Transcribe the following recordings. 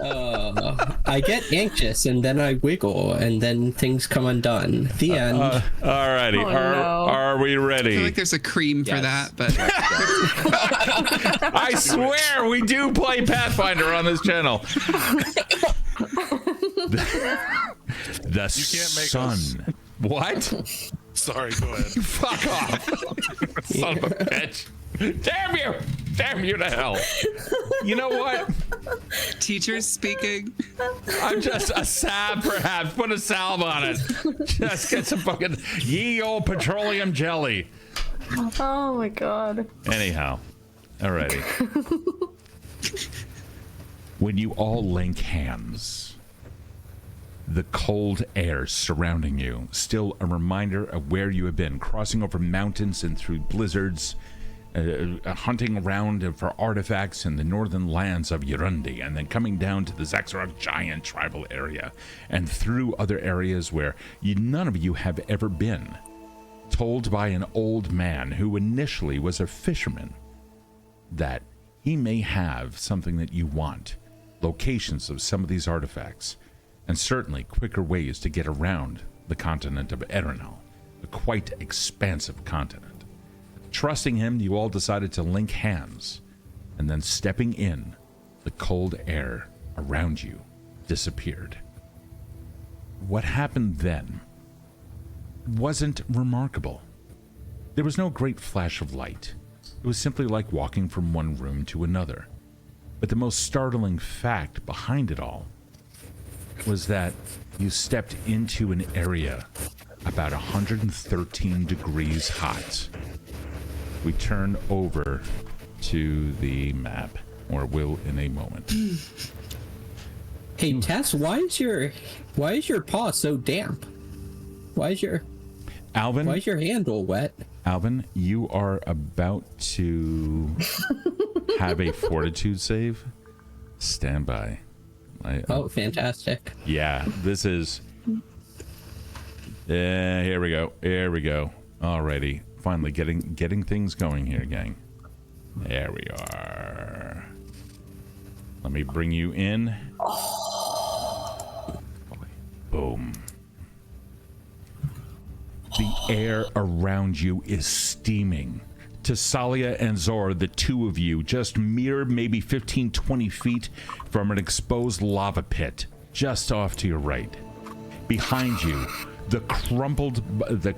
I get anxious and then I wiggle and then things come undone. The end. Alrighty, are we ready? I feel like there's a cream for that, but I swear we do play Pathfinder on this channel. The sun. What? Sorry, go ahead. Fuck off. Son of a bitch. Damn you! Damn you to hell. You know what? teachers speaking. I'm just a salve, perhaps. Put a salve on it. Just get some fucking ye old petroleum jelly. Oh my god. Anyhow, alrighty. When you all link hands, the cold air surrounding you, still a reminder of where you have been, crossing over mountains and through blizzards, hunting around for artifacts in the northern lands of Yurundi, and then coming down to the Zaxxarok giant tribal area, and through other areas where none of you have ever been, told by an old man who initially was a fisherman that he may have something that you want, locations of some of these artifacts, and certainly quicker ways to get around the continent of Erin, a quite expansive continent. Trusting him, you all decided to link hands, and then stepping in, the cold air around you disappeared. What happened then wasn't remarkable. There was no great flash of light. It was simply like walking from one room to another. But the most startling fact behind it all was that you stepped into an area about 113 degrees hot. We turn over to the map, or will in a moment. Hey Tess, why is your paw so damp? Why is your handle wet? Alvin, you are about to have a fortitude save. Stand by. Oh, fantastic. Yeah, this is... here we go. Here we go. Alrighty. Finally getting things going here, gang. There we are. Let me bring you in. Boom. The air around you is steaming. Thessalia and Zora, the two of you, just mere maybe 15, 20 feet from an exposed lava pit just off to your right. Behind you, the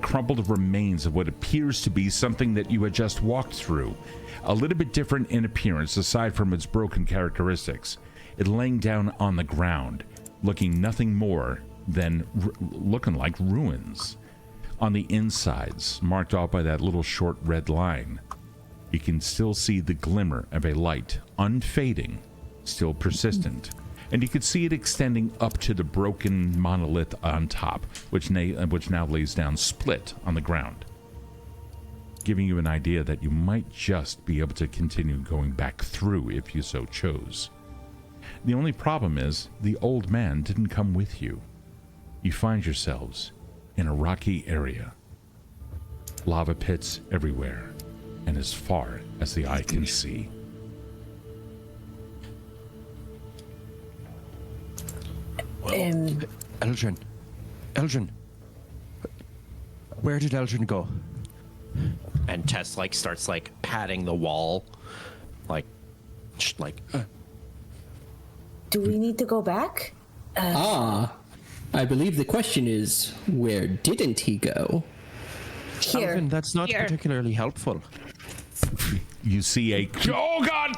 crumpled remains of what appears to be something that you had just walked through. A little bit different in appearance aside from its broken characteristics. It laying down on the ground, looking nothing more than looking like ruins. On the insides, marked off by that little short red line, you can still see the glimmer of a light, unfading, still persistent. And you can see it extending up to the broken monolith on top, which now lays down split on the ground, giving you an idea that you might just be able to continue going back through if you so chose. The only problem is the old man didn't come with you. You find yourselves in a rocky area. Lava pits everywhere, and as far as the eye can see. Eldrin. Where did Eldrin go? And Tess starts patting the wall, Do we need to go back? I believe the question is, where didn't he go? Here. Alvin, that's not particularly helpful. You see oh god!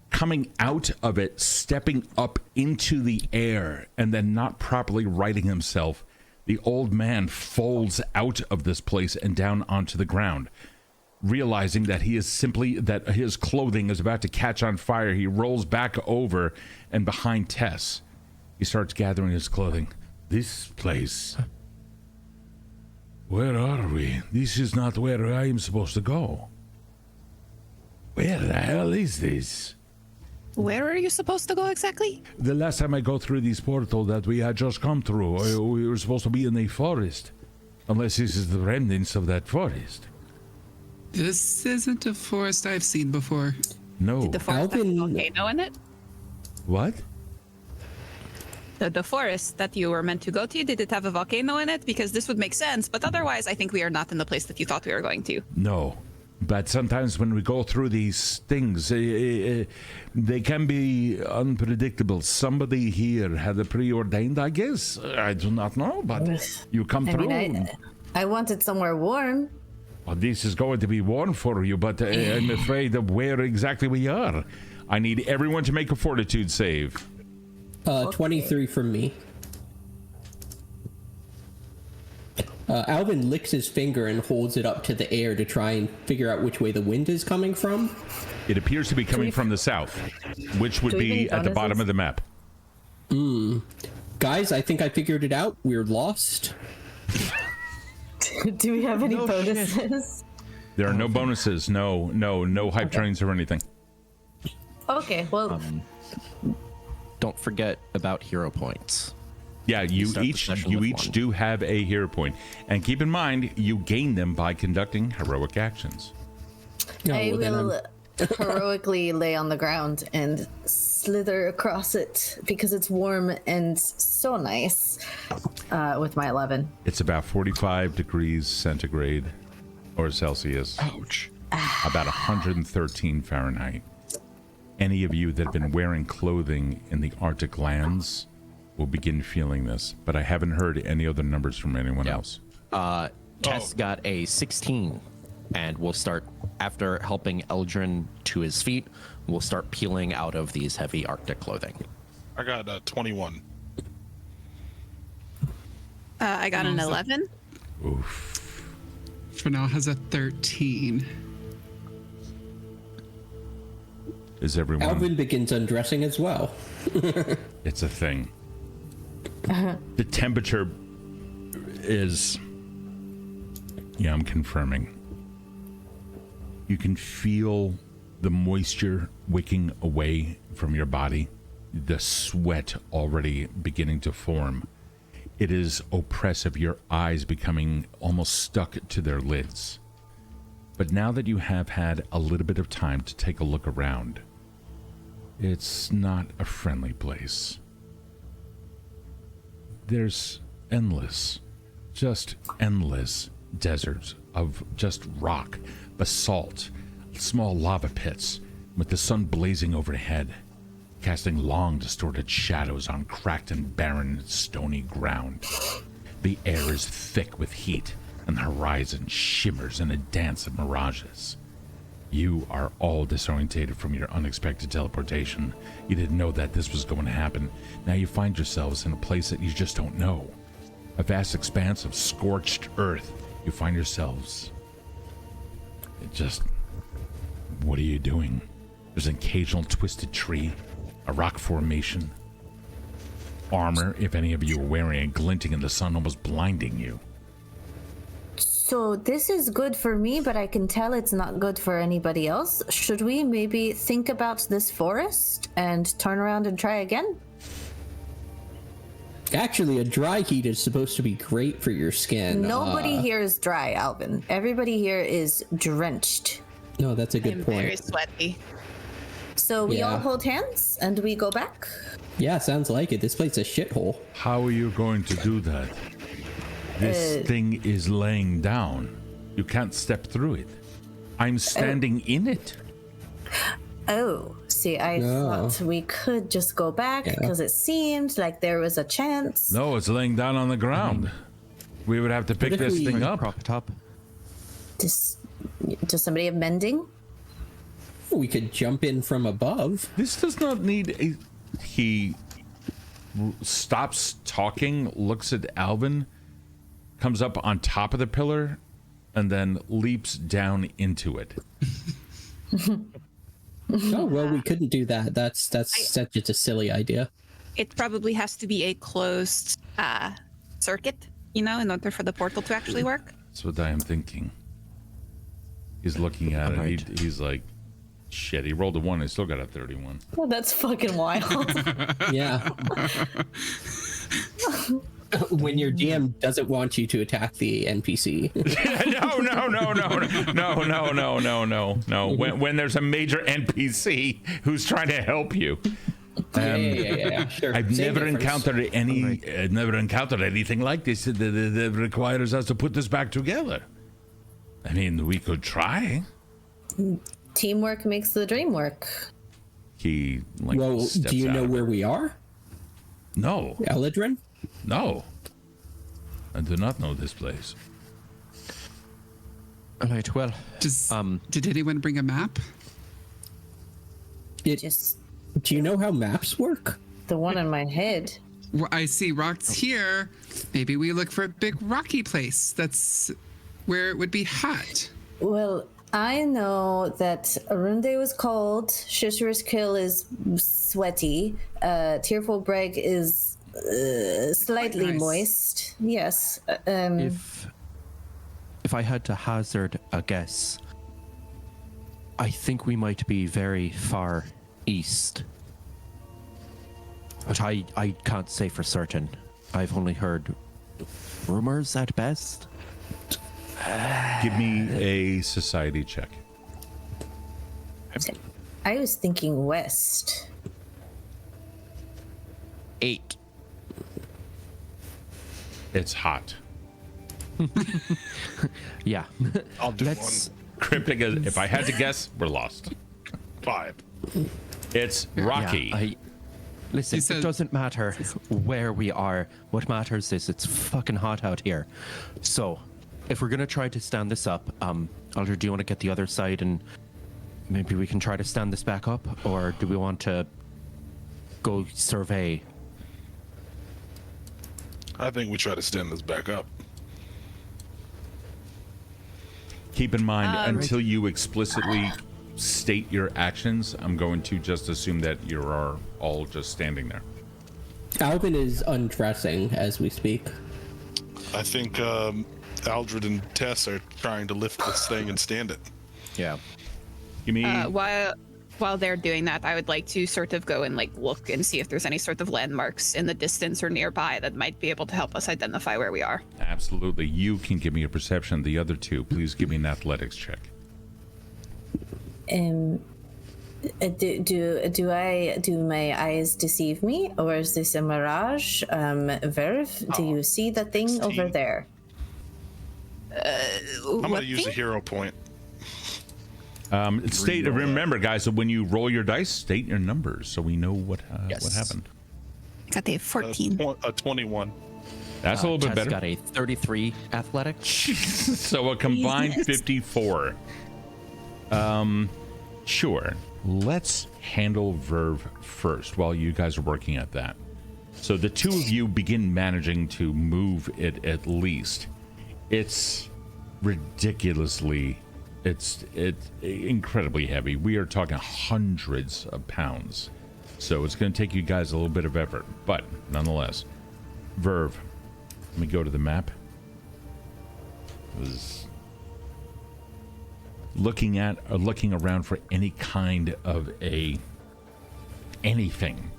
Coming out of it, stepping up into the air, and then not properly righting himself, the old man folds out of this place and down onto the ground. Realizing that that his clothing is about to catch on fire, he rolls back over and behind Tess. He starts gathering his clothing. This place. Where are we? This is not where I am supposed to go. Where the hell is this? Where are you supposed to go exactly? The last time I go through this portal that we had just come through, we were supposed to be in a forest. Unless this is the remnants of that forest. This isn't a forest I've seen before. No. Did the forest have a volcano in it? What? The forest that you were meant to go to, did it have a volcano in it? Because this would make sense, but otherwise I think we are not in the place that you thought we were going to. No. But sometimes when we go through these things, they can be unpredictable. Somebody here had a preordained, I guess. I do not know, but you come through. I wanted somewhere warm. Well, this is going to be warm for you, but I'm afraid of where exactly we are. I need everyone to make a fortitude save. 23 from me. Alvin licks his finger and holds it up to the air to try and figure out which way the wind is coming from. It appears to be coming from the south, which would be at the bottom of the map. Guys, I think I figured it out. We're lost. Do we have any bonuses? There are no bonuses, no hype trains or anything. Okay, well, Don't forget about hero points. Yeah, you start the each session with one. do have a hero point, and keep in mind you gain them by conducting heroic actions. I will heroically lay on the ground and slither across it because it's warm and so nice with my 11. It's about 45 degrees centigrade or Celsius. Ouch. About 113 Fahrenheit. Any of you that have been wearing clothing in the Arctic lands will begin feeling this, but I haven't heard any other numbers from anyone else. Tess got a 16, and we'll start, after helping Eldrin to his feet, we'll start peeling out of these heavy Arctic clothing. I got 21. I got an 11. Oof. Frenell has a 13. Is everyone... Alvin begins undressing as well. It's a thing. The temperature is... Yeah, I'm confirming. You can feel the moisture wicking away from your body. The sweat already beginning to form. It is oppressive, your eyes becoming almost stuck to their lids. But now that you have had a little bit of time to take a look around, it's not a friendly place. There's just endless deserts of just rock, basalt, small lava pits, with the sun blazing overhead, casting long distorted shadows on cracked and barren stony ground. The air is thick with heat, and the horizon shimmers in a dance of mirages. You are all disorientated from your unexpected teleportation. You didn't know that this was going to happen. Now you find yourselves in a place that you just don't know. A vast expanse of scorched earth. You find yourselves... What are you doing? There's an occasional twisted tree, a rock formation, armor, if any of you are wearing it, glinting in the sun, almost blinding you. So this is good for me, but I can tell it's not good for anybody else. Should we maybe think about this forest and turn around and try again? Actually, a dry heat is supposed to be great for your skin. Nobody here is dry, Alvin. Everybody here is drenched. No, that's a good I'm point. very sweaty. So we all Yeah. hold hands and we go back? Yeah, sounds like it. This place is a shithole. How are you going to do that? This thing is laying down. You can't step through it. I'm standing in it. Oh, see, I thought we could just go back because it seemed like there was a chance. No, it's laying down on the ground. We would have to pick if this we- thing up. Prop it up. Does somebody have mending? We could jump in from above. This does not need a... He stops talking, looks at Alvin, comes up on top of the pillar, and then leaps down into it. Oh, well, we couldn't do that. That's such a silly idea. It probably has to be a closed circuit, in order for the portal to actually work. That's what I am thinking. He's looking at it. He's like, shit, he rolled a 1. I still got a 31. Oh, that's fucking wild. Yeah. When your DM doesn't want you to attack the NPC. No. When there's a major NPC who's trying to help you. Yeah. Sure. I've Save never it first. encountered anything like this that requires us to put this back together. I mean, we could try. Teamwork makes the dream work. He Well, do you know where we are? No. Eladrin? No. I do not know this place. All right, well, Did anyone bring a map? Just Do you know how maps work? the one in my head. I see rocks here. Maybe we look for a big rocky place. That's where it would be hot. Well, I know that Arunde was cold, Shishra's Kill is sweaty, Tearful Breg is slightly Nice. moist. Yes. if I had to hazard a guess, I think we might be very far east. But I can't say for certain. I've only heard rumors at best. Give me a society check. I was thinking west. 8. It's hot. Yeah. I'll do Let's. Cryptic, if I had to guess, we're lost. 1. 5. It's rocky. Yeah, listen, He said- it doesn't matter where we are. What matters is it's fucking hot out here. So, if we're gonna try to stand this up, Aldred, do you want to get the other side and maybe we can try to stand this back up, or do we want to go survey? I think we try to stand this back up. Keep in mind, until you explicitly state your actions, I'm going to just assume that you are all just standing there. Alvin is undressing as we speak. I think Aldred and Tess are trying to lift this thing and stand it. Yeah. Give me. While they're doing that, I would like to sort of go and like look and see if there's any sort of landmarks in the distance or nearby that might be able to help us identify where we are. Absolutely. You can give me a perception. The other two, please give me an athletics check. Do my eyes deceive me, or is this a mirage? Virve, do you see the thing 16. over there? I'm going to use a hero point. Remember, guys, so when you roll your dice, state your numbers so we know what Yes. happened. Got a 14. A 21. That's a little bit Tess better. got a 33 athletics. So a combined 54. Sure. Let's handle Virve first while you guys are working at that. So the two of you begin managing to move it at least. It's ridiculously, it's incredibly heavy. We are talking hundreds of pounds. So it's going to take you guys a little bit of effort, but nonetheless. Virve, let me go to the map. Was looking around for any kind of anything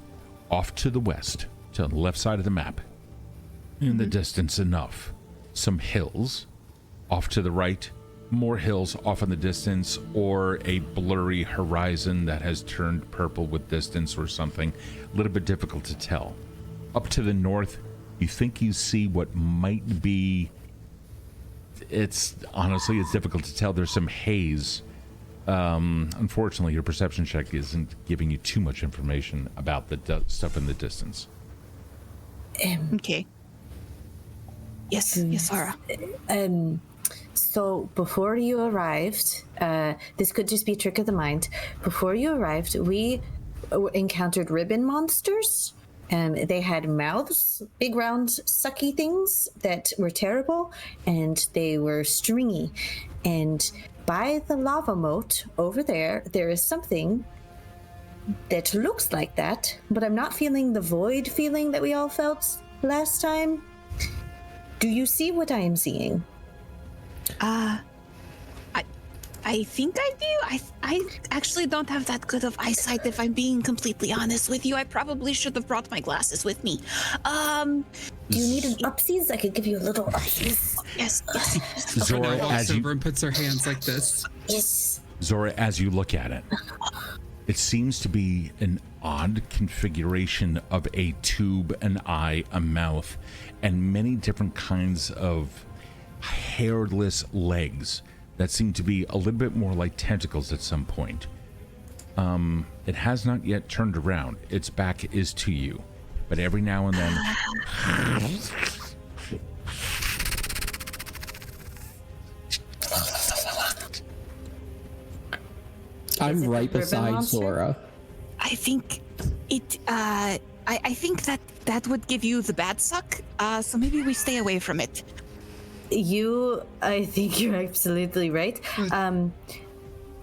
off to the west, to the left side of the map. In the distance enough. Some hills off to the right, more hills off in the distance, or a blurry horizon that has turned purple with distance or something. A little bit difficult to tell. Up to the north, you think you see what might be, it's difficult to tell. There's some haze. Unfortunately, your perception check isn't giving you too much information about the stuff in the distance. Okay. Yes, Zora. So before you arrived, this could just be a trick of the mind. Before you arrived, we encountered ribbon monsters. They had mouths, big round sucky things that were terrible, and they were stringy. And by the lava moat over there, there is something that looks like that, but I'm not feeling the void feeling that we all felt last time. Do you see what I am seeing? I think I do. I actually don't have that good of eyesight, if I'm being completely honest with you. I probably should have brought my glasses with me. Do you need an upsies? I could give you a little upsies. Yes. Zora, Fenell walks as you over and puts her hands like this. Yes. Zora, as you look at it, It seems to be an odd configuration of a tube, an eye, a mouth, and many different kinds of hairless legs that seem to be a little bit more like tentacles at some point. It has not yet turned around. Its back is to you, but every now and then... I'm right beside Zora. I think it. I think that would give you the bad suck. So maybe we stay away from it. I think you're absolutely right.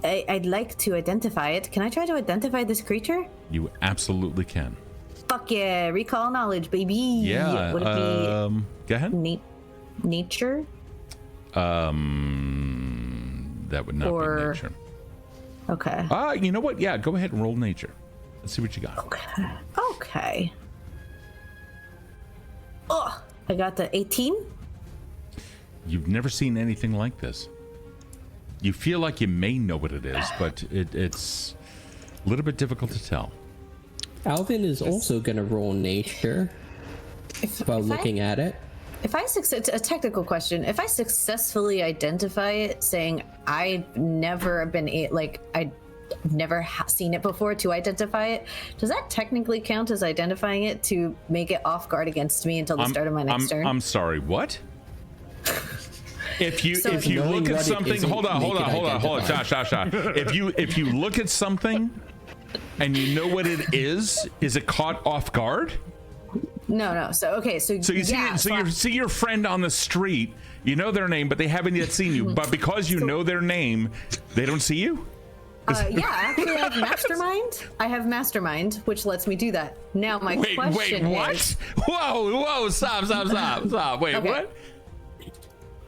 I'd like to identify it. Can I try to identify this creature? You absolutely can. Fuck yeah! Recall knowledge, baby. Yeah. Would it be? Go ahead. Nature. That would not be nature. Okay. You know what? Yeah, go ahead and roll nature. Let's see what you got. Okay. Oh, I got the 18. You've never seen anything like this. You feel like you may know what it is, but it's a little bit difficult to tell. Alvin is also going to roll nature while looking at it. If I success, a technical question, if I successfully identify it, saying I've never been I've never seen it before to identify it, does that technically count as identifying it to make it off guard against me until the start of my next turn? I'm sorry, what? If you look at something, hold on, Josh. If you look at something and you know what it is it caught off guard? No. So you see your friend on the street. You know their name, but they haven't yet seen you. But because you know their name, they don't see you. Yeah, actually, I have mastermind. I have mastermind, which lets me do that. Now my question is... What? Whoa! Stop! Wait, okay. What?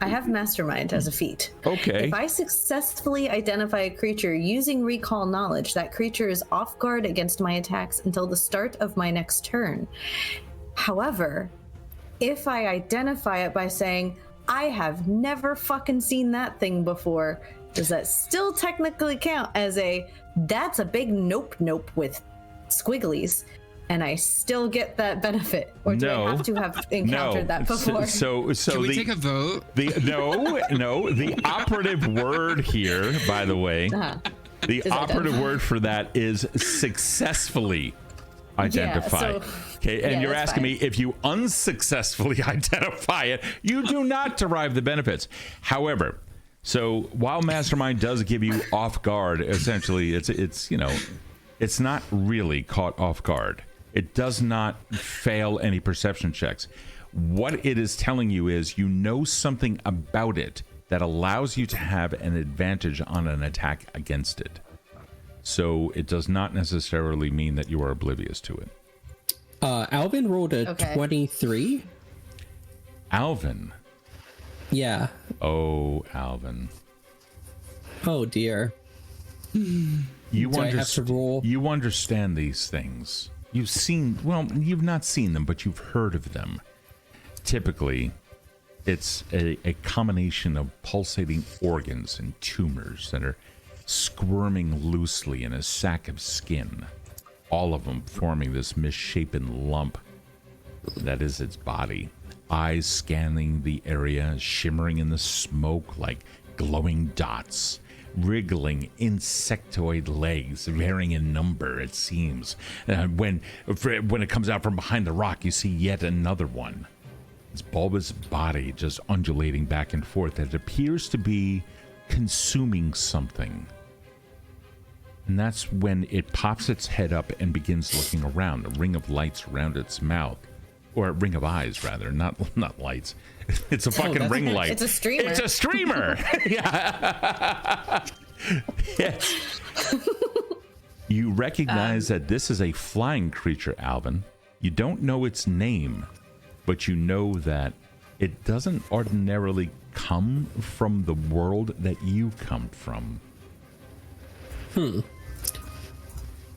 I have mastermind as a feat. Okay. If I successfully identify a creature using recall knowledge, that creature is off guard against my attacks until the start of my next turn. However, if I identify it by saying, I have never fucking seen that thing before, does that still technically count as that's a big nope with squigglies, and I still get that benefit? Or do I have to have encountered that before? So can we take a vote? The operative word here, by the way, the operative word for that is successfully identify. And you're asking me if you unsuccessfully identify it, you do not derive the benefits. However, so while Mastermind does give you off guard, essentially it's not really caught off guard. It does not fail any perception checks. What it is telling you is you know something about it that allows you to have an advantage on an attack against it. So it does not necessarily mean that you are oblivious to it. Alvin rolled a 23. Alvin? Yeah. Oh, Alvin. Oh, dear. You understand these things. You've not seen them, but you've heard of them. Typically, it's a combination of pulsating organs and tumors that are squirming loosely in a sack of skin, all of them forming this misshapen lump that is its body. Eyes scanning the area, shimmering in the smoke like glowing dots. Wriggling insectoid legs, varying in number, it seems. When it comes out from behind the rock, you see yet another one. Its bulbous body just undulating back and forth. It appears to be consuming something. And that's when it pops its head up and begins looking around. A ring of lights around its mouth. Or a ring of eyes, rather. Not lights. It's a fucking ring light. It's a streamer. It's a streamer. Yeah. Yes. You recognize that this is a flying creature, Alvin. You don't know its name, but you know that it doesn't ordinarily come from the world that you come from.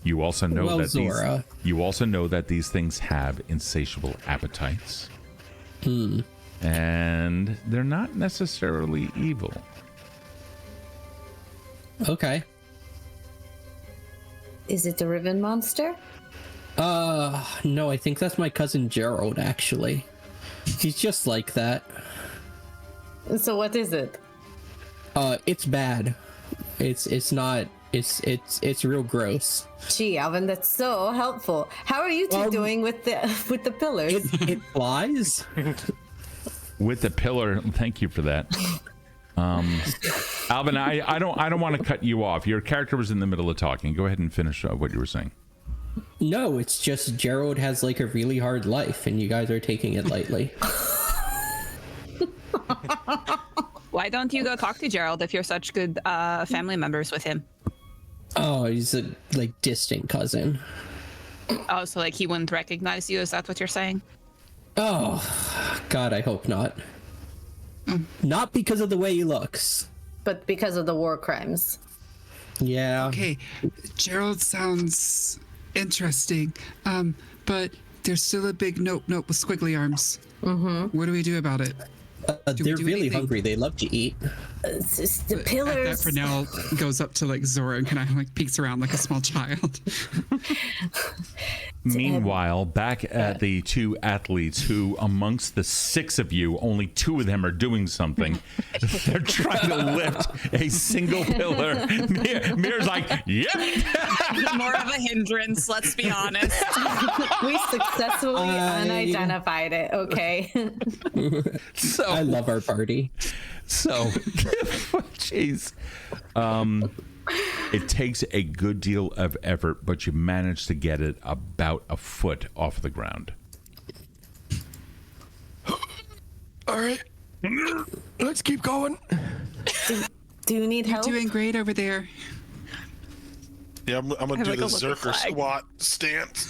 You also know that these things have insatiable appetites. And they're not necessarily evil. Okay. Is it the ribbon monster? No, I think that's my cousin Gerald, actually. He's just like that. So what is it? It's bad. It's not. It's real gross. Gee, Alvin, that's so helpful. How are you two doing with the pillars? It flies. With the pillar, thank you for that. Alvin, I don't want to cut you off. Your character was in the middle of talking. Go ahead and finish what you were saying. No, it's just Gerald has like a really hard life, and you guys are taking it lightly. Why don't you go talk to Gerald if you're such good family members with him? Oh, he's a like distant cousin. Oh, so like he wouldn't recognize you? Is that what you're saying? Oh, God, I hope not. Not because of the way he looks. But because of the war crimes. Yeah. Okay, Gerald sounds interesting, but there's still a big nope with squiggly arms. Mm-hmm. What do we do about it? They're really hungry. They love to eat. It's just the At that, pillars. Frenell goes up to like Zora and kind of like peeks around like a small child. Meanwhile, back at the two athletes who, amongst the 6 of you, only 2 of them are doing something. They're trying to lift a single pillar. Mir's like, yep. More of a hindrance, let's be honest. We successfully unidentified it, okay? So I love our party. So, jeez. It takes a good deal of effort, but you manage to get it about a foot off the ground. All right, let's keep going. Do you need You're help? doing great over there. Yeah, I'm gonna do like the a little Zerker flag. squat stance.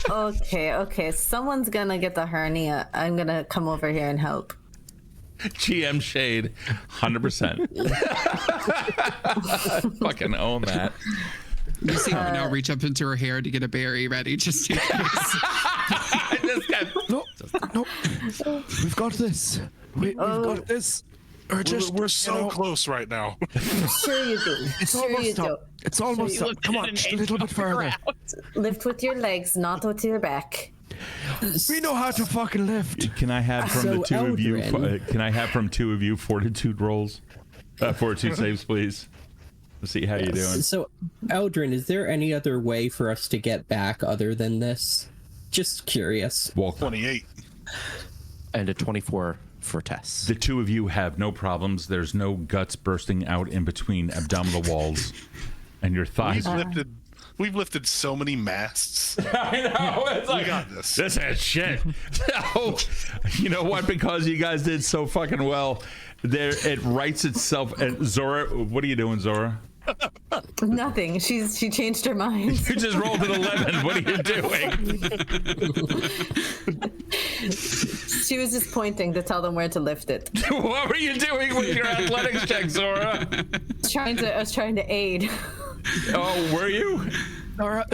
Okay. Someone's gonna get the hernia. I'm gonna come over here and help. GM shade, 100%. Fucking own that. You see her now reach up into her hair to get a berry ready just in case. No, we've got this. We've got this. We're so close right now. Sure you do. It's Sure you almost do. up. It's almost up. Come on, just a little bit further. Lift with your legs, not with your back. We know how to fucking lift. Can I have from So the 2 of you? Aldrin. Can I have from 2 of you fortitude rolls? Fortitude saves, please. Let's see how you doing. So, Aldrin, is there any other way for us to get back other than this? Just curious. Walk. 28. And a 24 for Tess. The 2 of you have no problems. There's no guts bursting out in between abdominal walls, and your thighs. We've lifted so many masts. I know. It's like, We got this. This is shit. So, you know what? Because you guys did so fucking well, there it writes itself. And Zora, what are you doing, Zora? Nothing. She changed her mind. You just rolled an 11. What are you doing? She was just pointing to tell them where to lift it. What were you doing with your athletics check, Zora? I was trying to aid. Oh, were you? Zora,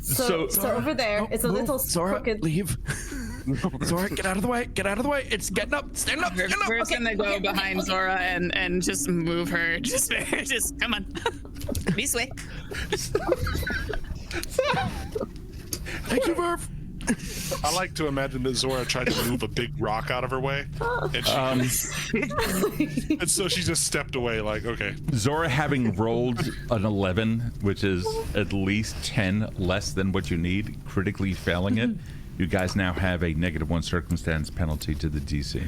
So over there, it's a little Zora, crooked. leave. Zora, get out of the way. Get out of the way. It's getting up. Stand up. Stand up. We're just gonna go behind Zora and just move her. Just come on. Be swift. Thank you, Virve. I like to imagine that Zora tried to move a big rock out of her way, and, and so she just stepped away like, okay. Zora, having rolled an 11, which is at least 10 less than what you need, critically failing it, you guys now have a -1 circumstance penalty to the DC.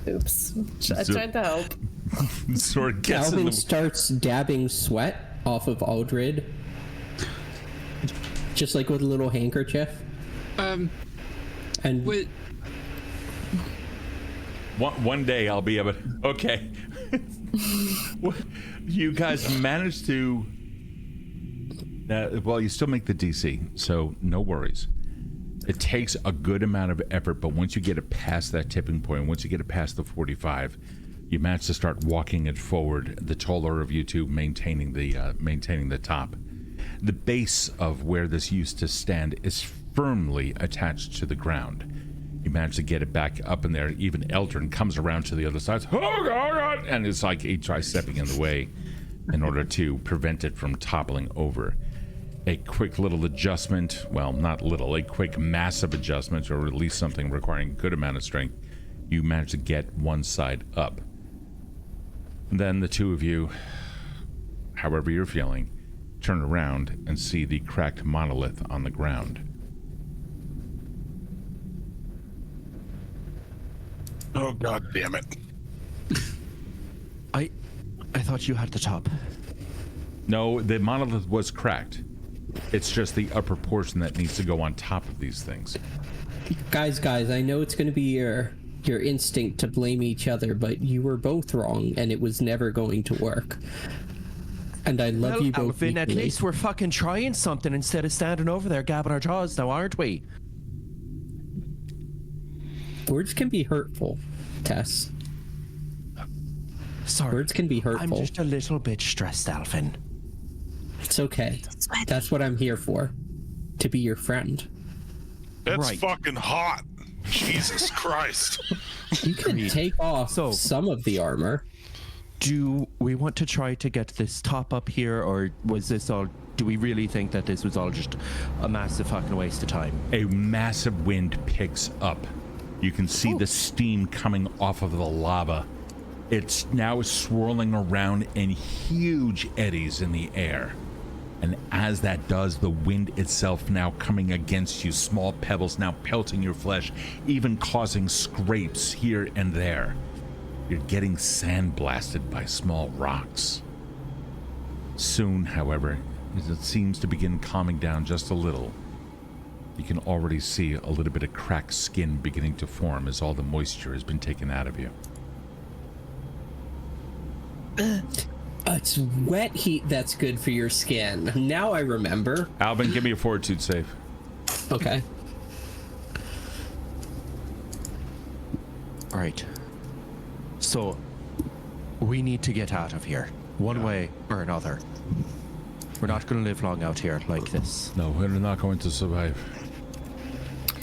Oops. I tried to help. Zora gets in Alvin the... starts dabbing sweat off of Aldred. Just like with a little handkerchief. And Wait, One day I'll be able to... Okay. You guys managed to... well, you still make the DC, so no worries. It takes a good amount of effort, but once you get it past that tipping point, once you get it past the 45, you manage to start walking it forward, the taller of you two maintaining the top. The base of where this used to stand is firmly attached to the ground. You manage to get it back up in there. Even Eldrin comes around to the other side. Oh God! And it's like he tries stepping in the way in order to prevent it from toppling over. A quick little adjustment, well, not little, a quick massive adjustment, or at least something requiring a good amount of strength. You manage to get one side up. Then the two of you, however you're feeling, turn around and see the cracked monolith on the ground. Oh, God damn it. I thought you had the top. No, the monolith was cracked. It's just the upper portion that needs to go on top of these things. Guys, I know it's going to be your instinct to blame each other, but you were both wrong, and it was never going to work. And I love you both Alvin, at equally. least we're fucking trying something instead of standing over there gabbing our jaws now, aren't we? Words can be hurtful, Tess. Sorry. Words can be hurtful. I'm just a little bit stressed, Alvin. It's okay. That's what I'm here for. To be your friend. It's Right. fucking hot. Jesus Christ. You can take off some of the armor. Do we want to try to get this top up here, or was this all... Do we really think that this was all just a massive fucking waste of time? A massive wind picks up. You can see the steam coming off of the lava. It's now swirling around in huge eddies in the air. And as that does, the wind itself now coming against you, small pebbles now pelting your flesh, even causing scrapes here and there. You're getting sandblasted by small rocks. Soon, however, as it seems to begin calming down just a little, you can already see a little bit of cracked skin beginning to form as all the moisture has been taken out of you. It's wet heat that's good for your skin. Now I remember. Alvin, give me a fortitude save. Okay. All right. So, we need to get out of here, one way or another. We're not going to live long out here like this. No, we're not going to survive.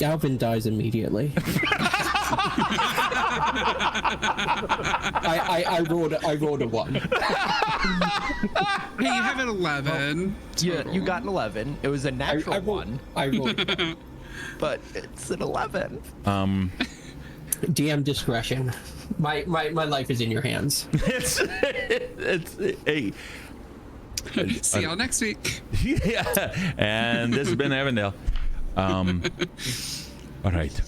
Alvin dies immediately. I rolled a 1. Hey, you have an 11. Yeah, you got an 11. It was a natural one, I rolled. but it's an 11. DM discretion. My life is in your hands. it's a See y'all next week. yeah. And this has been Avondale. All right.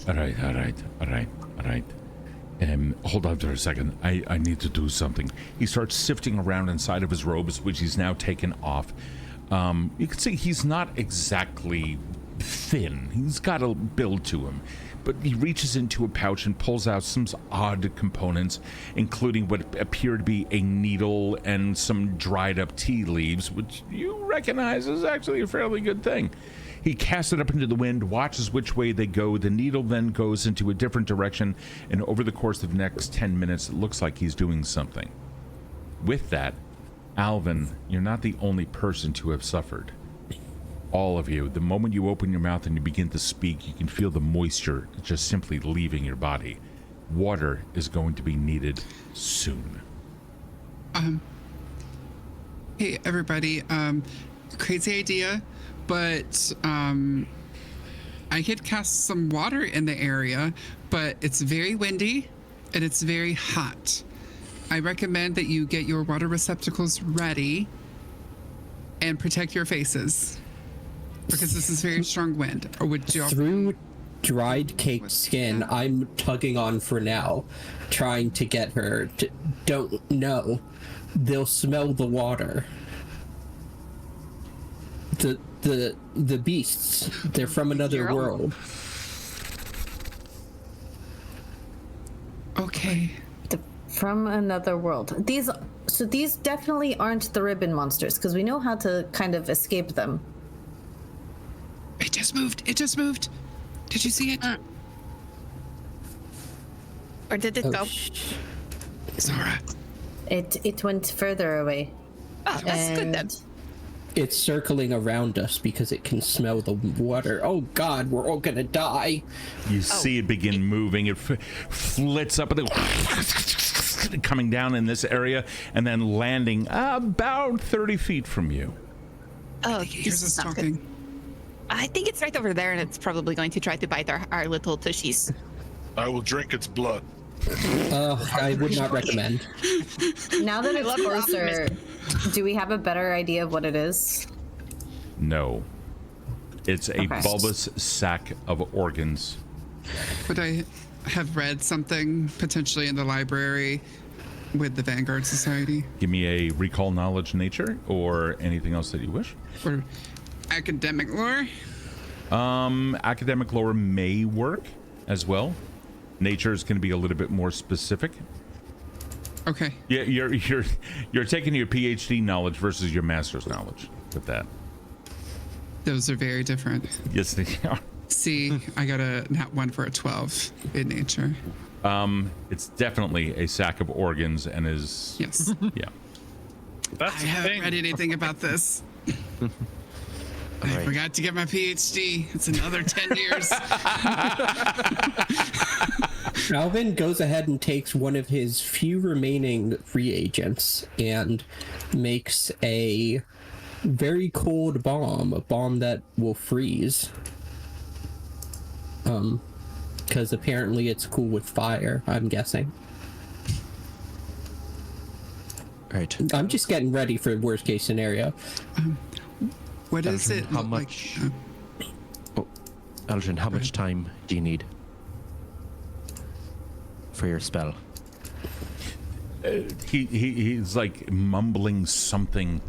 Hold on for a second. I need to do something. He starts sifting around inside of his robes, which he's now taken off. You can see he's not exactly thin. He's got a build to him. But he reaches into a pouch and pulls out some odd components, including what appear to be a needle and some dried up tea leaves, which you recognize is actually a fairly good thing. He casts it up into the wind, watches which way they go. The needle then goes into a different direction, and over the course of the next 10 minutes, it looks like he's doing something. With that, Alvin, you're not the only person to have suffered. All of you, the moment you open your mouth and you begin to speak, you can feel the moisture just simply leaving your body. Water is going to be needed soon. Hey, everybody. Crazy idea, but I could cast some water in the area, but it's very windy and it's very hot. I recommend that you get your water receptacles ready and protect your faces, because this is very strong wind. Or would you? Through dried caked skin, I'm tugging on Frenell, trying to get her to... Don't know. They'll smell the water. The beasts, they're from another world. Okay. From another world. These definitely aren't the ribbon monsters, because we know how to kind of escape them. It just moved. Did you see it? Where did it go? Zora. It went further away. Oh, that's good then. It's circling around us because it can smell the water. Oh God, we're all gonna die. You see it begin moving. It flits up and then coming down in this area and then landing about 30 feet from you. Oh, Here's this us is not talking. good. I think it's right over there, and it's probably going to try to bite our little tushies. I will drink its blood. I would not recommend. Now that it's love your closer, do we have a better idea of what it is? No. It's a Okay. bulbous sack of organs. Would I have read something potentially in the library with the Vanguard Society Give me a recall knowledge nature or anything else that you wish. or academic lore? Academic lore may work as well. Nature is going to be a little bit more specific. Okay. Yeah, you're taking your PhD knowledge versus your master's knowledge with that. Those are very different. Yes, they are. See, I got a nat 1 for a 12 in nature. It's definitely a sack of organs and is Yes. yeah. That's I the haven't thing. read anything about this. I right. forgot to get my PhD. It's another 10 years. Alvin goes ahead and takes one of his few remaining reagents and makes a very cold bomb, a bomb that will freeze. Because apparently it's cool with fire, I'm guessing. Right. I'm just getting ready for the worst case scenario. What does Aldrin, it how look much? like? Oh, Aldrin, how much time do you need for your spell? He's like mumbling something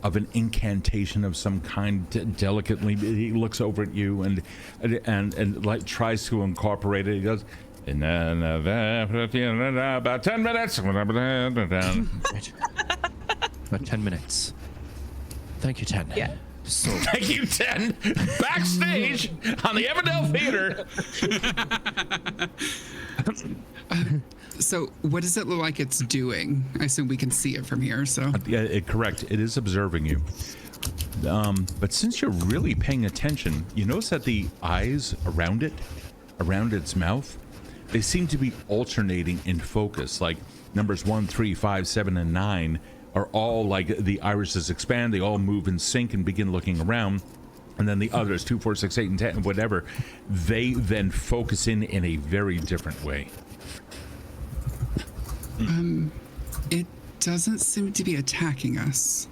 of an incantation of some kind delicately. He looks over at you and like tries to incorporate it. He goes, and then about 10 minutes. Right. About 10 minutes. Thank you, 10. Yeah. So, Thank you, 10. Backstage on the Everdell Theater. So, what does it look like it's doing? I assume we can see it from here. So, Yeah, correct. It is observing you. But since you're really paying attention, you notice that the eyes around it, around its mouth, they seem to be alternating in focus. Like numbers 1, 3, 5, 7, and 9 are all like the irises expand. They all move in sync and begin looking around. And then the others, 2, 4, 6, 8, and 10, whatever, they then focus in a very different way. it doesn't seem to be attacking us.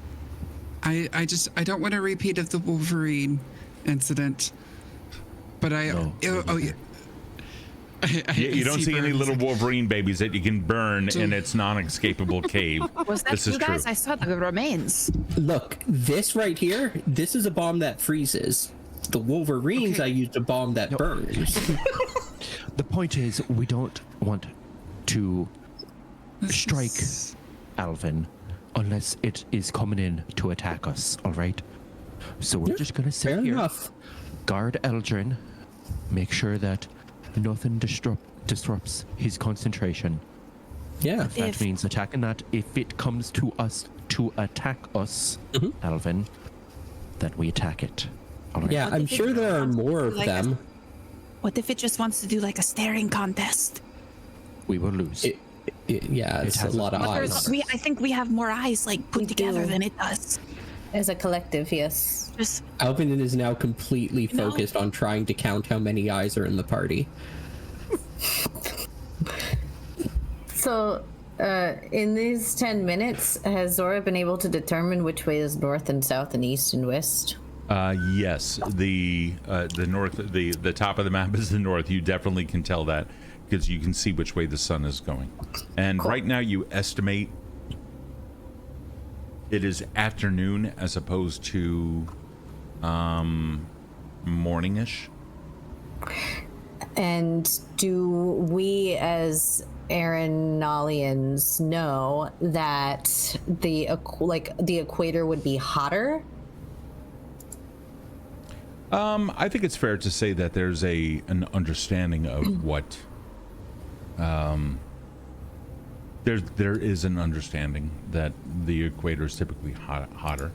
I don't want a repeat of the Wolverine incident. But No. oh yeah. You don't see any little Wolverine babies that you can burn in its non-escapable cave. Was that This you is true. guys? I saw the remains. Look, this right here, this is a bomb that freezes. The Wolverines, Okay. I used a bomb that burns. the point is, we don't want to strike Alvin unless it is coming in to attack us, all right? So we're just going to sit Fair here, enough. guard Eldrin, make sure that nothing disrupts his concentration. Yeah. That If- means attacking that. If it comes to us to attack us, Alvin, then we attack it. All right. Yeah, What I'm if it sure there are wants to more do of like a- them. What if it just wants to do like a staring contest? We will lose. Yeah, it's a has a lot of lot of eyes. I think we have more eyes like put We together do. than it does. As a collective, yes. Just Alvin is now completely No. focused on trying to count how many eyes are in the party. So, in these 10 minutes, has Zora been able to determine which way is north and south and east and west? Yes, the north, the top of the map is the north. You definitely can tell that because you can see which way the sun is going. And right now, you estimate it is afternoon as opposed to morningish. And do we, as Erinolians, know that the equator would be hotter? I think it's fair to say that there's an understanding of what. There is an understanding that the equator is typically hotter.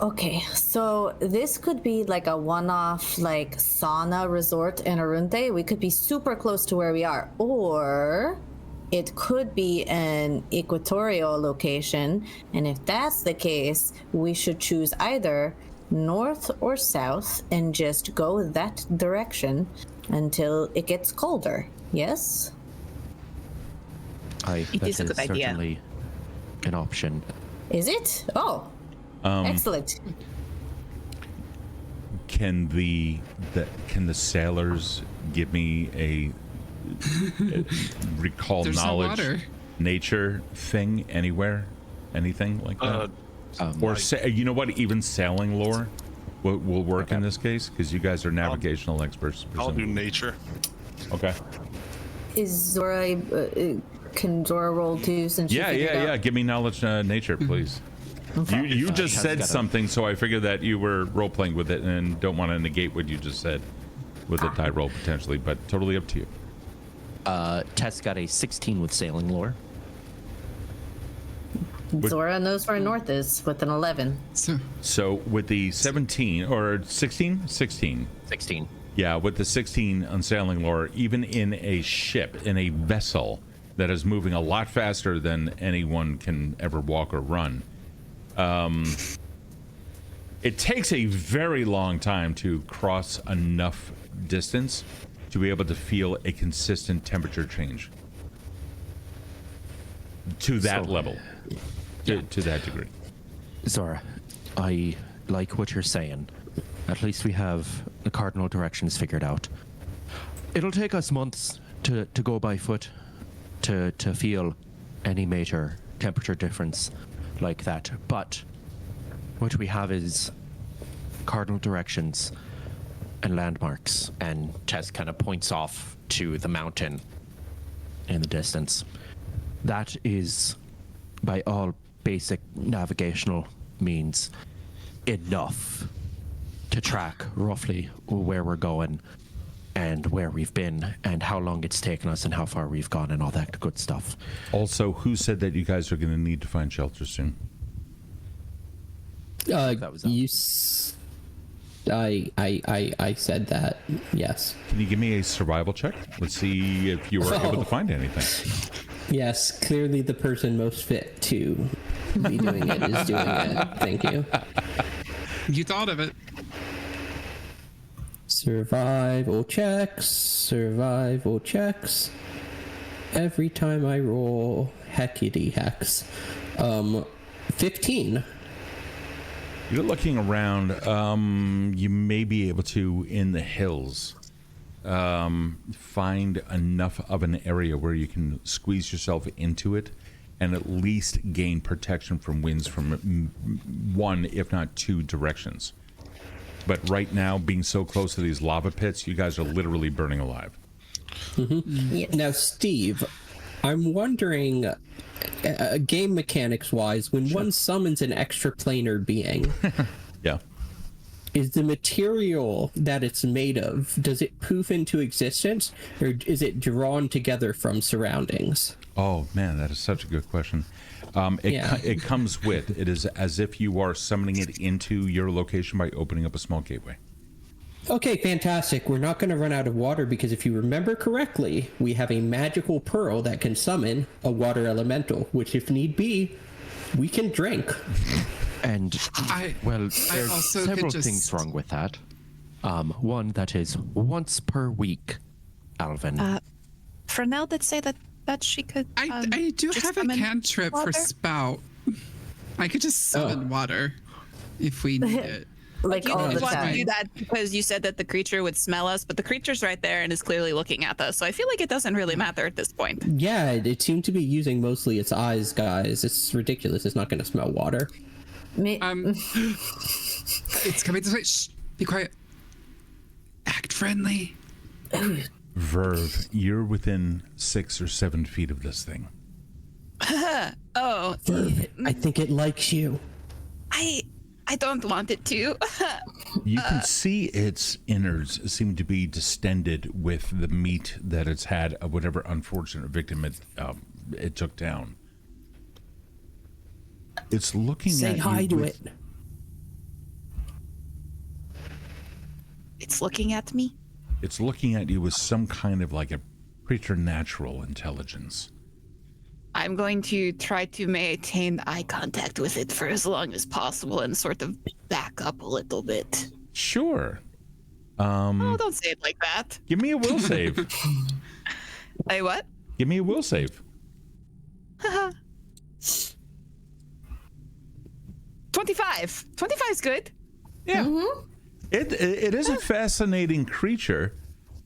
Okay, so this could be like a one-off, like sauna resort in Arunde. We could be super close to where we are, or it could be an equatorial location. And if that's the case, we should choose either north or south and just go that direction until it gets colder. Yes? It is a good idea. Certainly an option. Is it? Oh, excellent. Can the sailors give me a recall There's no knowledge water. nature thing anywhere, anything like that? Or you know what? Even sailing lore will work in this case because you guys are navigational experts. I'll do nature. Okay. Is Zora, can Zora roll too since she figured out? Give me knowledge nature, please. You just said something, so I figured that you were role playing with it and don't want to negate what you just said with a die roll potentially, but totally up to you. Tess got a 16 with sailing lore. Zora knows where north is with an 11. So with the 17 or 16? 16. 16. Yeah, with the 16 on sailing lore, even in a ship, in a vessel that is moving a lot faster than anyone can ever walk or run, it takes a very long time to cross enough distance to be able to feel a consistent temperature change to that level, to that degree. Zora, I like what you're saying. At least we have the cardinal directions figured out. It'll take us months to go by foot to feel any major temperature difference like that. But what we have is cardinal directions and landmarks. And Tess kind of points off to the mountain in the distance. That is, by all basic navigational means, enough to track roughly where we're going and where we've been and how long it's taken us and how far we've gone and all that good stuff. Also, who said that you guys are going to need to find shelter soon? That was I said that. Yes. Can you give me a survival check? Let's see if you were able to find anything. Yes, clearly the person most fit to be doing it is doing it. Thank you. You thought of it. Survival checks. Every time I roll, heckity hex. 15. You're looking around. You may be able to, in the hills, find enough of an area where you can squeeze yourself into it and at least gain protection from winds from one, if not two directions. But right now, being so close to these lava pits, you guys are literally burning alive. Mm-hmm. Yes. Now, Steve, I'm wondering, game mechanics wise, when one summons an extraplanar being, yeah, is the material that it's made of, does it poof into existence, or is it drawn together from surroundings? Oh man, that is such a good question. It comes with, it is as if you are summoning it into your location by opening up a small gateway. Okay, fantastic. We're not going to run out of water because if you remember correctly, we have a magical pearl that can summon a water elemental, which if need be, we can drink. And, there's several just... things wrong with that. One, that is once per week, Alvin. Frenell did say that she could. I do have a cantrip for spout. I could just summon water if we need it. Like you all didn't the want to time. do that because you said that the creature would smell us, but the creature's right there and is clearly looking at us. So I feel like it doesn't really matter at this point. Yeah, it seemed to be using mostly its eyes, guys. It's ridiculous. It's not going to smell water. It's coming this way. Shh, be quiet. Act friendly. Virve, you're within 6 or 7 feet of this thing. Oh. Virve, I think it likes you. I don't want it to. You can see its innards seem to be distended with the meat that it's had of whatever unfortunate victim it took down. It's looking Say at hi you to with, it. it's looking at me? It's looking at you with some kind of like a preternatural intelligence. I'm going to try to maintain eye contact with it for as long as possible and sort of back up a little bit. Sure. Oh, don't say it like that. Give me a will save. Hey, what? Give me a will save. 25. 25 is good. Yeah. It is a fascinating creature.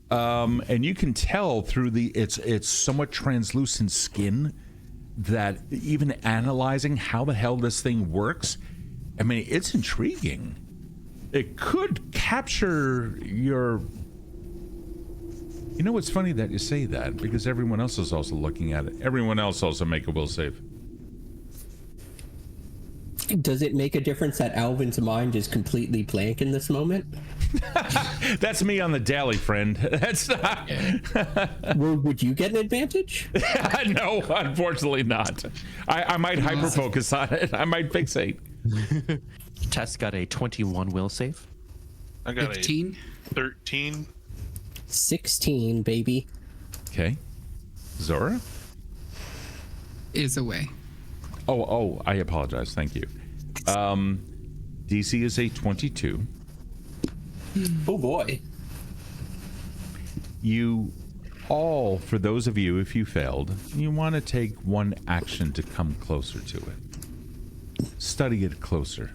And you can tell through its somewhat translucent skin that even analyzing how the hell this thing works, I mean, it's intriguing. It could capture your... You know, it's funny that you say that, because everyone else is also looking at it. Everyone else also make a will save. Does it make a difference that Alvin's mind is completely blank in this moment? That's me on the daily, friend. That's not... Well, would you get an advantage? No, unfortunately not. I might hyper-focus on it. I might fixate. Tess got a 21 will save. I got 15. a 13. 16, baby. Okay. Zora? Is away. Oh, I apologize. Thank you. DC is a 22. Oh boy. You all, for those of you, if you failed, you want to take one action to come closer to it. Study it closer.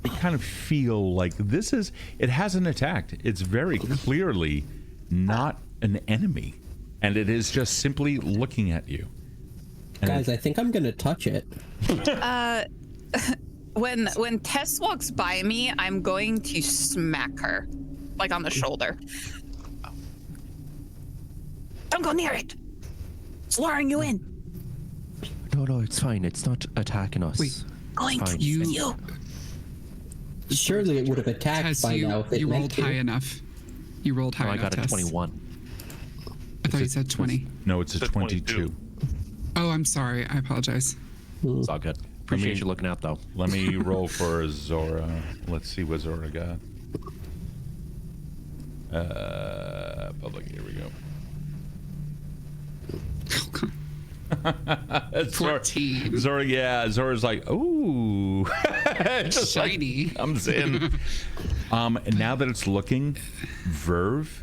You kind of feel like it hasn't attacked. It's very clearly not an enemy. And it is just simply looking at you. And Guys, I think I'm gonna touch it. When Tess walks by me, I'm going to smack her, like on the shoulder. Don't go near it. It's luring you in. No, it's fine. It's not attacking us. Wait, Going to Fine. you. Surely it would have attacked Tess, by now if it you meant rolled to. high enough. You rolled high No, I enough, got a Tess. 21. I thought you said 20. no, it's a It's a 22. 22. Oh, I'm sorry. I apologize. It's all good. Appreciate you looking out, though. Let me roll for Zora. Let's see what Zora got. Public, here we go. That's 14. Zora, yeah, Zora's like, ooh. Just Shiny. Like, I'm saying. And now that it's looking, Virve.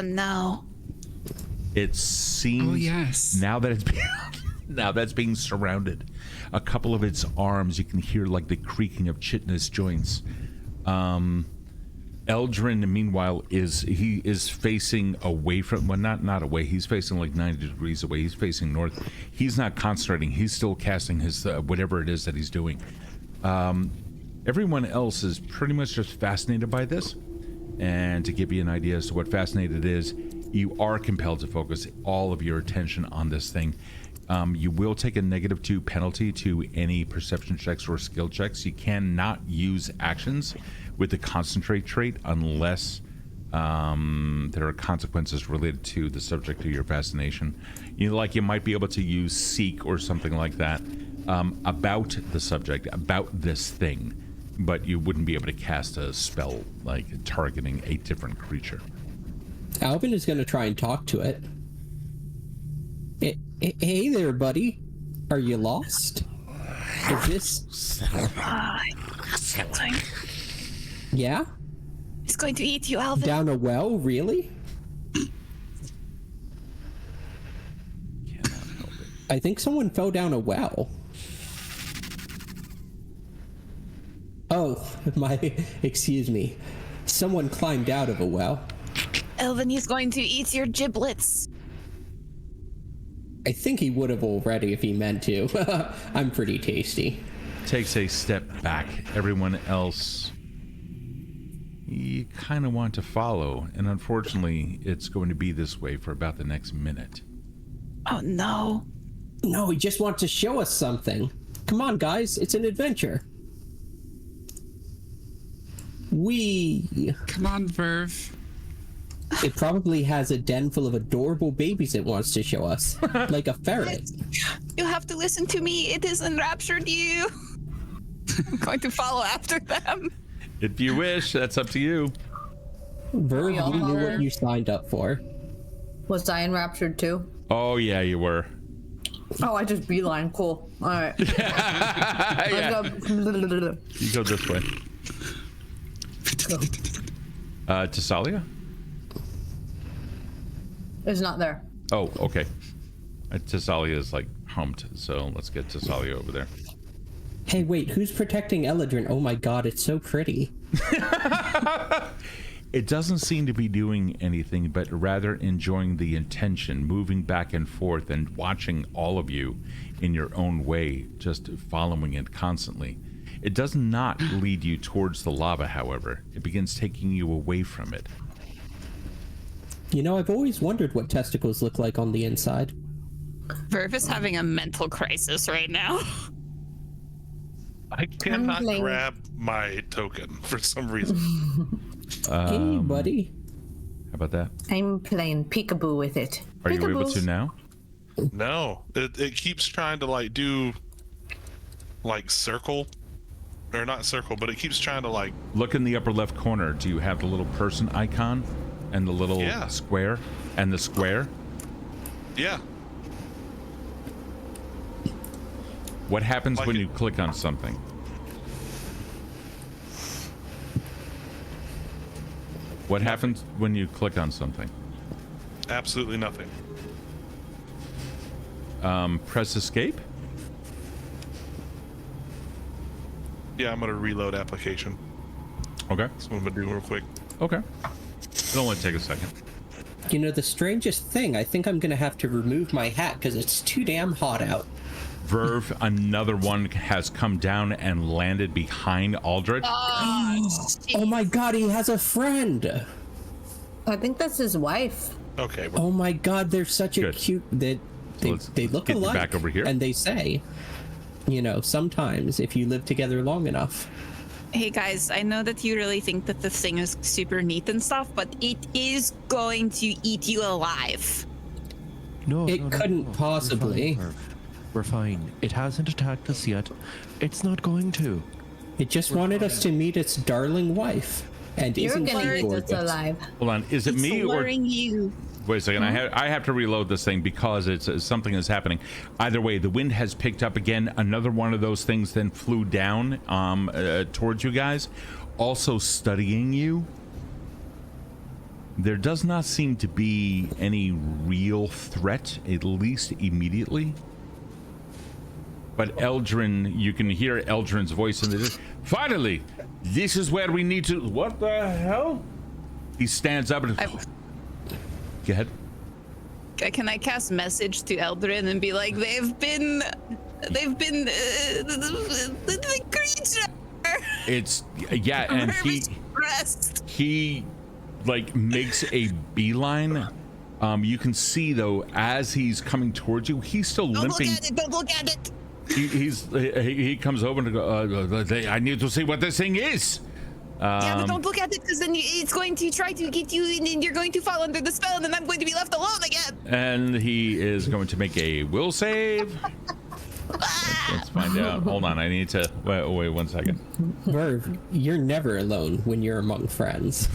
No. It seems. Oh, yes. Now that it's being surrounded, a couple of its arms, you can hear like the creaking of chitinous joints. Eldrin, meanwhile, is facing away from, well, not away. He's facing like 90 degrees away. He's facing north. He's not concentrating. He's still casting his whatever it is that he's doing. Everyone else is pretty much just fascinated by this. And to give you an idea as to what fascinated is, you are compelled to focus all of your attention on this thing. You will take a -2 penalty to any perception checks or skill checks. You cannot use actions with the concentrate trait unless there are consequences related to the subject of your fascination. You might be able to use seek or something like that about the subject, about this thing, but you wouldn't be able to cast a spell like targeting a different creature. Alvin is gonna try and talk to it. Hey there, buddy. Are you lost? Is this... Yeah? It's going to eat you, Alvin. Down a well, really? I think someone fell down a well. Oh, excuse me. Someone climbed out of a well. Alvin, he's going to eat your giblets. I think he would have already if he meant to. I'm pretty tasty. Takes a step back. Everyone else, you kind of want to follow, and unfortunately, it's going to be this way for about the next minute. Oh, no. No, he just wants to show us something. Come on, guys. It's an adventure. Come on, Virve. It probably has a den full of adorable babies it wants to show us, like a ferret. You have to listen to me. It has enraptured you. I'm going to follow after them. If you wish, that's up to you. Virve, We all you knew are. what you signed up for. Was I enraptured too? Oh yeah, you were. Oh, I just beeline. Cool. All right. Yeah. Let's go. You go this way. Thessalia? It's not there. Oh, okay. Thessalia is like humped, so let's get Thessalia over there. Hey, wait, who's protecting Eldrin? Oh my god, it's so pretty. It doesn't seem to be doing anything, but rather enjoying the intention, moving back and forth and watching all of you in your own way, just following it constantly. It does not lead you towards the lava, however. It begins taking you away from it. You know, I've always wondered what testicles look like on the inside. Virve is having a mental crisis right now. I cannot playing- grab my token for some reason. Hey, buddy. How about that? I'm playing peekaboo with it. Are you able Peekaboos. to now? No, it keeps trying to like do like circle, or not circle, but it keeps trying to like. Look in the upper left corner. Do you have the little person icon and the little Yeah. square and the square? Yeah, What happens Like when it- you click on something? What happens when you click on something? absolutely nothing. Press escape? Yeah, I'm gonna reload application. Okay. That's what I'm gonna do real quick. Okay. It'll only take a second. You know, the strangest thing, I think I'm gonna have to remove my hat because it's too damn hot out. Virve, another one has come down and landed behind Aldred. Oh my god, he has a friend! I think that's his wife. Okay, Oh my god, they're such a Good. cute... They let's look get you alike. back over here. And they say, you know, sometimes if you live together long enough... Hey guys, I know that you really think that this thing is super neat and stuff, but it is going to eat you alive. No, It no, couldn't no. possibly. We're fine. It hasn't attacked us yet. It's not going to. It just wanted us to meet its darling wife. And You're isn't gonna she eat us gorgeous? alive. Hold on. Is it It's me or... luring you. Wait a second. I have to reload this thing because it's something is happening. Either way, the wind has picked up again. Another one of those things then flew down towards you guys, also studying you. There does not seem to be any real threat, at least immediately. But Eldrin, you can hear Eldrin's voice in the... Finally, this is where we need to... What the hell? He stands up and... Go ahead. Can I cast message to Eldrin and be like, they've been the creature. It's yeah, and Virve is stressed. he like makes a beeline. You can see though as he's coming towards you, he's still Don't limping. look at it. Don't look at it. He comes over and go. I need to see what this thing is. Yeah, but don't look at it because then it's going to try to get you, and then you're going to fall under the spell, and then I'm going to be left alone again. And he is going to make a will save. Let's find out. Hold on, I need to wait 1 second. Virve, you're never alone when you're among friends.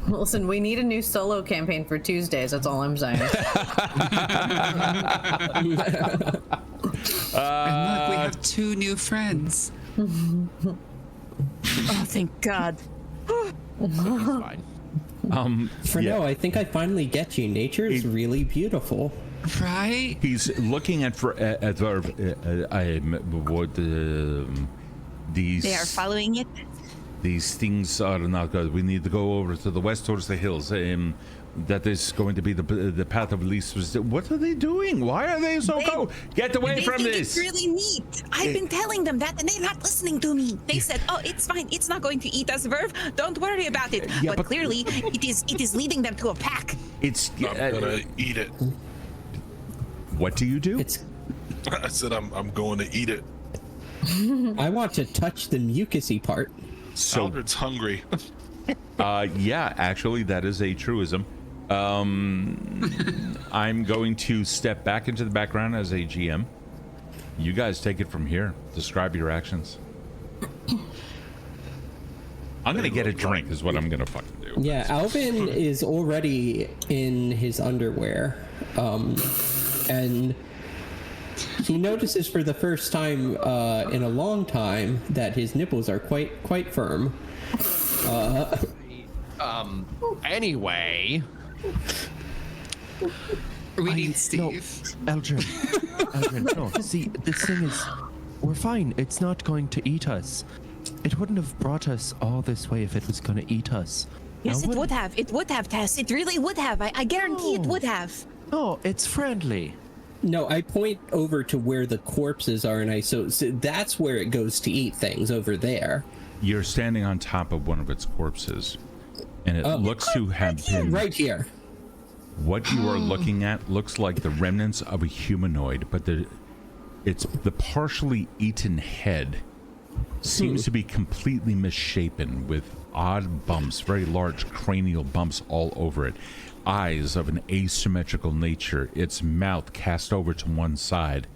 Listen, we need a new solo campaign for Tuesdays. That's all I'm saying. And look, we have 2 new friends. Oh, thank God. Fine. For Yeah. now, I think I finally get you. Nature is really beautiful. Right? He's looking at Virve. These. They are following it. These things are not good. We need to go over to the west towards the hills. That is going to be the path of least. What are they doing? Why are they so cold? Get away They from think this! it's really neat. I've been telling them that, and they're not listening to me. They said, "Oh, it's fine. It's not going to eat us, Virve. Don't worry about it." Yeah, but but- clearly, it is leading them to a pack. It's. I'm gonna eat it. What do you do? It's. I said I'm going to eat it. I want to touch the mucusy part. So, Aldred's hungry. yeah, actually, that is a truism. I'm going to step back into the background as a GM. You guys take it from here. Describe your actions. I'm gonna get a drink is what I'm gonna fucking do. Yeah, Alvin is already in his underwear, and he notices for the first time in a long time that his nipples are quite firm. Anyway. We need Steve. No, Aldred, no. See, this thing is... We're fine. It's not going to eat us. It wouldn't have brought us all this way if it was going to eat us. Yes, Now, it would have. It would have, Tess. It really would have. I guarantee it would have. No, it's friendly. No, I point over to where the corpses are, and so that's where it goes to eat things, over there. You're standing on top of one of its corpses, and it looks to have been right here. What you are looking at looks like the remnants of a humanoid, but it's the partially eaten head seems to be completely misshapen with odd bumps, very large cranial bumps all over it. Eyes of an asymmetrical nature, its mouth cast over to one side,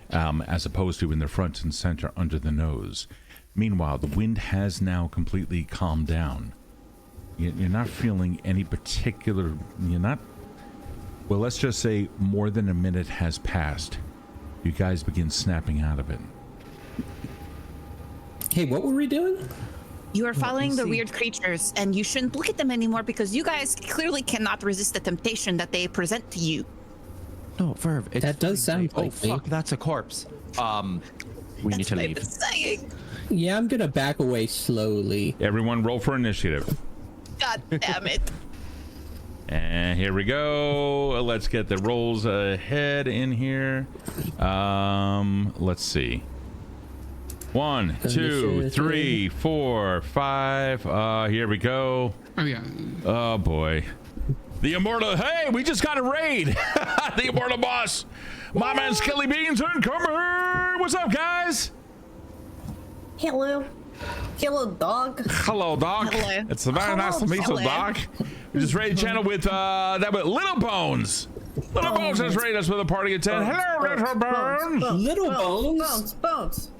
as opposed to in the front and center under the nose. Meanwhile, the wind has now completely calmed down. You're not feeling any particular... You're not... Well, let's just say more than a minute has passed. You guys begin snapping out of it. Hey, what were we doing? You are following the weird creatures, and you shouldn't look at them anymore because you guys clearly cannot resist the temptation that they present to you. No, Virve. That does sound Oh, like me. fuck, that's a corpse. We need to What I've leave. been saying. Yeah, I'm gonna back away slowly. Everyone roll for initiative. God damn it. And here we go. Let's get the rolls ahead in here. Let's see. 1, 2, 3, 4, 5. Here we go. Oh, yeah. Oh boy. The immortal. Hey, we just got a raid. The immortal boss. My man Skelly Beans incoming. What's up, guys? Hello. Hello, dog. Hello, dog. Hello. It's very nice to meet you, Hello. dog. We just raided channel with Little Bones. Little Bones has raided us with a party of 10. Hello, Little Bones. Little bones. Bones.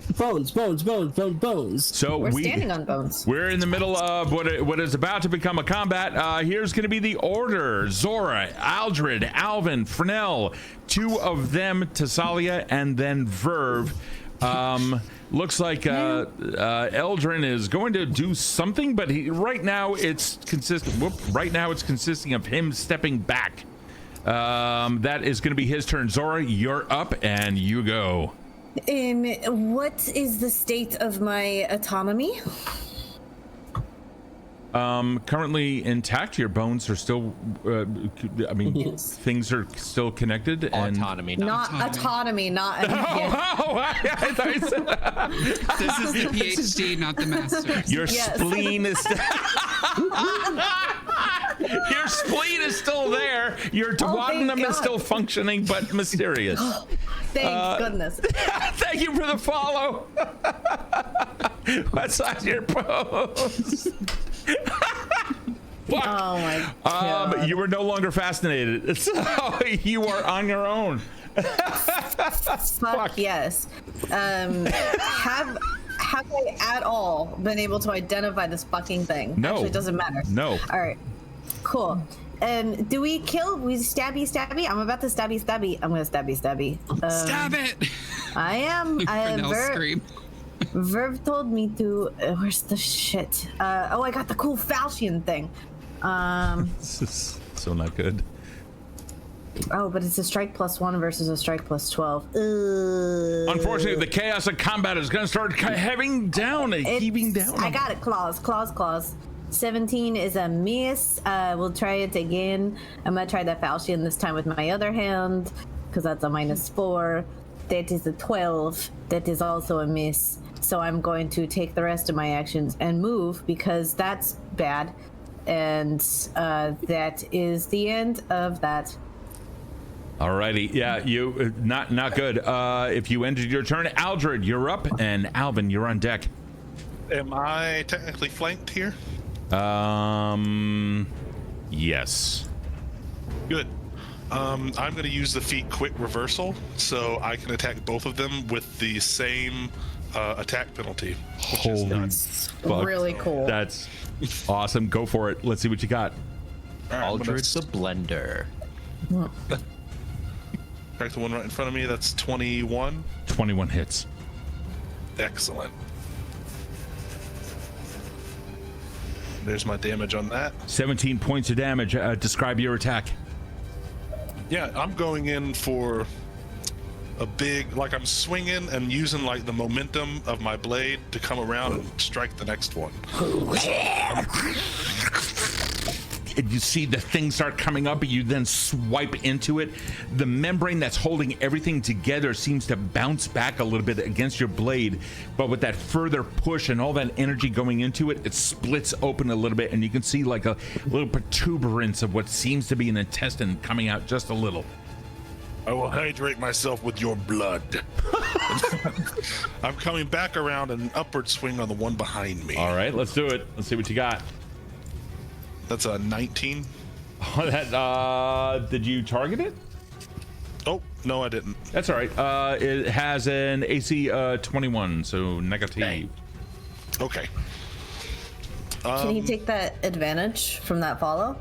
So We're standing on bones. We're in the middle of what is about to become a combat. Here's going to be the order: Zora, Aldred, Alvin, Frenell, 2 of them, Thessalia, and then Virve. Looks like Eldrin is going to do something, but right now it's consisting of him stepping back. That is going to be his turn. Zora, you're up, and you go. What is the state of my autonomy? Currently intact. Your bones are still. Yes. Things are still connected. And Autonomy. Not autonomy, not. I thought you said This is the PhD, not the master's. your Yes. spleen is. Your spleen is still there. Your duodenum is God. still functioning, but mysterious. Thank goodness. Thank you for the follow. What's on your post? Fuck. Oh my god. You were no longer fascinated, so you are on your own. Fuck yes. Have I at all been able to identify this fucking thing? No. Actually, it doesn't matter. No. All right. Cool. Do we kill? We stabby? I'm about to stabby. I'm gonna stabby. Stab it! I am. Frenell scream. Virve told me to. Where's the shit? Oh, I got the cool falchion thing. This is so not good. Oh, but it's a strike +1 versus a strike +12. Unfortunately, the chaos of combat is going to start heaving down, heaving down. I got it. Claws. 17 is a miss. We'll try it again. I'm gonna try that falchion this time with my other hand, because that's a -4. That is a 12. That is also a miss. So I'm going to take the rest of my actions and move, because that's bad. And that is the end of that. Alrighty, yeah, you not good. If you ended your turn, Aldred, you're up, and Alvin, you're on deck. Am I technically flanked here? Yes. I'm going to use the feat quick reversal, so I can attack both of them with the same attack penalty. Holy fuck. Really cool. That's awesome. Go for it. Let's see what you got. All right, Aldred the Blender. Back to one right in front of me. That's 21. 21 hits. Excellent. There's my damage on that. 17 points of damage. Describe your attack. Yeah, I'm going in for a big, like I'm swinging and using like the momentum of my blade to come around and strike the next one. And you see the thing start coming up, and you then swipe into it. The membrane that's holding everything together seems to bounce back a little bit against your blade, but with that further push and all that energy going into it, it splits open a little bit, and you can see like a little protuberance of what seems to be an intestine coming out just a little. I will hydrate myself with your blood. I'm coming back around and upward swing on the one behind me. All right, let's do it. Let's see what you got. That's a 19. Did you target it? Oh, no, I didn't. That's all right. It has an AC 21, so negative. Dang. Okay. Can you take that advantage from that follow?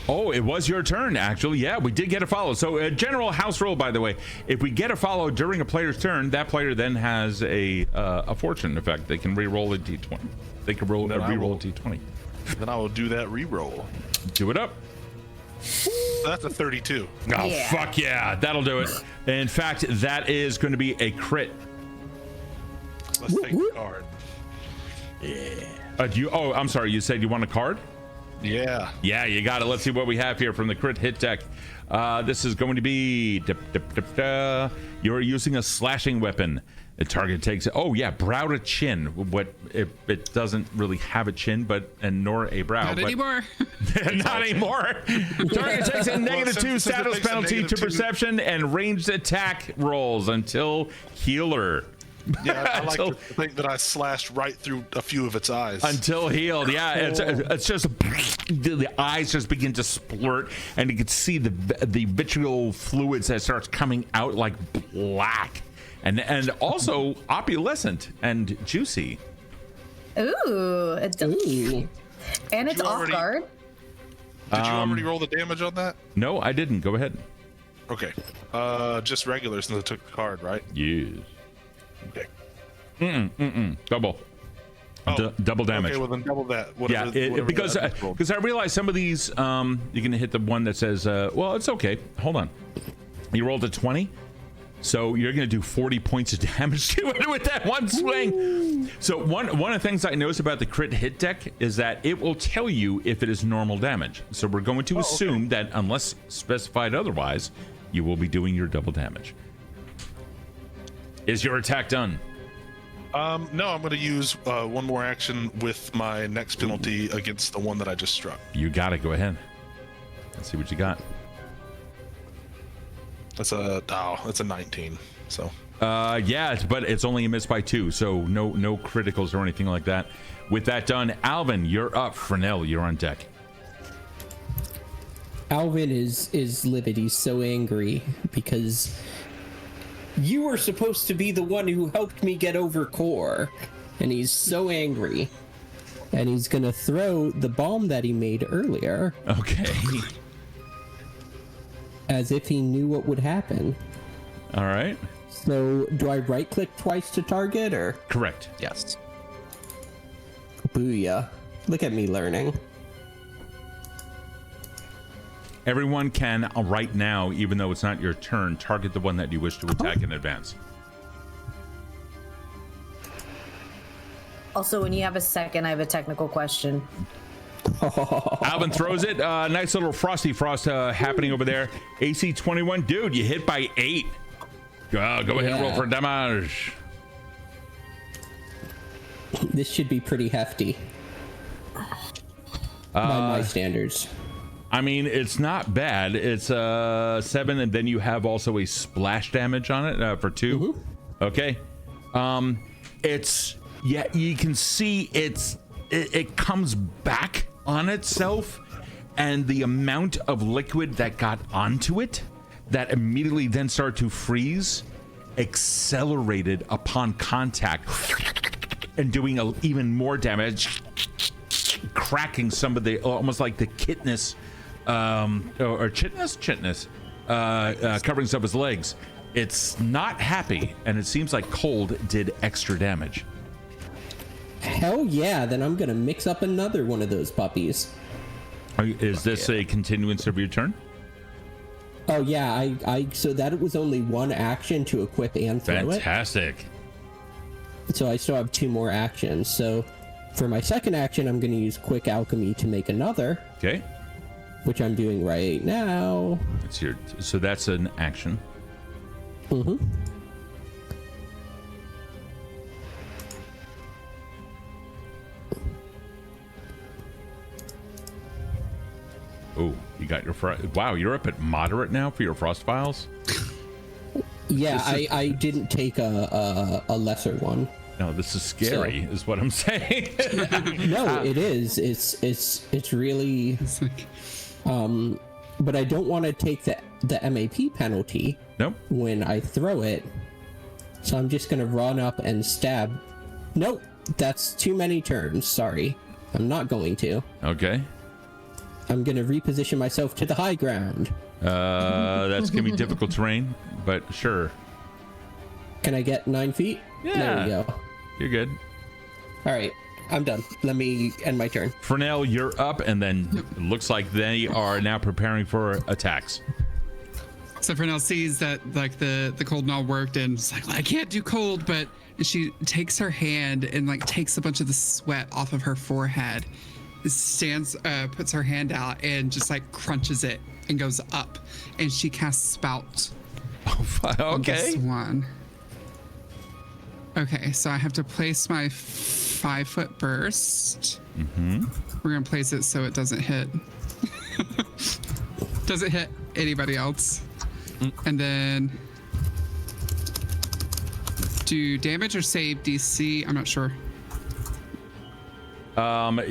Oh, it was your turn, actually. Yeah, we did get a follow. So, general house rule, by the way, if we get a follow during a player's turn, that player then has a fortune effect. They can re-roll a d20. They can re-roll a d20. Then I will do that re-roll. Do it up. That's a 32. Oh, yeah. Fuck yeah. That'll do it. In fact, that is going to be a crit. Let's take the card. Yeah. I'm sorry. You said you want a card? Yeah. Yeah, you got it. Let's see what we have here from the crit hit deck. This is going to be... You're using a slashing weapon. The target takes... Oh, yeah, brow to chin. It doesn't really have a chin, nor a brow. Not anymore. Not anymore. Target takes a -2 status penalty to perception and ranged attack rolls until healer. Yeah, I like to think that I slashed right through a few of its eyes. Until healed, yeah. It's just the eyes just begin to splurt, and you can see the vitriol fluids that starts coming out like black, and also opalescent and juicy. Ooh, it does. Ooh. And it's off guard. Did you already roll the damage on that? No, I didn't. Go ahead. Okay. Just regular since I took the card, right? Yes. Okay. Double. Oh. Double damage. Okay, well then double that. Because I realize some of these, you're gonna hit the one that says, well, it's okay. Hold on. You rolled a 20, so you're gonna do 40 points of damage to it with that one swing. So one of the things I noticed about the crit hit deck is that it will tell you if it is normal damage. So we're going to assume that unless specified otherwise, you will be doing your double damage. Is your attack done? No, I'm going to use one more action with my next penalty against the one that I just struck. You got it. Go ahead. Let's see what you got. That's a 19. So. Yeah, but it's only a miss by 2, so no criticals or anything like that. With that done, Alvin, you're up. Frenell, you're on deck. Alvin is livid. He's so angry because you were supposed to be the one who helped me get over core, and he's so angry. And he's gonna throw the bomb that he made earlier. Okay. As if he knew what would happen. All right. So, do I right-click twice to target, or? Correct. Yes. Booyah. Look at me learning. Everyone can, right now, even though it's not your turn, target the one that you wish to attack in advance. Also, when you have a second, I have a technical question. Alvin throws it. Nice little frosty frost happening over there. AC 21. Dude, you hit by 8. Go ahead and roll for damage. This should be pretty hefty. By my standards. I mean, it's not bad. It's 7, and then you have also a splash damage on it for 2. Mm-hmm. Okay. It's, yeah, you can see it comes back on itself, and the amount of liquid that got onto it that immediately then started to freeze accelerated upon contact and doing even more damage, cracking some of the almost like the chitness or chitness covering some of his legs. It's not happy, and it seems like cold did extra damage. Hell yeah, then I'm gonna mix up another one of those puppies. Is this a continuance of your turn? Oh yeah, I so that was only one action to equip and throw Fantastic. it. So I still have 2 more actions. So for my second action, I'm gonna use quick alchemy to make another. Okay. Which I'm doing right now. So that's an action. Mm-hmm. Oh, you got your wow, you're up at moderate now for your frost files? Yeah, I didn't take a lesser one. No, this is scary, is what I'm saying. No, it is. It's really but I don't want to take the MAP penalty. Nope. When I throw it. So I'm just gonna run up and stab. Nope, that's too many turns. Sorry. I'm not going to. Okay. I'm gonna reposition myself to the high ground. That's gonna be difficult terrain, but sure. Can I get 9 feet? Yeah. There we go. You're good. All right, I'm done. Let me end my turn. Frenell, you're up, and then it looks like they are now preparing for attacks. So Frenell sees that like the cold gnaw worked, and it's like, I can't do cold, but she takes her hand and like takes a bunch of the sweat off of her forehead, stands, puts her hand out and just like crunches it and goes up, and she casts spout. Okay. One. Okay, so I have to place my 5-foot burst. Mm-hmm. We're gonna place it so it doesn't hit. Doesn't hit anybody else. And then do damage or save DC? I'm not sure.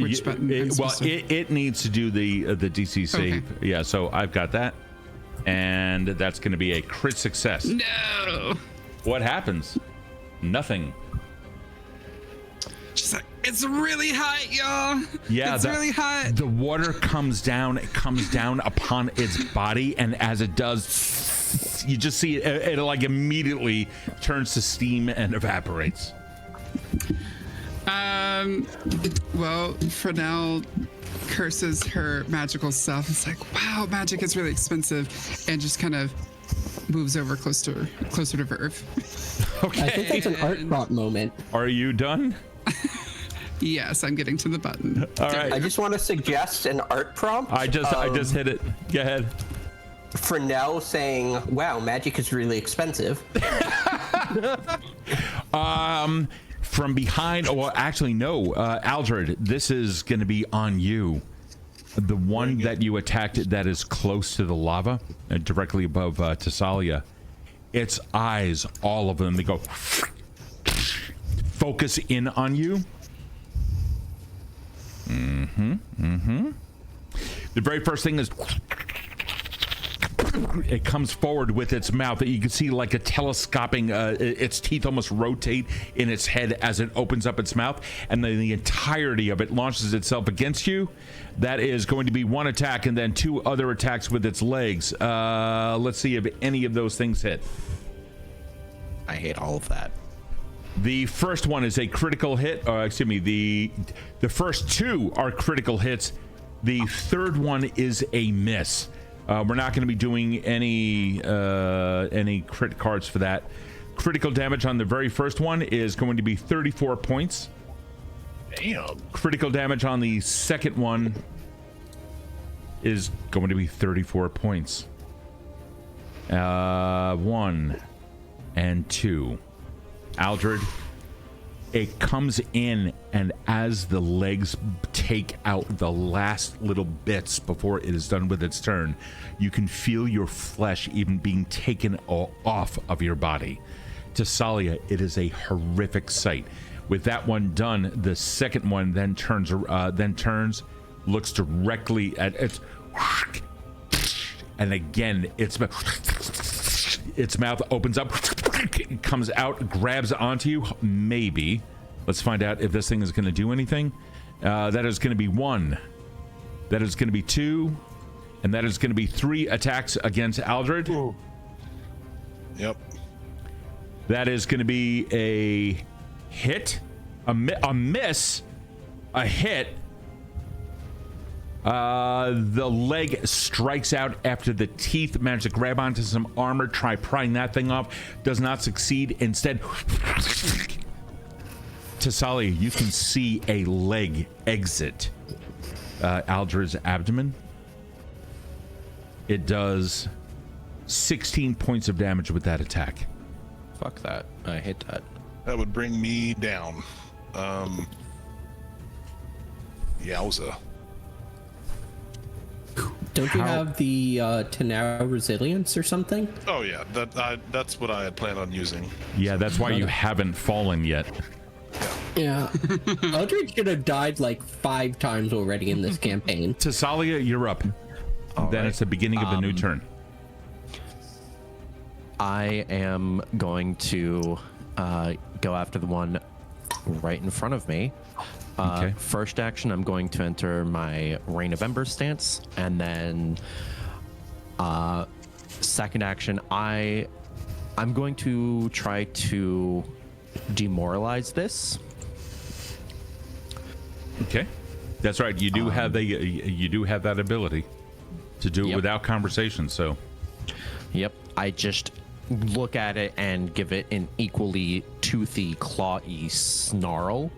Which button? It needs to do the DC save. Okay. Yeah, so I've got that, and that's going to be a crit success. No. What happens? Nothing. She's like, it's really hot, y'all. Yeah, it's really hot. The water comes down. It comes down upon its body, and as it does, you just see it like immediately turns to steam and evaporates. Well, Frenell curses her magical self. It's like, wow, magic is really expensive, and just kind of moves over closer to Virve. Okay. I think it's an art prop moment. Are you done? Yes, I'm getting to the button. All right. I just want to suggest an art prompt. I just hit it. Go ahead. Frenell saying, wow, magic is really expensive. From behind, well, actually, no. Aldred, this is going to be on you. The one that you attacked that is close to the lava, directly above Thessalia, its eyes, all of them, they go focus in on you. The very first thing is it comes forward with its mouth. You can see like a telescoping, its teeth almost rotate in its head as it opens up its mouth, and then the entirety of it launches itself against you. That is going to be one attack, and then 2 other attacks with its legs. Let's see if any of those things hit. I hate all of that. The first one is a critical hit. Excuse me. The first 2 are critical hits. The third one is a miss. We're not going to be doing any crit cards for that. Critical damage on the very first one is going to be 34 points. Damn. Critical damage on the second one is going to be 34 points. 1 and 2. Aldred, it comes in, and as the legs take out the last little bits before it is done with its turn, you can feel your flesh even being taken off of your body. Thessalia, it is a horrific sight. With that one done, the second one then turns looks directly at it, and again its mouth opens up, comes out, grabs onto you. Maybe. Let's find out if this thing is going to do anything. That is going to be 1. That is going to be 2. And that is going to be 3 attacks against Aldred. Ooh. Yep. That is going to be a hit, a miss, a hit. The leg strikes out after the teeth manage to grab onto some armor. Try prying that thing off. Does not succeed. Instead, Thessalia, you can see a leg exit Aldred's abdomen. It does 16 points of damage with that attack. Fuck that. I hate that. That would bring me down. Yowza. Don't you have the Tenara resilience or something? Oh yeah, that's what I had planned on using. Yeah, that's why you haven't fallen yet. Yeah. Aldred should have died like 5 times already in this campaign. Thessalia, you're up. Then it's the beginning of the new turn. I am going to go after the one right in front of me. Okay. First action, I'm going to enter my Rain of Ember stance, and then second action, I'm going to try to demoralize this. Okay, that's right. You do have that ability to do it without conversation. So, yep, I just look at it and give it an equally toothy, clawy snarl.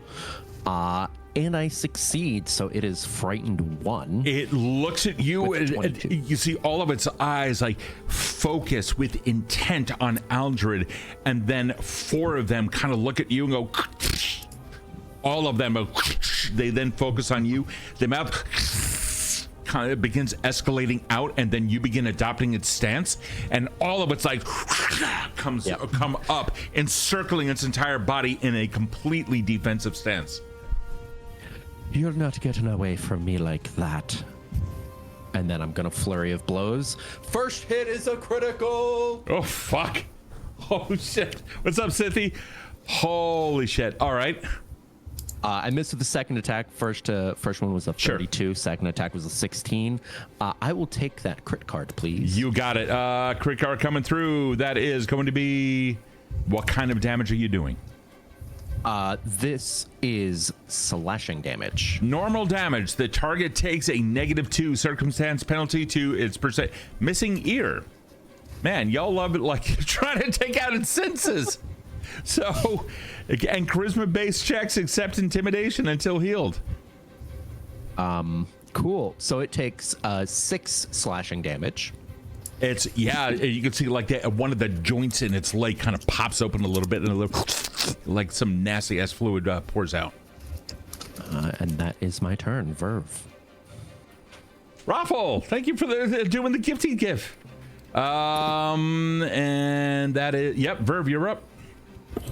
And I succeed, so it is frightened 1. It looks at you, and you see all of its eyes like focus with intent on Aldred, and then 4 of them kind of look at you and go. All of them, they then focus on you. The mouth kind of begins escalating out, and then you begin adopting its stance, and all of it's like come up, encircling its entire body in a completely defensive stance. You're not getting away from me like that. And then I'm gonna flurry of blows. First hit is a critical. Oh fuck! Oh shit! What's up, Sithy? Holy shit! All right. I missed with the second attack. First one was a 32. Sure. Second attack was a 16. I will take that crit card, please. You got it. Crit card coming through. That is going to be. What kind of damage are you doing? This is slashing damage. Normal damage. The target takes a -2 circumstance penalty to its percent. Missing ear. Man, y'all love it like you're trying to take out its senses. So, and charisma-based checks except intimidation until healed. Cool. So it takes 6 slashing damage. It's you can see like that one of the joints in its leg kind of pops open a little bit, and a little like some nasty ass fluid pours out. And that is my turn. Virve. ROFL, thank you for doing the gifty gift. And that is Virve, you're up.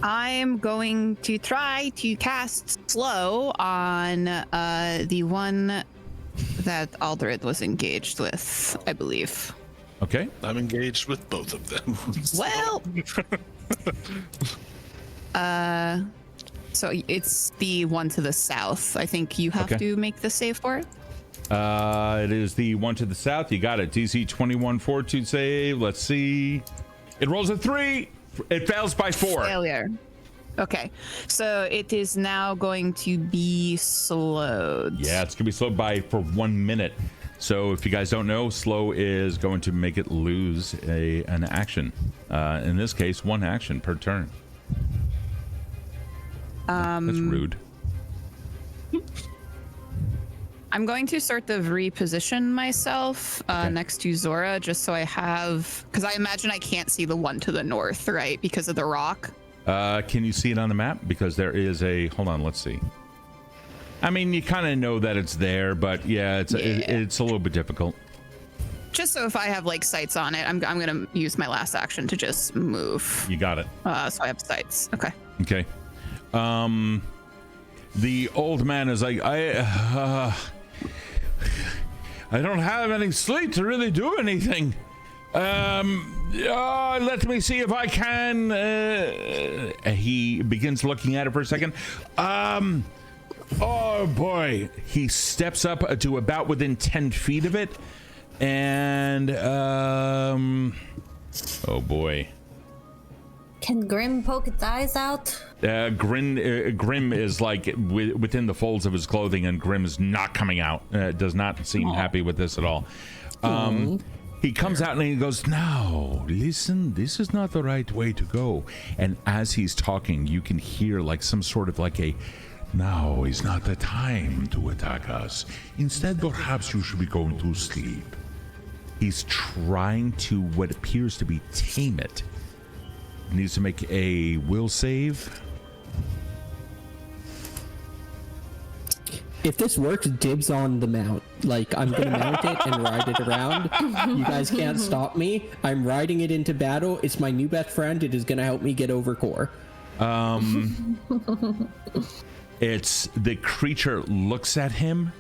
I'm going to try to cast slow on the one that Aldred was engaged with, I believe. Okay. I'm engaged with both of them. Well, so it's the one to the south. I think you have to make the save for it. It is the one to the south. You got it. DC 21 fortitude save. Let's see. It rolls a 3. It fails by 4. Failure. Okay, so it is now going to be slowed. Yeah, it's gonna be slowed for 1 minute. So if you guys don't know, slow is going to make it lose an action. In this case, 1 action per turn. That's rude. I'm going to sort of reposition myself next to Zora, just so I have, because I imagine I can't see the one to the north, right? Because of the rock. Can you see it on the map? Because there is hold on, let's see. I mean, you kind of know that it's there, but yeah, it's a little bit difficult. Just so if I have like sights on it, I'm going to use my last action to just move. You got it. So I have sights. Okay. Okay. The old man is like, I don't have any sleep to really do anything. Let me see if I can. He begins looking at it for a second. Oh boy. He steps up to about within 10 feet of it. And, oh boy. Can Grim poke its eyes out? Grim is like within the folds of his clothing, and Grim is not coming out. Does not seem happy with this at all. He comes out and he goes, "No, listen, this is not the right way to go." And as he's talking, you can hear like some sort of like a, "Now is not the time to attack us. Instead, perhaps you should be going to sleep." He's trying to what appears to be tame it. Needs to make a will save. If this works, dibs on the mount. Like, I'm gonna mount it and ride it around. You guys can't stop me. I'm riding it into battle. It's my new best friend. It is gonna help me get over core. It's the creature looks at him,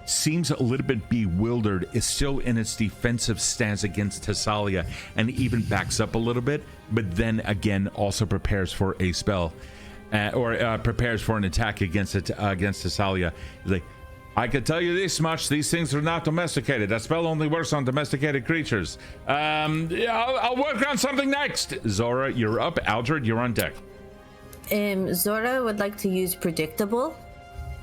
seems a little bit bewildered, is still in its defensive stance against Thessalia, and even backs up a little bit, but then again also prepares for a spell, prepares for an attack against Thessalia. He's like, "I can tell you this much: these things are not domesticated. That spell only works on domesticated creatures. I'll work on something next." Zora, you're up. Aldred, you're on deck. Zora would like to use predictable.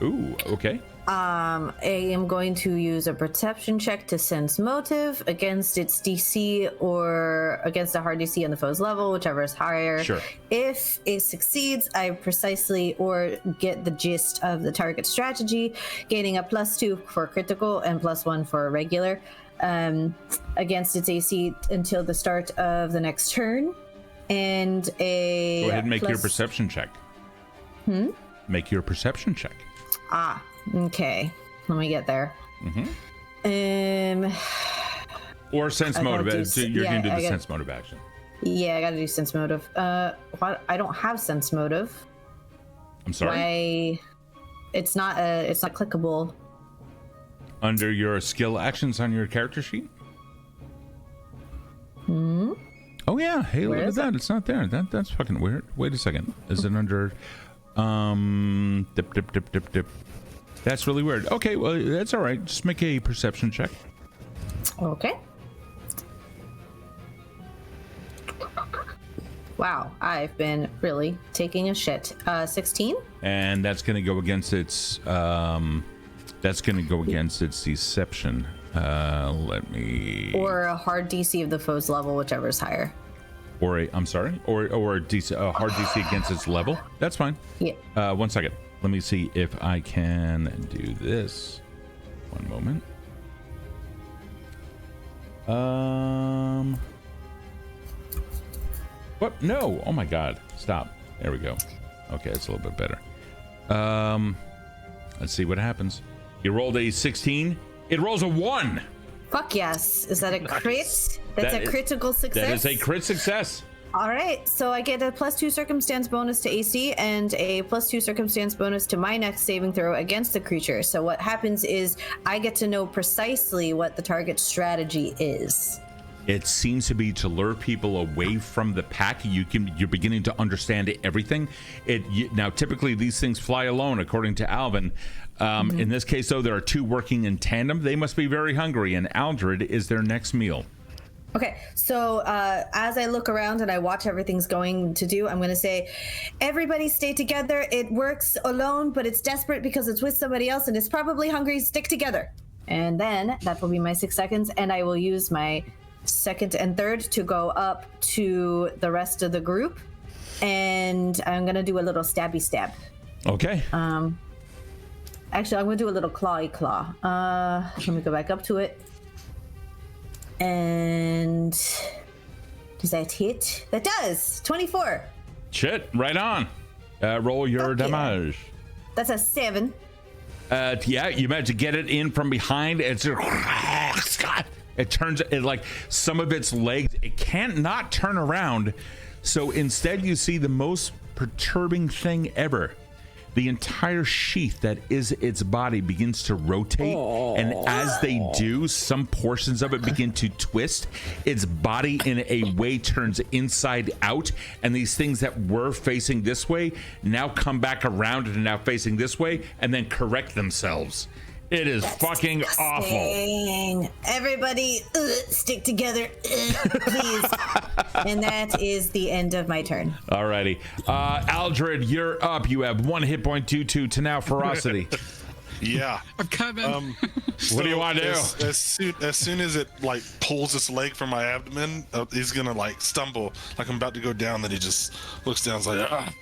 Ooh, okay. I am going to use a perception check to sense motive against its DC or against a hard DC on the foe's level, whichever is higher. Sure. If it succeeds, I precisely or get the gist of the target strategy, gaining a +2 for critical and +1 for regular against its AC until the start of the next turn. And a go ahead and make your perception check. Make your perception check. Okay. Let me get there. Or sense motive. You're going to do the sense motive action. Yeah, I got to do sense motive. What? I don't have sense motive. I'm sorry. It's not clickable. Under your skill actions on your character sheet. Oh yeah. Hey, look at that. It's not there. That's fucking weird. Wait a second. Is it under? Dip. That's really weird. Okay, well, that's all right. Just make a perception check. Okay. Wow, I've been really taking a shit. 16. And that's going to go against its. That's going to go against its deception. Let me. Or a hard DC of the foe's level, whichever is higher. Or a hard DC against its level. That's fine. Yeah. 1 second. Let me see if I can do this. One moment. What? No. Oh my God. Stop. There we go. Okay, it's a little bit better. Let's see what happens. You rolled a 16. It rolls a 1. Fuck yes. Is that a crit? That's a critical success? That is a crit success. All right, so I get a +2 circumstance bonus to AC and a +2 circumstance bonus to my next saving throw against the creature. So what happens is I get to know precisely what the target strategy is. It seems to be to lure people away from the pack. You're beginning to understand everything. Now, typically these things fly alone, according to Alvin. In this case, though, there are two working in tandem. They must be very hungry, and Aldred is their next meal. Okay, so as I look around and I watch everything's going to do, I'm going to say, everybody stay together. It works alone, but it's desperate because it's with somebody else and it's probably hungry. Stick together. And then that will be my 6 seconds, and I will use my second and third to go up to the rest of the group. And I'm going to do a little stabby stab. Okay. Actually, I'm going to do a little clawy claw. Let me go back up to it. And does that hit? That does. 24. Shit, right on. Roll your damage. That's a 7. Yeah, you managed to get it in from behind. It turns it like some of its legs. It can't not turn around. So instead, you see the most perturbing thing ever. the entire sheath that is its body begins to rotate. And as they do, some portions of it begin to twist. Its body in a way turns inside out, and these things that were facing this way now come back around and are now facing this way and then correct themselves. It is fucking awful. Everybody, stick together, please. And that is the end of my turn. Alrighty. Aldred, you're up. You have 1 hit point due to now ferocity. Yeah. I'm coming. What do you want to do? As soon as it like pulls its leg from my abdomen, he's gonna like stumble, like I'm about to go down. Then he just looks down, and is like,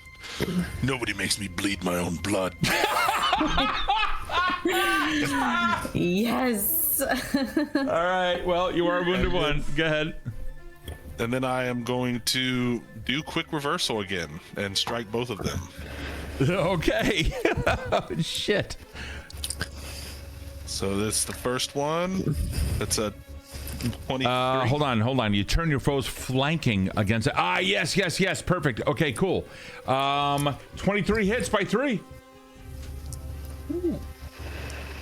nobody makes me bleed my own blood. Yes. All right. Well, you are wounded 1. Go ahead. And then I am going to do quick reversal again and strike both of them. Okay. Shit. So that's the first one. That's a 23. Hold on. You turn your foes flanking against it. Yes. Perfect. Okay, cool. 23 hits by 3.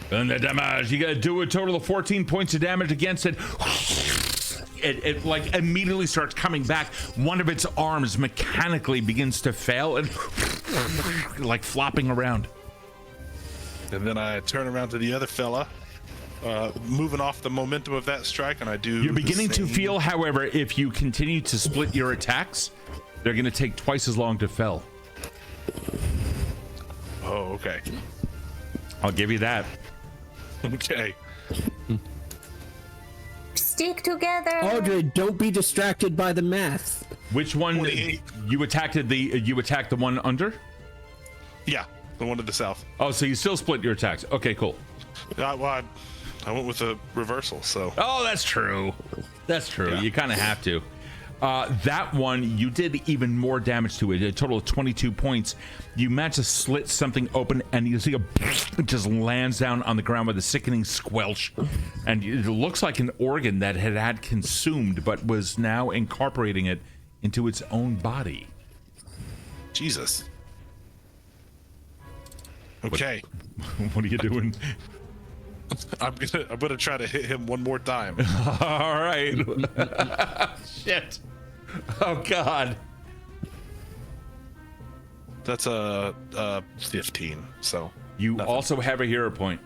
And the damage, you gotta do a total of 14 points of damage against it. It like immediately starts coming back. One of its arms mechanically begins to fail and like flopping around. And then I turn around to the other fella, moving off the momentum of that strike, and I do. You're beginning to feel, however, if you continue to split your attacks, they're gonna take twice as long to fell. Oh, okay. I'll give you that. Okay. Stick together. Aldred, don't be distracted by the math. Which one? 28. You attacked the one under? Yeah, the one to the south. Oh, so you still split your attacks. Okay, cool. Well, I went with a reversal, so. Oh, that's true. That's true. Yeah. You kind of have to. That one, you did even more damage to it, a total of 22 points. You managed to slit something open, and you see it just lands down on the ground with a sickening squelch. And it looks like an organ that had consumed, but was now incorporating it into its own body. Jesus. Okay. What are you doing? I'm gonna try to hit him one more time. All right. Shit. Oh God. That's a 15. So You nothing. also have a hero point.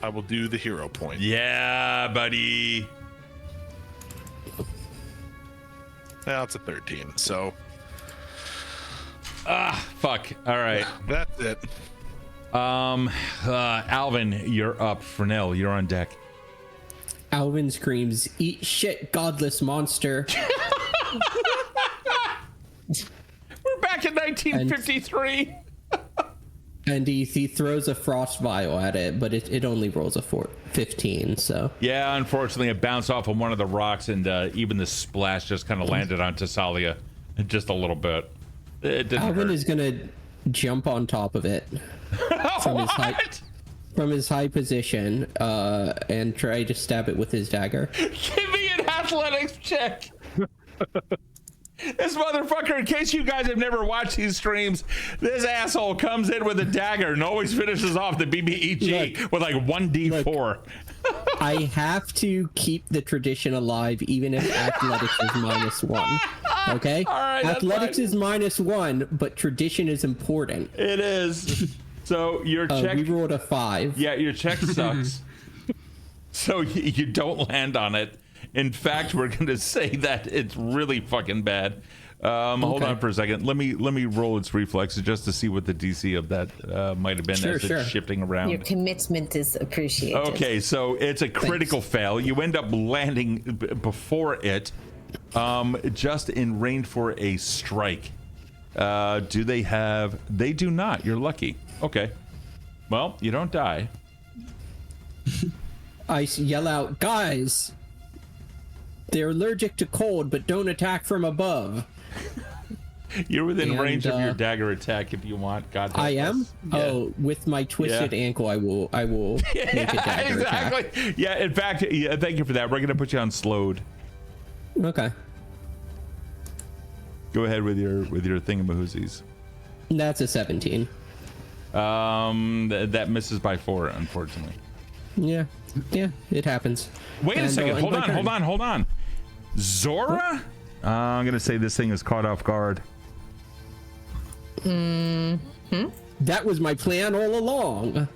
I will do the hero point. Yeah, buddy. Now it's a 13. So Fuck. All right. that's it. Alvin, you're up. Frenell, you're on deck. Alvin screams, "Eat shit, godless monster!" We're back in 1953. And he throws a frost vial at it, but it only rolls a 15, so. Yeah, unfortunately, it bounced off of one of the rocks, and even the splash just kind of landed on Thessalia just a little bit. It didn't Alvin hurt. is gonna jump on top of it from his high position and try to stab it with his dagger. Give me an athletics check. This motherfucker, in case you guys have never watched these streams, this asshole comes in with a dagger and always finishes off the BBEG with like 1d4. I have to keep the tradition alive, even if athletics is -1. Okay? All right, that's athletics fine. is -1, but tradition is important. It is. So your check. We rolled a 5. Yeah, your check sucks. So you don't land on it. In fact, we're going to say that it's really fucking bad. Hold on for a second. Let me roll its reflexes just to see what the DC of that might have been as it's shifting around. Your commitment is appreciated. Okay, so it's a critical fail. You end up landing before it, just in range for a strike. Do they have? They do not. You're lucky. Okay. Well, you don't die. I yell out, "Guys! They're allergic to cold, but don't attack from above." You're within range of your dagger attack if you want. God help I am? us. Yeah. Oh, with my twisted ankle, I will make a dagger exactly. attack. Yeah, in fact, thank you for that. We're going to put you on slowed. Okay. Go ahead with your thingamahoozies. That's a 17. That misses by 4, unfortunately. Yeah, it happens. Wait a And, second. end my turn. Hold on. Zora? I'm gonna say this thing is caught off guard. That was my plan all along.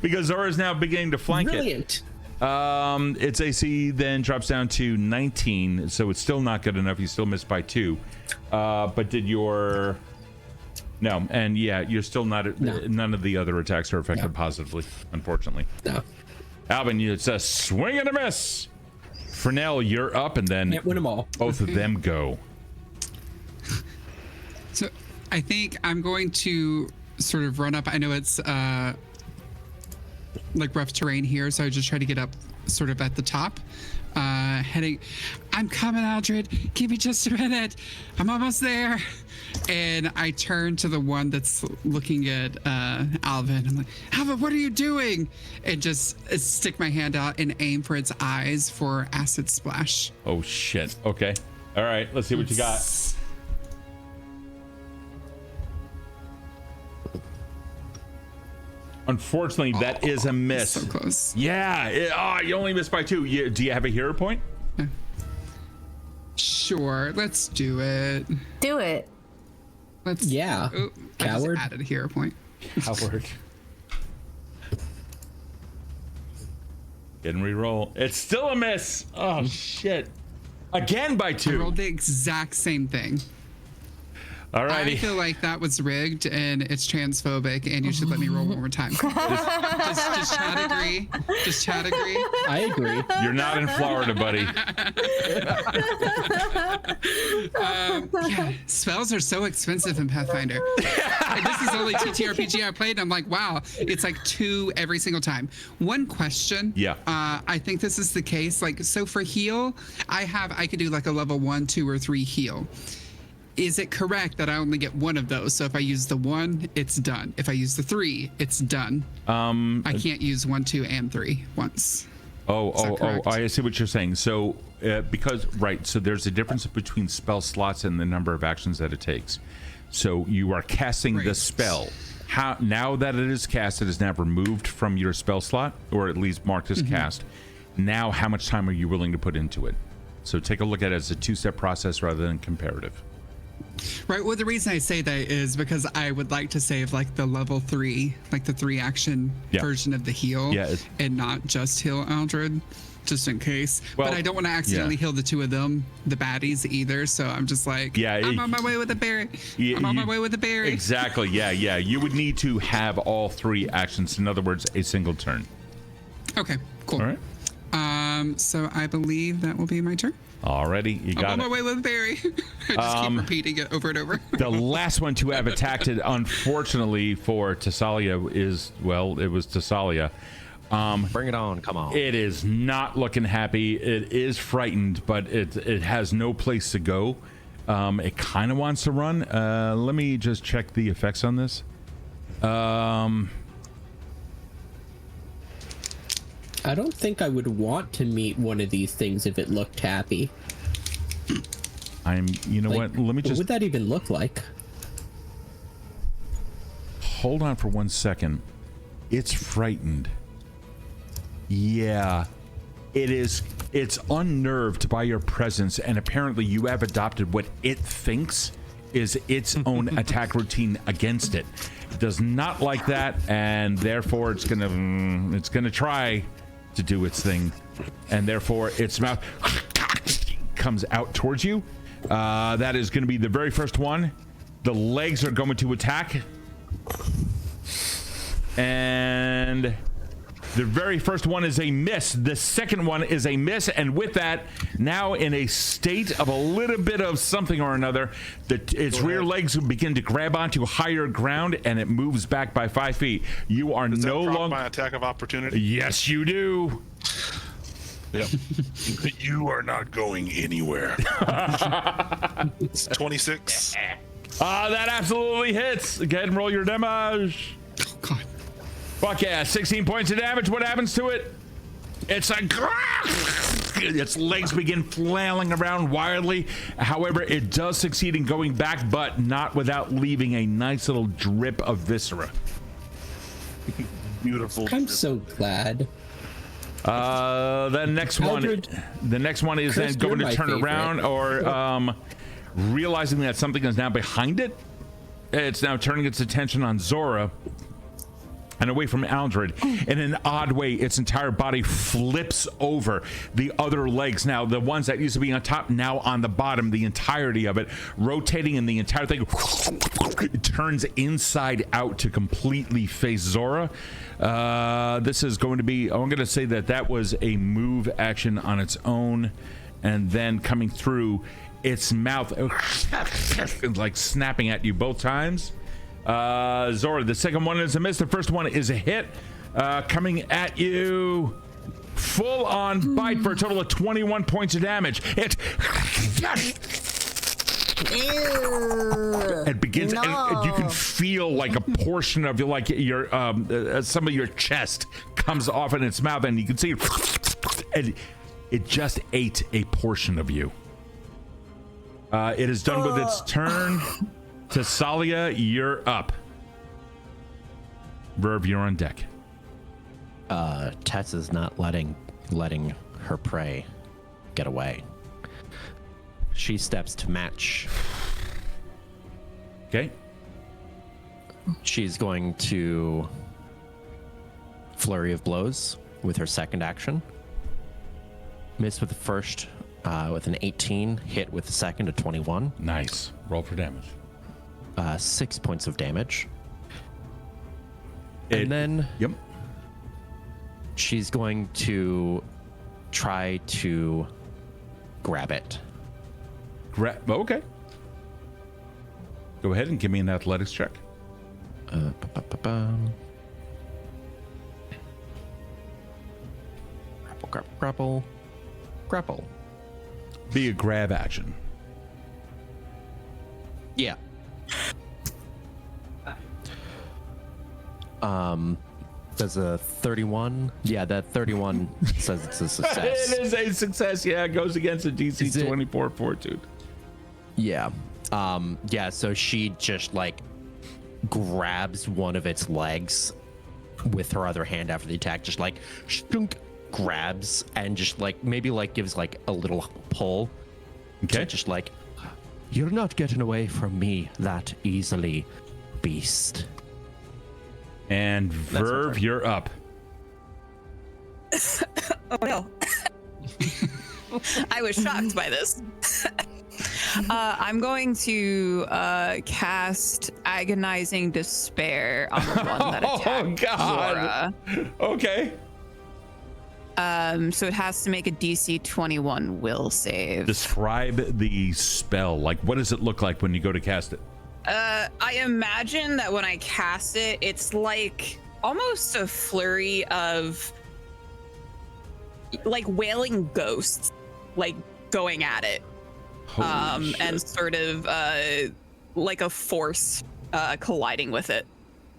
Because Zora is now beginning to flank Brilliant. it. Its AC then drops down to 19, so it's still not good enough. You still missed by 2. But did your... No, and yeah, you're still not... No. None of the other attacks are affected positively, unfortunately. No. Alvin, it's a swing and a miss. Frenell, you're up, and then Can't win them all. both of them go. So I think I'm going to sort of run up. I know it's like rough terrain here, so I just try to get up sort of at the top. Heading, I'm coming, Aldred. Give me just a minute. I'm almost there. And I turn to the one that's looking at Alvin. I'm like, Alvin, what are you doing? And just stick my hand out and aim for its eyes for acid splash. Oh, shit. Okay. All right, let's see what you got. Unfortunately, that is a miss. So close. Yeah. You only missed by 2. Do you have a hero point? Sure, let's do it. Do it. Let's. Yeah. Oh, I Coward. just added a hero point. Coward. Get and reroll. It's still a miss. Oh, shit. Again by I 2. rolled the exact same thing. Alrighty. I feel like that was rigged and it's transphobic, and you should let me roll one more time. just chat agree. Just chat agree. I agree. You're not in Florida, buddy. Yeah, spells are so expensive in Pathfinder. And this is the only TTRPG I played. And I'm like, wow, it's like 2 every single time. One question. Yeah. I think this is the case. Like, so for heal, I could do like a level 1, 2, or 3 heal. Is it correct that I only get one of those? So if I use the 1, it's done. If I use the 3, it's done. I can't use 1, 2, and 3 once. I see what you're saying. So so there's a difference between spell slots and the number of actions that it takes. So you are casting the spell. Now that it is cast, it is now removed from your spell slot, or at least marked as cast. Now, how much time are you willing to put into it? So take a look at it as a 2-step process rather than comparative. Right. Well, the reason I say that is because I would like to save like the level 3, like the 3 action version of the heal, and not just heal Aldred, just in case. But I don't want to accidentally heal the 2 of them, the baddies, either. So I'm just like, I'm on my way with a berry. I'm on my way with a berry. Exactly. Yeah. You would need to have all 3 actions. In other words, a single turn. Okay. Cool. All right. So I believe that will be my turn. Alrighty, you got it. I'm on my way with a berry. I just keep repeating it over and over. The last one to have attacked it, unfortunately for Thessalia, it was Thessalia. Bring it on, come on. It is not looking happy. It is frightened, but it has no place to go. It kind of wants to run. Let me just check the effects on this. I don't think I would want to meet one of these things if it looked happy. You know what? Let me just... What would that even look like? Hold on for 1 second. It's frightened. Yeah. It is. It's unnerved by your presence, and apparently you have adopted what it thinks is its own attack routine against it. It does not like that, and therefore it's gonna try to do its thing, and therefore its mouth comes out towards you. That is going to be the very first one. The legs are going to attack, and the very first one is a miss. The second one is a miss, and with that, now in a state of a little bit of something or another, its rear legs begin to grab onto higher ground, and it moves back by 5 feet. You are no longer my attack of opportunity. Yes, you do. Yep. You are not going anywhere. It's 26. That absolutely hits. Go ahead and roll your damage. Oh, God. Fuck yeah, 16 points of damage. What happens to it? It's a its legs begin flailing around wildly. However, it does succeed in going back, but not without leaving a nice little drip of viscera. Beautiful. I'm so glad. The next one is Chris, then going you're to my turn favorite. around, or realizing that something is now behind it. It's now turning its attention on Zora and away from Aldred. In an odd way, its entire body flips over. The other legs, now the ones that used to be on top, now on the bottom, the entirety of it rotating, and the entire thing turns inside out to completely face Zora. This is going to be, I'm going to say that was a move action on its own, and then coming through its mouth like snapping at you both times. Zora, the second one is a miss. The first one is a hit. Coming at you, full on bite for a total of 21 points of damage. It begins, and you can feel like a portion of your some of your chest comes off in its mouth, and you can see and it just ate a portion of you. It is done with its turn. Thessalia, you're up. Virve, you're on deck. Tess is not letting her prey get away. She steps to match. Okay. She's going to flurry of blows with her second action. Miss with the first with an 18, hit with the second, a 21. Nice. Roll for damage. 6 points of damage. And then yep, she's going to try to grab it. Okay. Go ahead and give me an athletics check. Grapple. Be a grab action. Yeah. Does a 31? Yeah, that 31 says it's a success. It is a success. Yeah, it goes against a DC 24 fortitude. Yeah. Yeah, so she just grabs one of its legs with her other hand after the attack, just shunk, grabs and just maybe gives a little pull. Okay. Just you're not getting away from me that easily, beast. And Virve, you're up. Oh no. I was shocked by this. I'm going to cast Agonizing Despair on the one that attacked Zora. Okay. So it has to make a DC 21 will save. Describe the spell. What does it look like when you go to cast it? I imagine that when I cast it, it's almost a flurry of wailing ghosts, going at it. And sort of like a force colliding with it.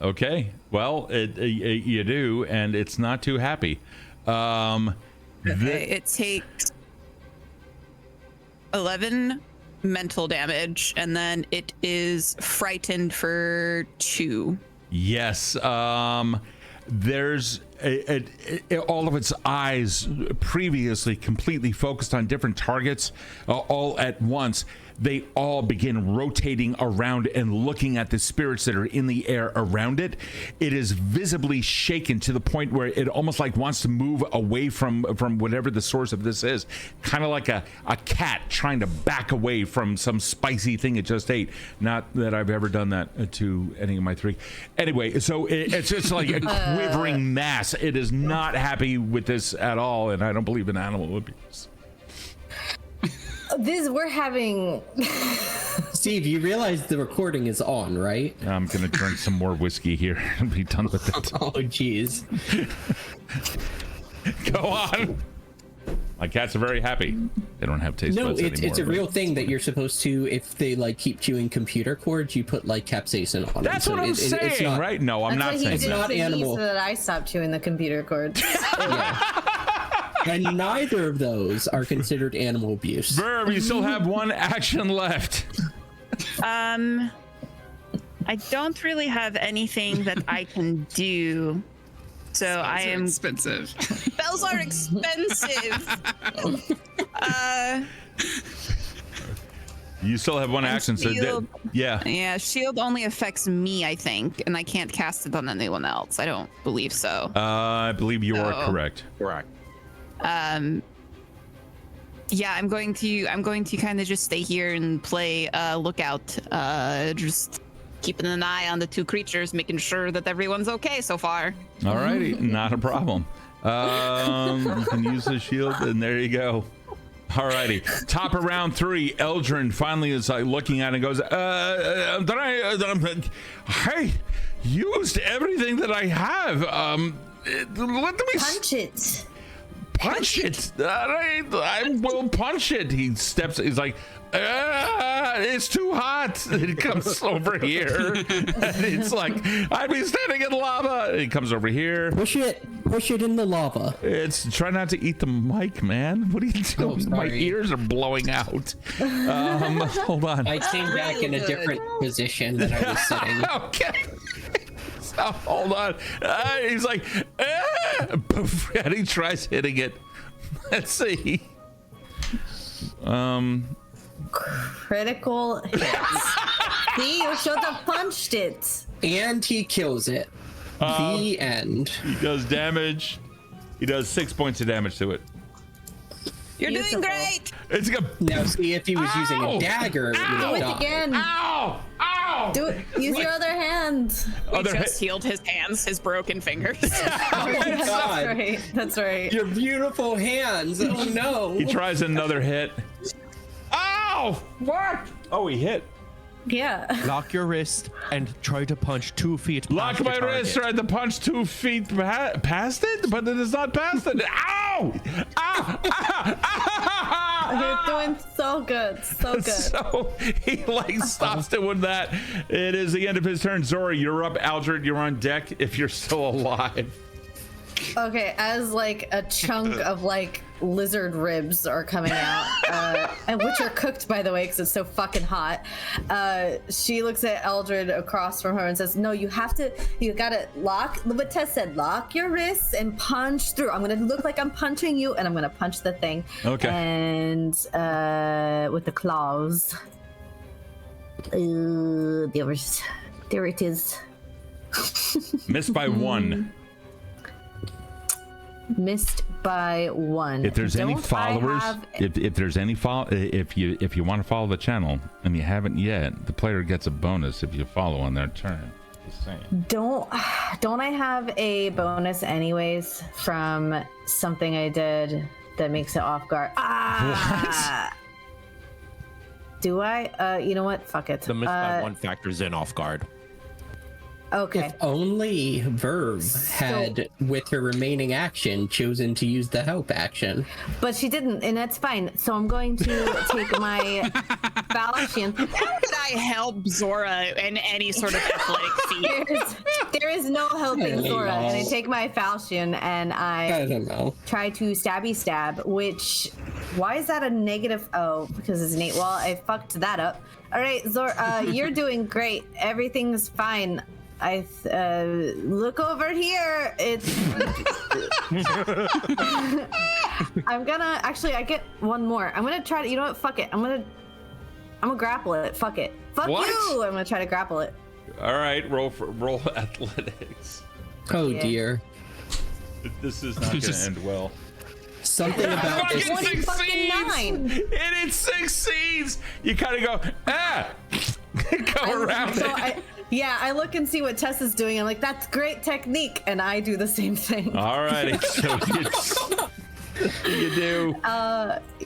Okay. Well, you do, and it's not too happy. It takes 11 mental damage, and then it is frightened for 2. Yes. There's all of its eyes previously completely focused on different targets all at once. They all begin rotating around and looking at the spirits that are in the air around it. It is visibly shaken to the point where it almost wants to move away from whatever the source of this is. Kind of like a cat trying to back away from some spicy thing it just ate. Not that I've ever done that to any of my 3. Anyway, so it's just like a quivering mass. It is not happy with this at all, and I don't believe in animal abuse. We're having. Steve, you realize the recording is on, right? I'm gonna drink some more whiskey here and be done with it. Oh, jeez. Go on. My cats are very happy. They don't have taste buds anymore. No, it's a real thing that you're supposed to. If they keep chewing computer cords, you put capsaicin on That's them. what I'm saying, it's not, right? No, I'm not saying it's that. not animal. So that I stopped chewing the computer cord. And neither of those are considered animal abuse. Virve, you still have one action left. I don't really have anything that I can do. So I am expensive. Spells are expensive. You still have one action, so yeah. Yeah, shield only affects me, I think, and I can't cast it on anyone else. I don't believe so. I believe you are correct. Correct. Yeah, I'm going to kind of just stay here and play lookout, just keeping an eye on the two creatures, making sure that everyone's okay so far. Alrighty, not a problem. You can use the shield, and there you go. Alrighty, top of round 3. Eldrin finally is looking at it and goes, hey, used everything that I have. Let me Punch it. punch it. I will punch it. He steps. He's like, it's too hot. And he comes over here. And it's like, I'd be standing in lava. And he comes over here. Push it in the lava. It's try not to eat the mic, man. What are you doing? My ears are blowing out. Hold on. I came back in a different position than I was sitting. Okay. So, hold on. He's like, poof, and he tries hitting it. Let's see. Critical hits. See, you should have punched it. And he kills it. The end. He does damage. He does 6 points of damage to it. You're doing great. It's gonna. Now see if he was using a dagger. It would Do have it died. again. Ow! Ow! Do it. Use your other hand. We just healed his hands, his broken fingers. That's God. right. That's right. Your beautiful hands. Oh no. He tries another hit. Ow! What? Oh, he hit. Yeah. Lock your wrist and try to punch 2 feet. Lock past my the wrist, target. tried to punch 2 feet past it, but it is not past it. Ow! Ah! Ah! Ah! You're doing so good. So good. So he like stops doing that. It is the end of his turn. Zora, you're up. Aldred, you're on deck if you're still alive. Okay, as like a chunk of like lizard ribs are coming out, and which are cooked by the way because it's so fucking hot. She looks at Aldred across from her and says, "No, you gotta lock what Tess said. Lock your wrists and punch through. I'm gonna look like I'm punching you, and I'm gonna punch the thing. Okay. And with the claws. There it is. Missed by 1. Missed by 1. If there's any Don't I followers, have- if there's any if you want to follow the channel and you haven't yet, the player gets a bonus if you follow on their turn. Just saying. Don't I have a bonus anyways from something I did that makes it off guard? Ah! Do I? You know what? Fuck it. The miss by 1 factors in off guard. Okay. If only Virve had, with her remaining action, chosen to use the help action. But she didn't, and that's fine. So I'm going to take my falchion. How could I help Zora in any sort of athletic feat? There is no helping Zora, and I take my falchion and I I don't know. try to stabby stab. Which, why is that a negative? Oh, because it's innate. Well, I fucked that up. All right, Zora, you're doing great. Everything's fine. I look over here. It's. I'm gonna actually. I get one more. I'm gonna try to. You know what? Fuck it. I'm gonna grapple it. Fuck it. Fuck What? you. I'm gonna try to grapple it. All right, roll athletics. Oh Yeah. dear. This is not going to end well. Something about this. Fucking fucking succeeds! It succeeds! You kind of go, go around So it. I look and see what Tess is doing. I'm like, that's great technique, and I do the same thing. All righty, so you do.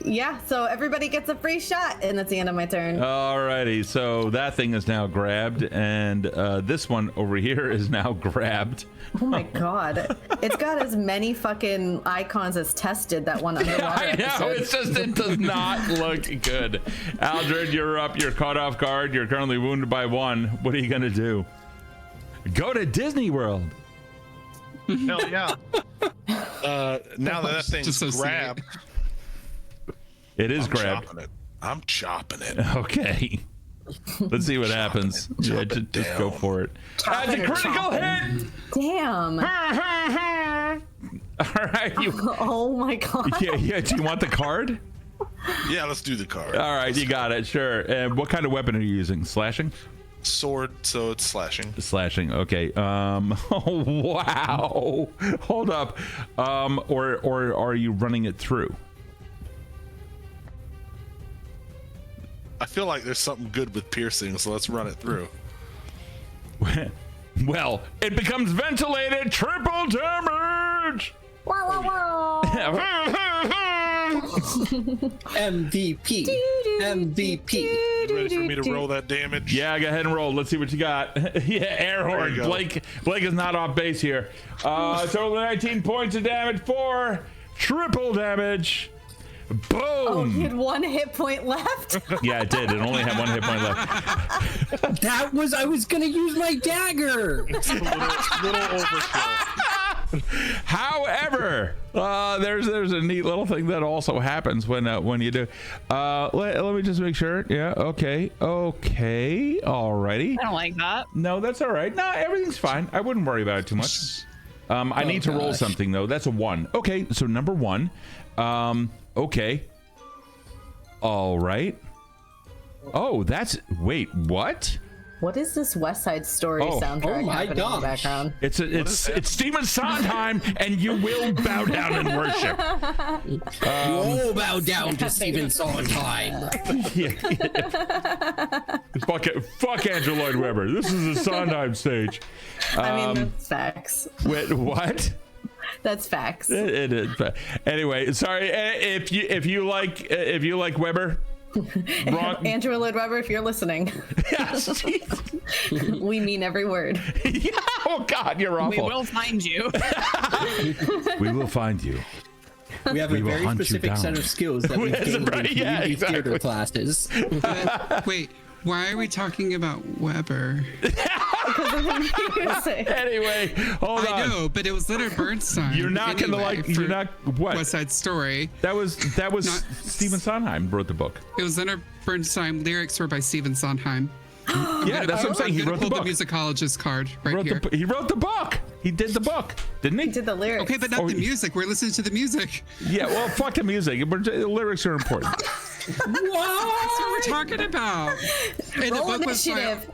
Yeah, so everybody gets a free shot, and that's the end of my turn. All righty, so that thing is now grabbed, and this one over here is now grabbed. Oh my god. It's got as many fucking icons as Tess did that one underwater I know, episode. it does not look good. Aldred, you're up, you're caught off guard, you're currently wounded by 1. What are you gonna do? Go to Disney World. Hell yeah. Now that thing's Dissociate. grabbed, It is grab. I'm chopping it. Okay. Let's see what happens. Yeah, just go for it. That's a critical hit. Damn. All right. Oh my god. Yeah. Do you want the card? Yeah, let's do the card. All right, you got it. Sure. And what kind of weapon are you using? Slashing? Sword, so it's slashing. Slashing. Okay. Oh, wow. Hold up. Or are you running it through? I feel like there's something good with piercing, so let's run it through. Well, it becomes ventilated. Triple damage. MVP. MVP. You ready for me to roll that damage? Yeah, go ahead and roll. Let's see what you got. Yeah, air There horn. you go. Blake is not off base here. Total 19 points of damage for triple damage. Boom. Oh, you had 1 hit point left. Yeah, it did. It only had 1 hit point left. I was gonna use my dagger. It's a little overkill. However, there's a neat little thing that also happens when you do. Let me just make sure. Yeah. Okay. Alrighty. I don't like that. No, that's all right. No, everything's fine. I wouldn't worry about it too much. I need to roll something though. That's a 1. Okay, so number 1. Okay. All right. Oh, wait, what? What is this West Side Story soundtrack oh my happening in the gosh. background? It's Stephen Sondheim, and you will bow down and worship. You all bow down to Stephen Sondheim. Fuck Andrew Lloyd Webber. This is a Sondheim stage. I mean, that's facts. Wait, what? That's facts. It is. Anyway, sorry if you like Webber. Wrong. Andrew Lloyd Webber, if you're listening, Yes. we mean every word. Yeah. Oh God, you're awful. We will find you. We will find you. We have a will very hunt you specific set down. of skills that we've That's gained right, in yeah, community exactly. theater classes. Wait, why are we talking about Weber? Anyway, hold on. I know, but it was Leonard Bernstein. You're not gonna like. You're not what? West Side Story. That was Not- Stephen Sondheim wrote the book. It was Leonard Bernstein. Lyrics were by Stephen Sondheim. Yeah, that's what I'm saying. He wrote the book. The musicologist card right here. He wrote the book. He did the book, didn't he? He did the lyrics. Okay, but not the music. We're listening to the music. Yeah, well, fuck the music. The lyrics are important. That's what we're talking about. And Roll the book was by, initiative.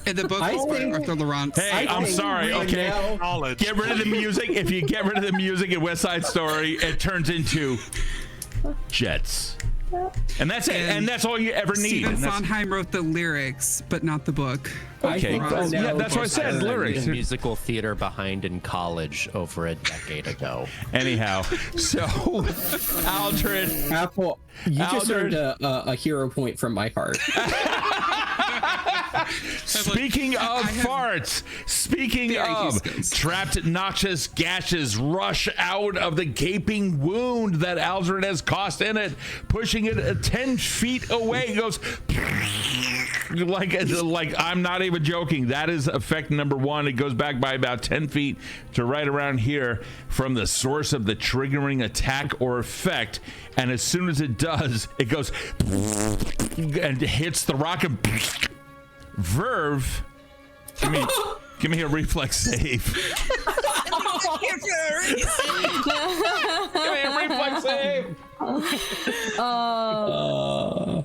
and the book was by Arthur Laurent. Hey, I'm sorry. Okay, Knowledge. get rid of the music. If you get rid of the music in West Side Story, it turns into jets. And that's it. And that's all you ever need. Stephen And that's- Sondheim wrote the lyrics, but not the book. Okay, yeah, that's what I said. I Lyrics. did musical theater behind in college over a decade ago. Anyhow, so Aldred. Apple, you just Aldred. earned a hero point from my heart. Speaking of farts, speaking very of Houston's. trapped noxious gashes rush out of the gaping wound that Aldred has caused in it, pushing it 10 feet away. It goes like I'm not even joking. That is effect number 1. It goes back by about 10 feet to right around here from the source of the triggering attack or effect. And as soon as it does, it goes and hits the rock and Virve, give me a reflex save. Give me a reflex save.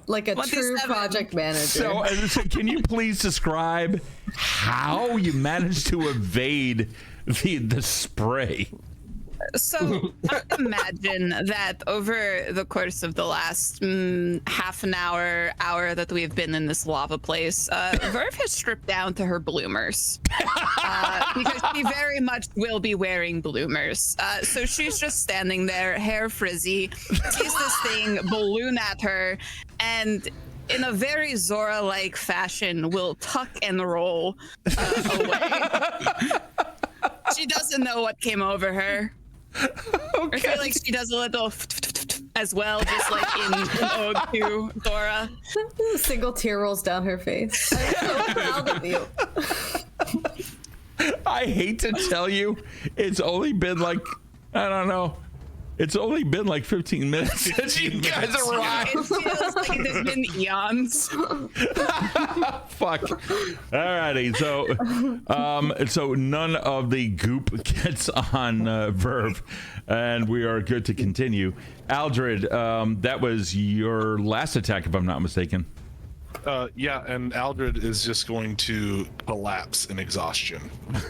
Like a true 27. project manager. So, can you please describe how you managed to evade the spray? So I imagine that over the course of the last half an hour that we've been in this lava place, Virve has stripped down to her bloomers because she very much will be wearing bloomers. So she's just standing there, hair frizzy, sees this thing balloon at her, and in a very Zora-like fashion will tuck and roll away. She doesn't know what came over her. Okay. I feel like she does a little as well, just like in Ode to Zora. A single tear rolls down her face. I'm so proud of you. I hate to tell you, it's only been like I don't know. It's only been like 15 minutes since you guys arrived. It feels like it has been eons. Fuck. Alrighty, so none of the goop gets on Virve, and we are good to continue. Aldred, that was your last attack, if I'm not mistaken. Yeah, and Aldred is just going to collapse in exhaustion.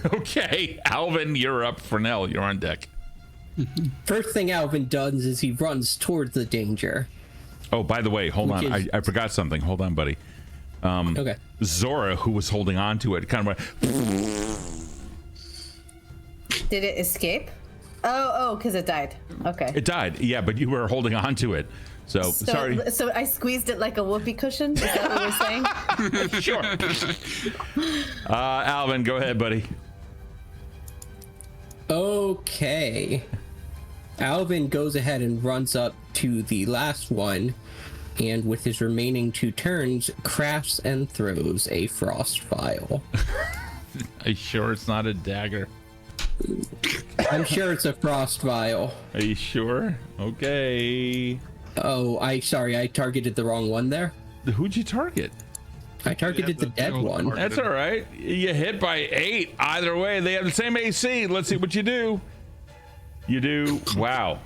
Okay, Alvin, you're up. Frenell, you're on deck. First thing Alvin does is he runs towards the danger. Oh, by the way, hold on. I forgot something. Hold on, buddy. Okay. Zora, who was holding on to it, kind of went... Did it escape? Oh, because it died. Okay. It died, yeah, but you were holding on to it. So sorry. So I squeezed it like a whoopee cushion? Is that what we're saying? Sure. Alvin, go ahead, buddy. Okay. Alvin goes ahead and runs up to the last one, and with his remaining 2 turns, crafts and throws a frost vial. Are you sure it's not a dagger? I'm sure it's a frost vial. Are you sure? Okay. Oh, I targeted the wrong one there. Who'd you target? I targeted the dead one. That's all right. You hit by 8. Either way, they have the same AC. Let's see what you do. You do. Wow.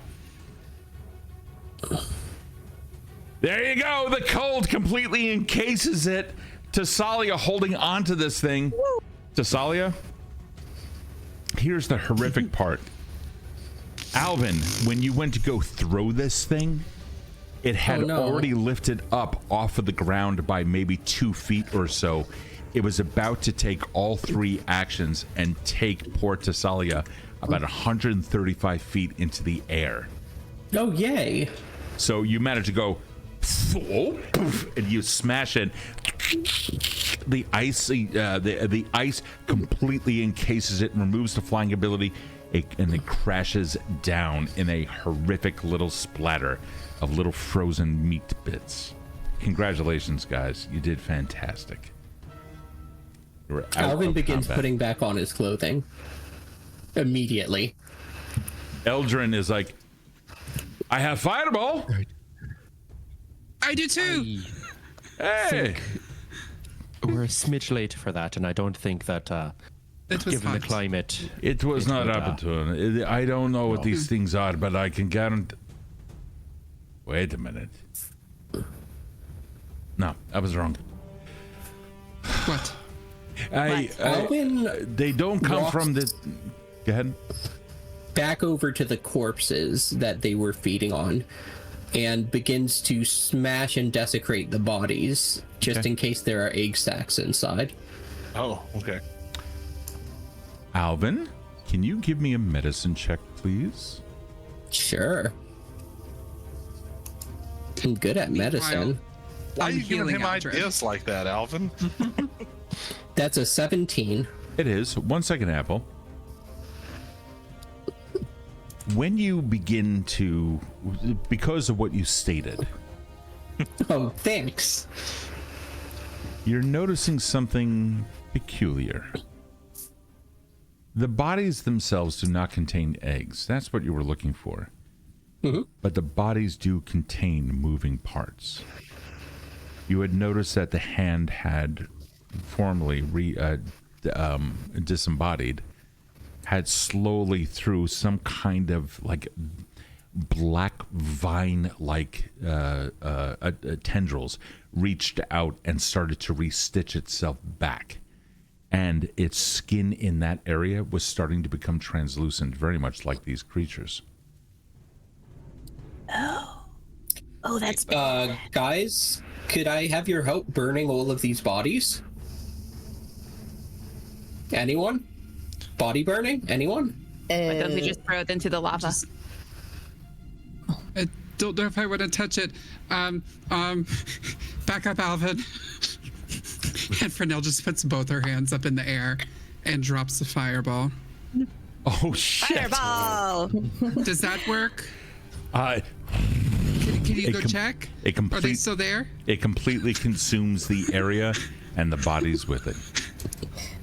There you go. The cold completely encases it. Thessalia holding onto this thing. Thessalia, here's the horrific part. Alvin, when you went to go throw this thing, it had already lifted up off of the ground by maybe 2 feet or so. It was about to take all 3 actions and take poor Thessalia about 135 feet into the air. Oh, yay. So you managed to go, and you smash it. The ice completely encases it and removes the flying ability, and it crashes down in a horrific little splatter of little frozen meat bits. Congratulations, guys. You did fantastic. Alvin begins putting back on his clothing immediately. Eldrin is like, I have fireball. I do too. Hey. We're a smidge late for that, and I don't think that It was given the hot. climate, It was not opportune. I don't know what these things are, but I can guarantee. Wait a minute. No, I was wrong. What? Alvin They don't come walks from the. Go ahead. back over to the corpses that they were feeding on and begins to smash and desecrate the bodies just in case there are egg sacs inside. Oh, okay. Alvin, can you give me a medicine check, please? Sure. I'm good at medicine. Why are I'm you giving healing him Aldred. ideas like that, Alvin? That's a 17. It is. 1 second, Apple. When you begin to, because of what you stated, Oh, thanks. you're noticing something peculiar. The bodies themselves do not contain eggs. That's what you were looking for. But the bodies do contain moving parts. You had noticed that the hand had formerly disembodied, had slowly through some kind of like black vine-like tendrils reached out and started to restitch itself back. And its skin in that area was starting to become translucent, very much like these creatures. Oh, that's Guys, could I have your help burning all of these bodies? Anyone? Body burning? Anyone? Why don't we just throw it into the lava? I don't know if I want to touch it. Back up, Alvin. And Frenell just puts both her hands up in the air and drops the fireball. Oh shit! Fireball! Does that work? Uh, Can you It go com- check? it Are they complete- still there? It completely consumes the area and the bodies with it.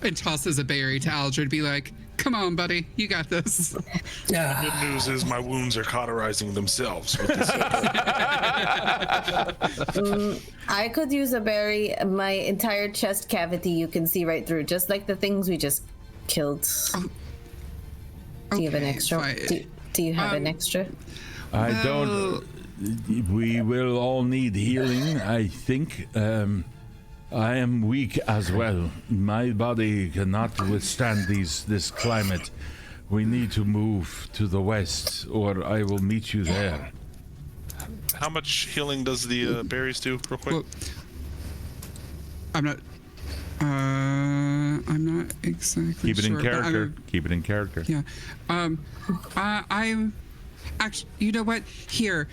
And tosses a berry to Aldred, be like, Come on, buddy. You got this. Good news is my wounds are cauterizing themselves. With this. I could use a berry. My entire chest cavity you can see right through, just like the things we just killed. Do you have an extra? fine. Do you have an extra? I don't. We will all need healing, I think. I am weak as well. My body cannot withstand this climate. We need to move to the west, or I will meet you there. How much healing does the berries do, real quick? Well, I'm not exactly Keep it sure. in character. Keep it in character. Yeah. I'm actually, you know what? Here,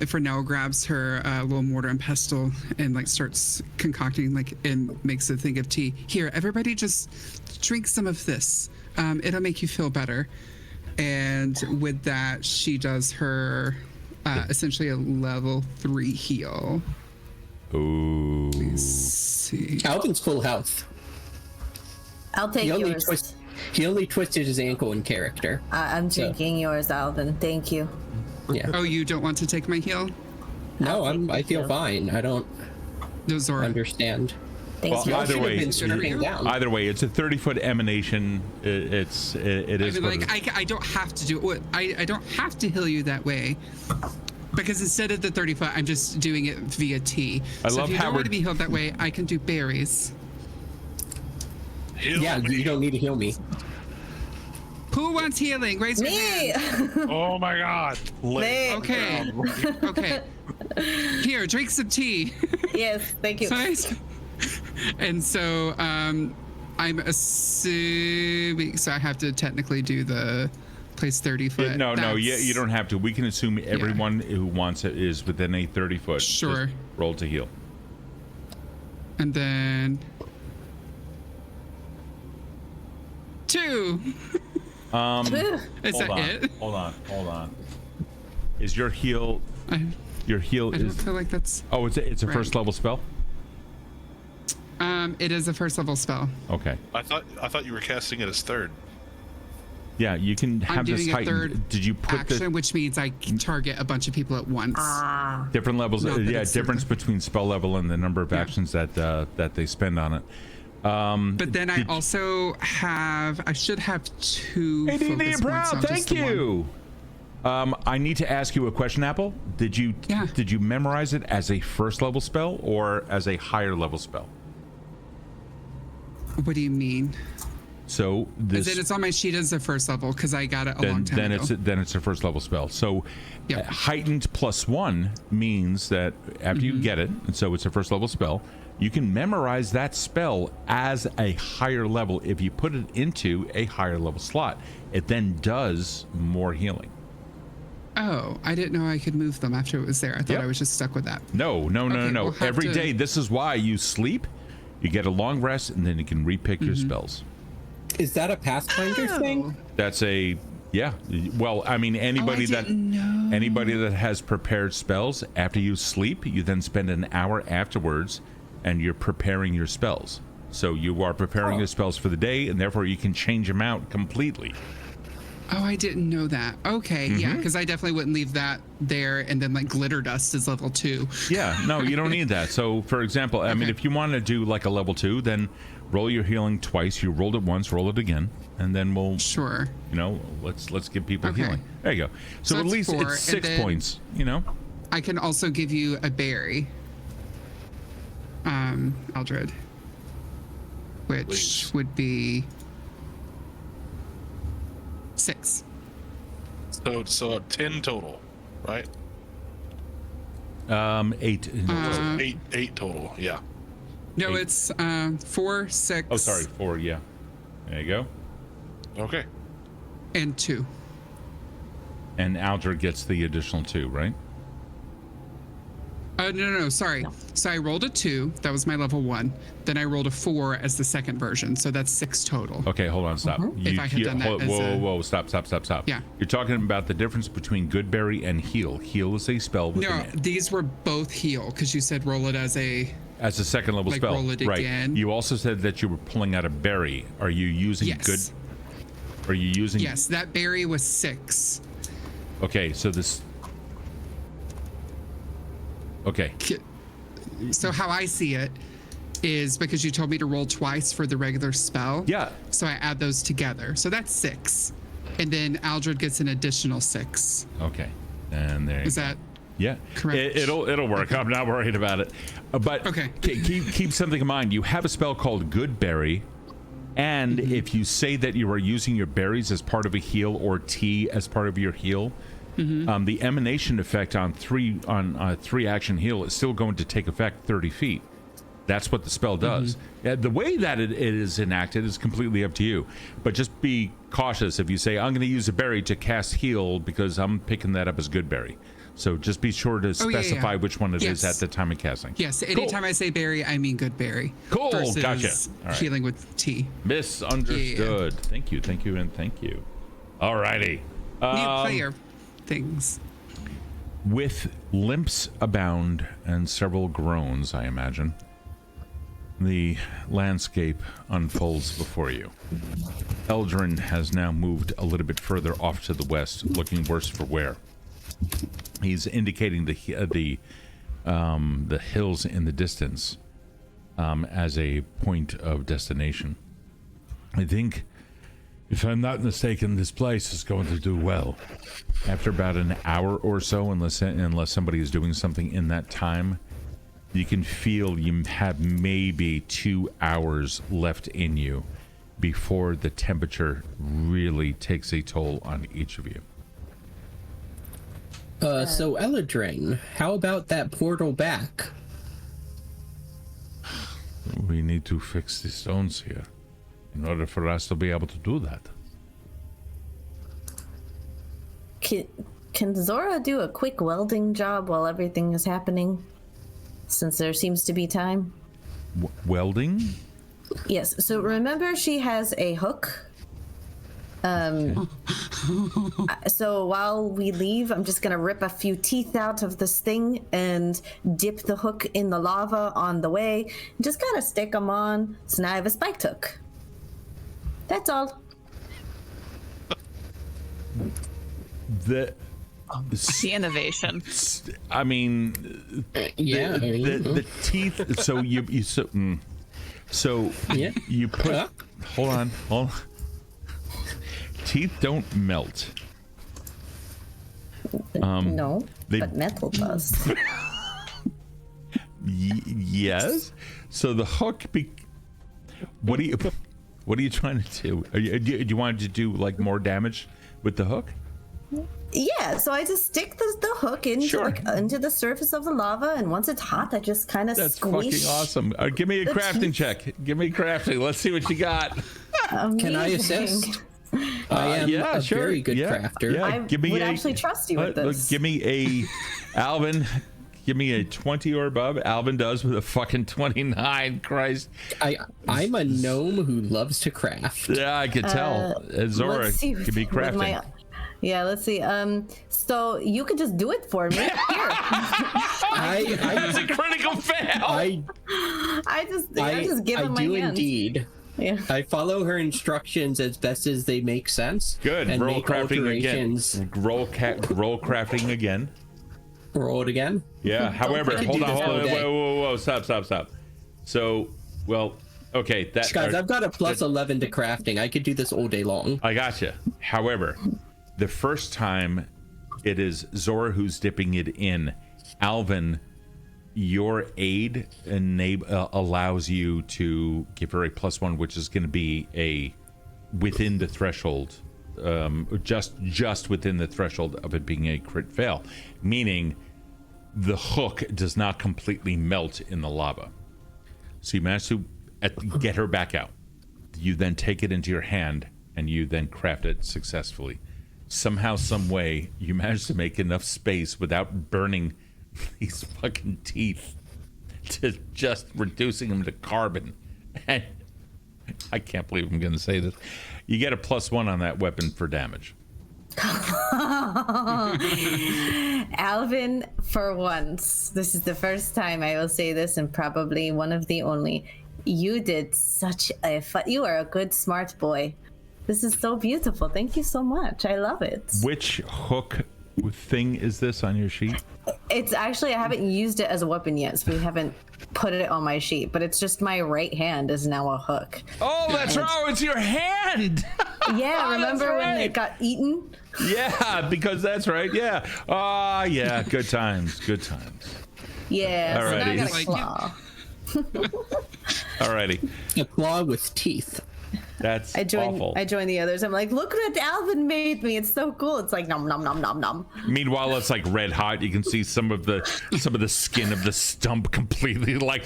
Frenell grabs her little mortar and pestle and like starts concocting and makes a thing of tea. Here, everybody just drink some of this. It'll make you feel better. And with that, she does her essentially a level 3 heal. Ooh. Let's see. Alvin's full health. I'll take yours. He only twisted his ankle in character. I'm drinking yours, Alvin. Thank you. Yeah. Oh, you don't want to take my heal? No, I feel fine. I don't No, Zora. understand. Thanks. Well, either Should have way, been stripping down. either way, it's a 30-foot emanation. It is. I mean, what like, I don't have to do it. I don't have to heal you that way. Because instead of the 30 foot, I'm just doing it via tea. I so love if you how don't we're- want to be healed that way, I can do berries. Heal Yeah, me. you don't need to heal me. Who wants healing? Raise your Me! hand. Oh my God. Me! Okay. Okay. Here, drink some tea. Yes, thank you. So nice. And so I'm assuming, so I have to technically do the place 30 foot. No, you That's- don't have to. We can assume everyone who wants it is within a 30-foot. Sure. Just roll to heal. And then 2. Is Hold that on. it? Hold on. Is your heal? Your heal I don't is. feel like that's. Oh, it's a right. first level spell. It is a first level spell. Okay. I thought you were casting it as third. Yeah, you can I'm have this doing a heightened. third Did you put action, the which means I can target a bunch of people at once. different levels? Not that Yeah, it's difference between spell level and the number of actions that they spend on it. But then I also have. I should have 2 Hey, focus D&D points, Proud, not just thank the one. you. I need to ask you a question, Apple. Did you memorize it as a first level spell or as a higher level spell? What do you mean? So this. Is it? It's on my sheet as a first level because I got it a long time ago. Then it's a first level spell. So Yep. heightened +1 means that after you get it, and so it's a first level spell, you can memorize that spell as a higher level. If you put it into a higher level slot, it then does more healing. Oh, I didn't know I could move them after it was there. I thought Yep. I was just stuck with that. No. Okay, we'll have Every to- day, this is why you sleep, you get a long rest, and then you can repick your spells. Is that a Pathfinder thing? That's a yeah. Well, I mean, anybody that has prepared spells after you sleep, you then spend an hour afterwards, and you're preparing your spells. So you are preparing your spells for the day, and therefore you can change them out completely. Oh, I didn't know that. Okay, yeah, because I definitely wouldn't leave that there and then like glitter dust is level 2. Yeah, no, you don't need that. So, for example, I mean, Okay. if you want to do like a level 2, then roll your healing twice. You rolled it once, roll it again, and then we'll, Sure. let's give people Okay. healing. There you go. So, So at that's least 4, it's and 6 then- points. I can also give you a berry. Aldred. Which Please. would be 6. So 10 total, right? 8. Eight total. Yeah. No, 8. it's 4, 6. Oh, sorry, 4. Yeah, there you go. Okay. And 2. And Aldred gets the additional 2, right? No, sorry. So I rolled a 2. That was my level 1. Then I rolled a 4 as the second version. So that's 6 total. Okay, hold on, stop. If I had done that as whoa, stop. Yeah. You're talking about the difference between good berry and heal. Heal is a spell within No, it. these were both heal because you said roll it as a. As a second level Like spell. roll it right. again. You also said that you were pulling out a berry. Are you using Yes. good? Are you using? Yes, that berry was 6. Okay, so this. Okay. So how I see it is because you told me to roll twice for the regular spell. Yeah. So I add those together. So that's 6. And then Aldred gets an additional 6. Okay. And there. Is that Yeah, correct? It'll work. I'm not worried about it. But Okay. keep something in mind. You have a spell called Good Berry, and if you say that you are using your berries as part of a heal or tea as part of your heal, the emanation effect on 3 action heal is still going to take effect 30 feet. That's what the spell does. The way that it is enacted is completely up to you. But just be cautious if you say, I'm going to use a berry to cast heal because I'm picking that up as Good Berry. So just be sure to specify which one it is at the time of casting. Yes, anytime I say berry, I mean good berry. Cool, versus gotcha. All right. Healing with tea. Misunderstood. Thank you, and thank you. Alrighty. New player things. With limps abound and several groans, I imagine, the landscape unfolds before you. Eldrin has now moved a little bit further off to the west, looking worse for wear. He's indicating the hills in the distance as a point of destination. I think, if I'm not mistaken, this place is going to do well. After about an hour or so, unless somebody is doing something in that time, you can feel you have maybe 2 hours left in you before the temperature really takes a toll on each of you. So Eladrin, how about that portal back? We need to fix the stones here in order for us to be able to do that. Can Zora do a quick welding job while everything is happening? Since there seems to be time. Welding? Yes. So remember, she has a hook. So while we leave, I'm just gonna rip a few teeth out of this thing and dip the hook in the lava on the way. Just gotta stick them on. So now I have a spiked hook. That's all. The innovation. I mean, Yeah. the teeth. So you put. Hold on. Teeth don't melt. No, but metal does. Yes. So the hook. What are you trying to do? Do you want to do like more damage with the hook? Yeah, so I just stick the hook into into the surface of the lava, and once it's hot, I just kind of That's squish. fucking awesome. Give me a crafting check. Give me crafting. Let's see what you got. Can I assist? I am a very good crafter. Yeah, I would actually trust you with this. Give me a Alvin. Give me a 20 or above. Alvin does with a fucking 29. Christ. I'm a gnome who loves to craft. Yeah, I could tell. Zora, give me crafting. Let's see. So you could just do it for me. Here. That's a critical fail. I just give him my do hand. Indeed. Yeah. I follow her instructions as best as they make sense. Good. And Roll make crafting again. alterations. Roll crafting again. Roll it again. Yeah. However, hold on. Whoa. Stop. So, well, okay. Guys, I've got a plus 11 to crafting. I could do this all day long. I gotcha. However, the first time it is Zora who's dipping it in. Alvin, your aid allows you to give her a +1, which is going to be within the threshold, just within the threshold of it being a crit fail, meaning the hook does not completely melt in the lava. So you manage to get her back out. You then take it into your hand and you then craft it successfully. Somehow, some way, you manage to make enough space without burning these fucking teeth to just reducing them to carbon. And I can't believe I'm going to say this. You get a +1 on that weapon for damage. Alvin, for once, this is the first time I will say this, and probably one of the only. You did such a you are a good, smart boy. This is so beautiful. Thank you so much. I love it. Which hook thing is this on your sheet? It's actually, I haven't used it as a weapon yet, so we haven't put it on my sheet, but it's just my right hand is now a hook. Oh, that's right. Oh, it's your hand. Yeah, remember when it got eaten? Yeah, because that's right. Yeah. Ah, yeah. Good times. Good times. Yeah, so now I got a Alrighty. claw. Alrighty. A claw with teeth. That's I awful. join the others. I'm like, look what Alvin made me. It's so cool. It's like nom nom nom nom nom. Meanwhile, it's like red hot. You can see some of the skin of the stump completely like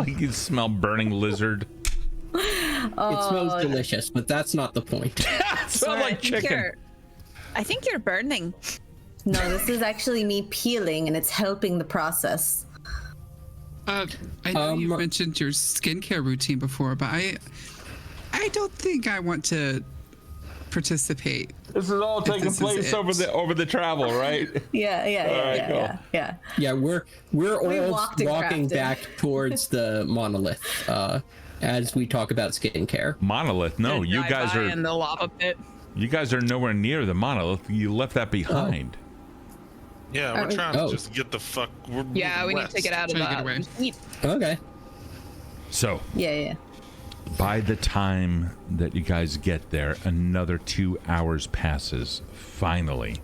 you smell burning lizard. It smells delicious, but that's not the point. It smells like chicken. I think you're burning. No, this is actually me peeling, and it's helping the process. I know you mentioned your skincare routine before, but I don't think I want to participate. This is all taking this is place it. over the travel, right? Yeah. Yeah, we're all walked and walking crafted. back towards the monolith as we talk about skincare. Monolith? No, you Drive guys by are in the lava pit. you guys are nowhere near the monolith. You left that behind. Yeah, we're trying to just get the fuck. Yeah, we need to get out of Trying to that. get away. Okay. So Yeah. by the time that you guys get there, another 2 hours passes. Finally,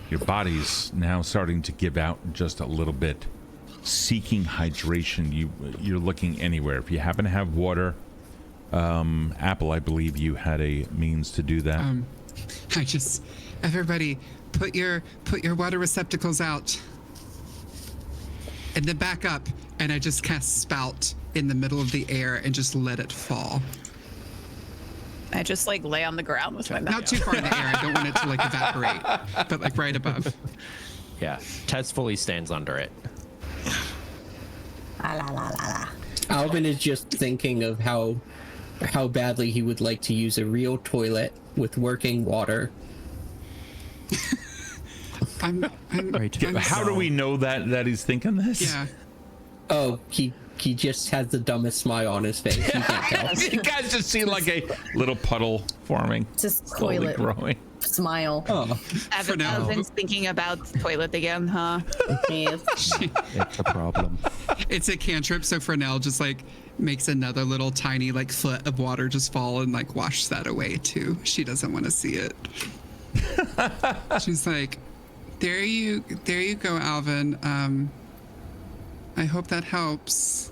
your body's now starting to give out just a little bit. Seeking hydration, you're looking anywhere. If you happen to have water, Apple, I believe you had a means to do that. Everybody, put your water receptacles out, and then back up. And I just cast spout in the middle of the air and just let it fall. I just like lay on the ground with my mouth. Not too far in the air. I don't want it to like evaporate, but like right above. Yeah, Tess fully stands under it. La la la la la. Alvin is just thinking of how badly he would like to use a real toilet with working water. I'm How do we know that he's thinking this? Yeah. Oh, he just has the dumbest smile on his face. You can't tell. You guys just see like a little puddle forming, Just slowly toilet growing. smile. Oh, For now. Alvin's thinking about toilet again, huh? Yes. It's a problem. It's a cantrip, so Frenell just like makes another little tiny like foot of water just fall and like wash that away too. She doesn't want to see it. She's like, there you go, Alvin. I hope that helps.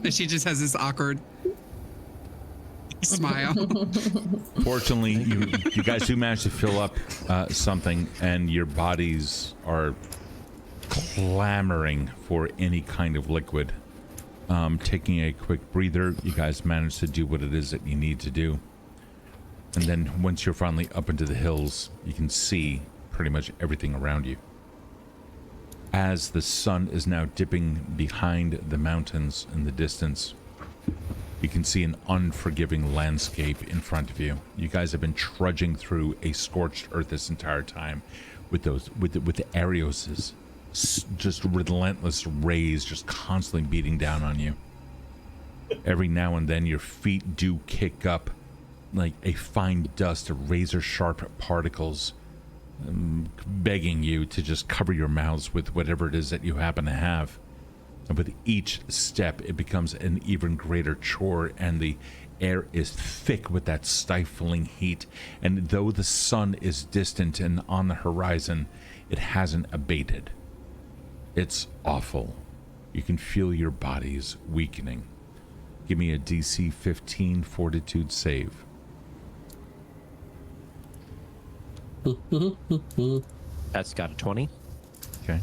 And she just has this awkward smile. Fortunately, you guys do manage to fill up something, and your bodies are clamoring for any kind of liquid. Taking a quick breather, you guys manage to do what it is that you need to do. And then once you're finally up into the hills, you can see pretty much everything around you. As the sun is now dipping behind the mountains in the distance, you can see an unforgiving landscape in front of you. You guys have been trudging through a scorched earth this entire time with the Arioses, just relentless rays just constantly beating down on you. Every now and then your feet do kick up like a fine dust of razor sharp particles, begging you to just cover your mouths with whatever it is that you happen to have. And with each step, it becomes an even greater chore, and the air is thick with that stifling heat. And though the sun is distant and on the horizon, it hasn't abated. It's awful. You can feel your bodies weakening. Give me a DC 15 fortitude save. That's got a 20. Okay.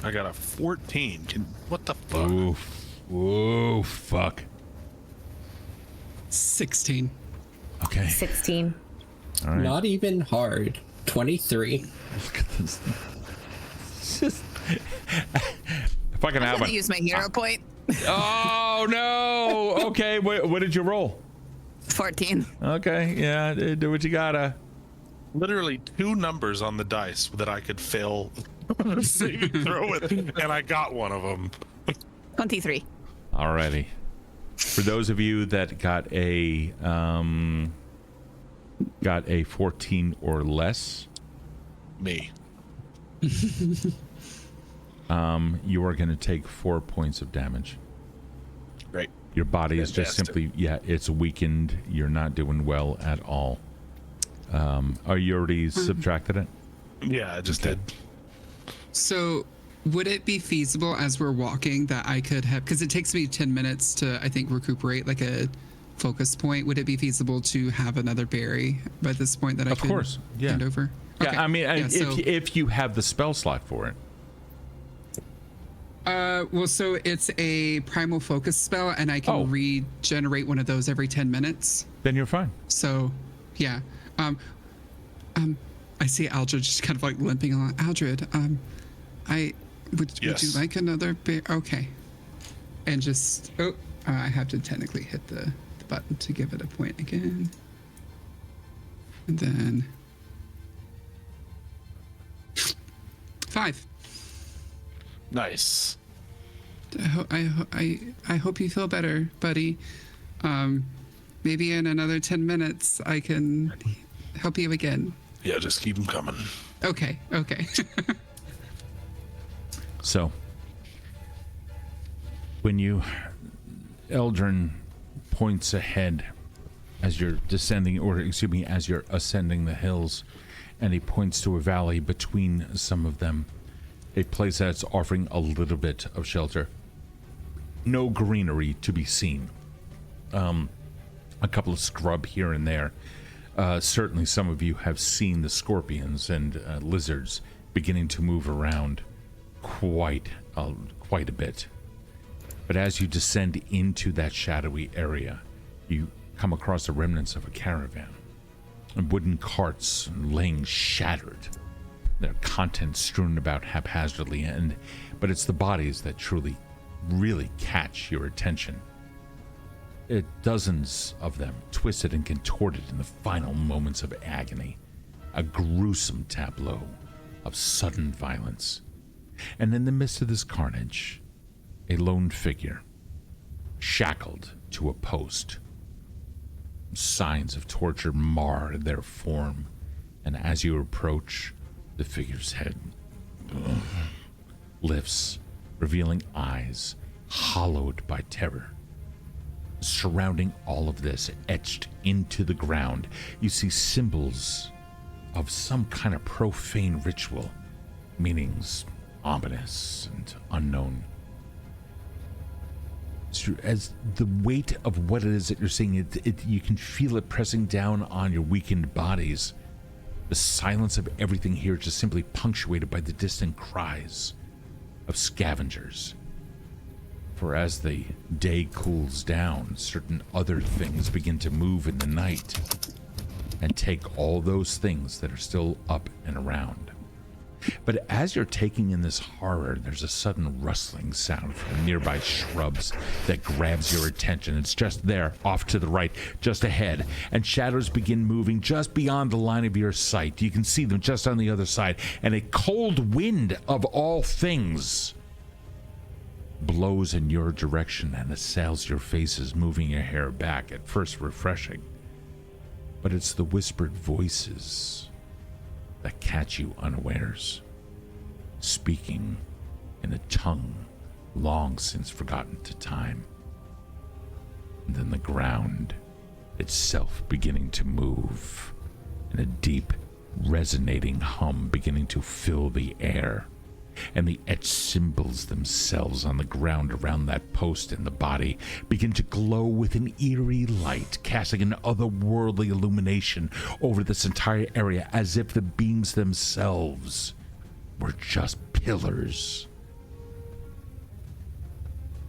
I got a 14. What the fuck? Ooh, fuck. 16. Okay. 16. All right. not even hard. 23. Look at this. It's just fucking I'm Alvin. gonna use my hero point. Oh no. Okay. What did you roll? 14. Okay. Yeah. Do what you gotta. Literally 2 numbers on the dice that I could fail saving throw with, and I got one of them. 23. Alrighty. For those of you that got a 14 or less, Me. you are going to take 4 points of damage. Great. Your body is just Fantastic. simply, it's weakened. You're not doing well at all. Are you already subtracted it? Yeah, I just did. So, would it be feasible as we're walking that I could have, because it takes me 10 minutes to, I think, recuperate like a focus point. Would it be feasible to have another berry by this point that I Of could course, yeah. hand over? Yeah, Okay. I mean, Yeah, so- if you have the spell slot for it. Well, so it's a primal focus spell, and I can regenerate one of those every 10 minutes. Then you're fine. So, yeah. I see Aldred just kind of like limping along. Aldred, would you like another beer? Okay. And just, I have to technically hit the button to give it a point again. And then 5. Nice. I hope you feel better, buddy. Maybe in another 10 minutes I can help you again. Yeah, just keep them coming. Okay. So, when Eldrin points ahead as you're descending, or excuse me, as you're ascending the hills, and he points to a valley between some of them, a place that's offering a little bit of shelter. No greenery to be seen. A couple of scrub here and there. Certainly some of you have seen the scorpions and lizards beginning to move around quite a bit. But as you descend into that shadowy area, you come across the remnants of a caravan. Wooden carts laying shattered, their contents strewn about haphazardly, but it's the bodies that truly, really catch your attention. Dozens of them twisted and contorted in the final moments of agony, a gruesome tableau of sudden violence. And in the midst of this carnage, a lone figure, shackled to a post. Signs of torture mar their form, and as you approach, the figure's head lifts, revealing eyes hollowed by terror. Surrounding all of this, etched into the ground, you see symbols of some kind of profane ritual, meanings ominous and unknown. As the weight of what it is that you're seeing, you can feel it pressing down on your weakened bodies. The silence of everything here is just simply punctuated by the distant cries of scavengers. For as the day cools down, certain other things begin to move in the night and take all those things that are still up and around. But as you're taking in this horror, there's a sudden rustling sound from nearby shrubs that grabs your attention. It's just there, off to the right, just ahead, and shadows begin moving just beyond the line of your sight. You can see them just on the other side, and a cold wind of all things blows in your direction and assails your faces, moving your hair back, at first refreshing. But it's the whispered voices that catch you unawares, speaking in a tongue long since forgotten to time. And then the ground itself beginning to move, and a deep, resonating hum beginning to fill the air, and the etched symbols themselves on the ground around that post and the body begin to glow with an eerie light, casting an otherworldly illumination over this entire area, as if the beams themselves were just pillars.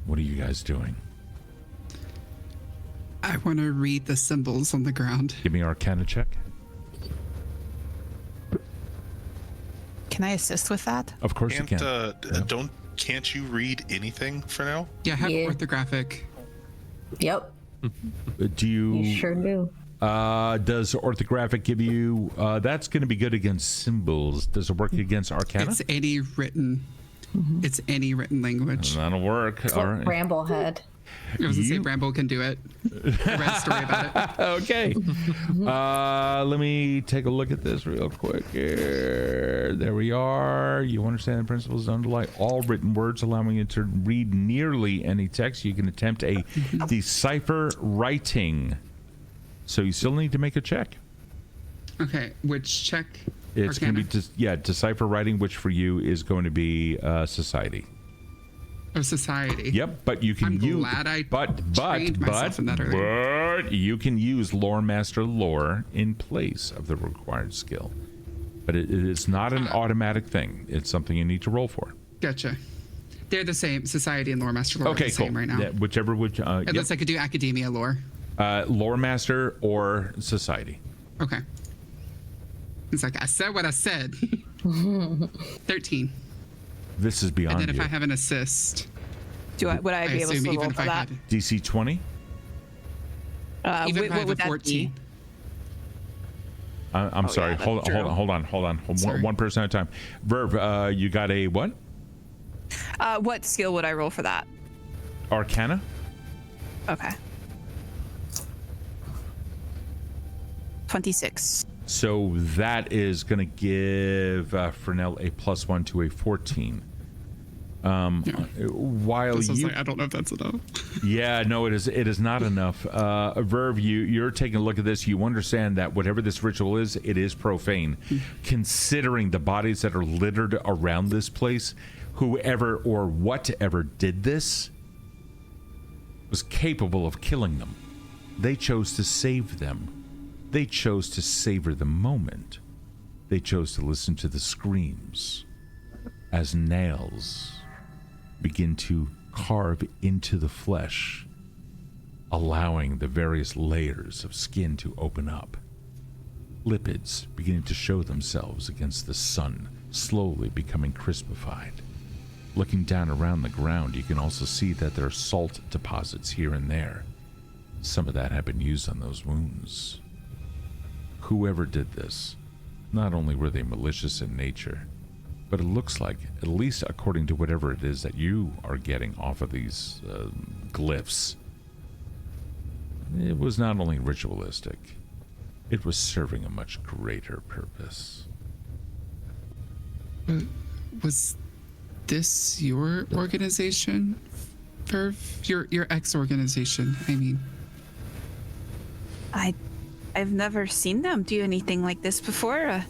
What are you guys doing? I want to read the symbols on the ground. Give me an Arcana check. Can I assist with that? Of course you can. Can't you read anything for now? Yeah, have Yeah. orthographic. Yep, Do you? you sure do. Does orthographic give you? That's going to be good against symbols. Does it work against Arcana? It's any written language. That'll work. All right. Bramblehead. I was gonna say Bramble can do it. I read a story about it. Okay. Let me take a look at this real quick here. There we are. You understand the principles that underlie all written words, allowing you to read nearly any text. You can attempt a decipher writing. So you still need to make a check. Okay, which check? It's going Arcana? to be, decipher writing, which for you is going to be society. Of society. Yep, but you can I'm use. glad I trained myself in that earlier. But you can use Lore Master Lore in place of the required skill. But it is not an automatic thing. It's something you need to roll for. Gotcha. They're the same. Society and Lore Master Lore Okay, are the cool. same right now. Yeah, whichever would. Unless I could do Academia Lore. Lore Master or Society. Okay. It's like, I said what I said. 13. This is beyond And then if you. I have an assist, Would I be able to assume roll even if for I that? had, DC 20. even if I What have would a that 14. be? I'm sorry. yeah, that's Hold true. on. Sorry. One person at a time. Virve, you got a what? What skill would I roll for that? Arcana? Okay. 26. So that is going to give Frenell a +1 to a 14. While So I was you, like, I don't know if that's enough. yeah, no, it is not enough. Virve, you're taking a look at this. You understand that whatever this ritual is, it is profane. Considering the bodies that are littered around this place, whoever or whatever did this was capable of killing them. They chose to save them. They chose to savor the moment. They chose to listen to the screams as nails begin to carve into the flesh, allowing the various layers of skin to open up. Lipids beginning to show themselves against the sun, slowly becoming crispified. Looking down around the ground, you can also see that there are salt deposits here and there. Some of that had been used on those wounds. Whoever did this, not only were they malicious in nature, but it looks like, at least according to whatever it is that you are getting off of these glyphs, it was not only ritualistic, it was serving a much greater purpose. Was this your organization? Virve? Your ex-organization, I mean. I've never seen them do anything like this before.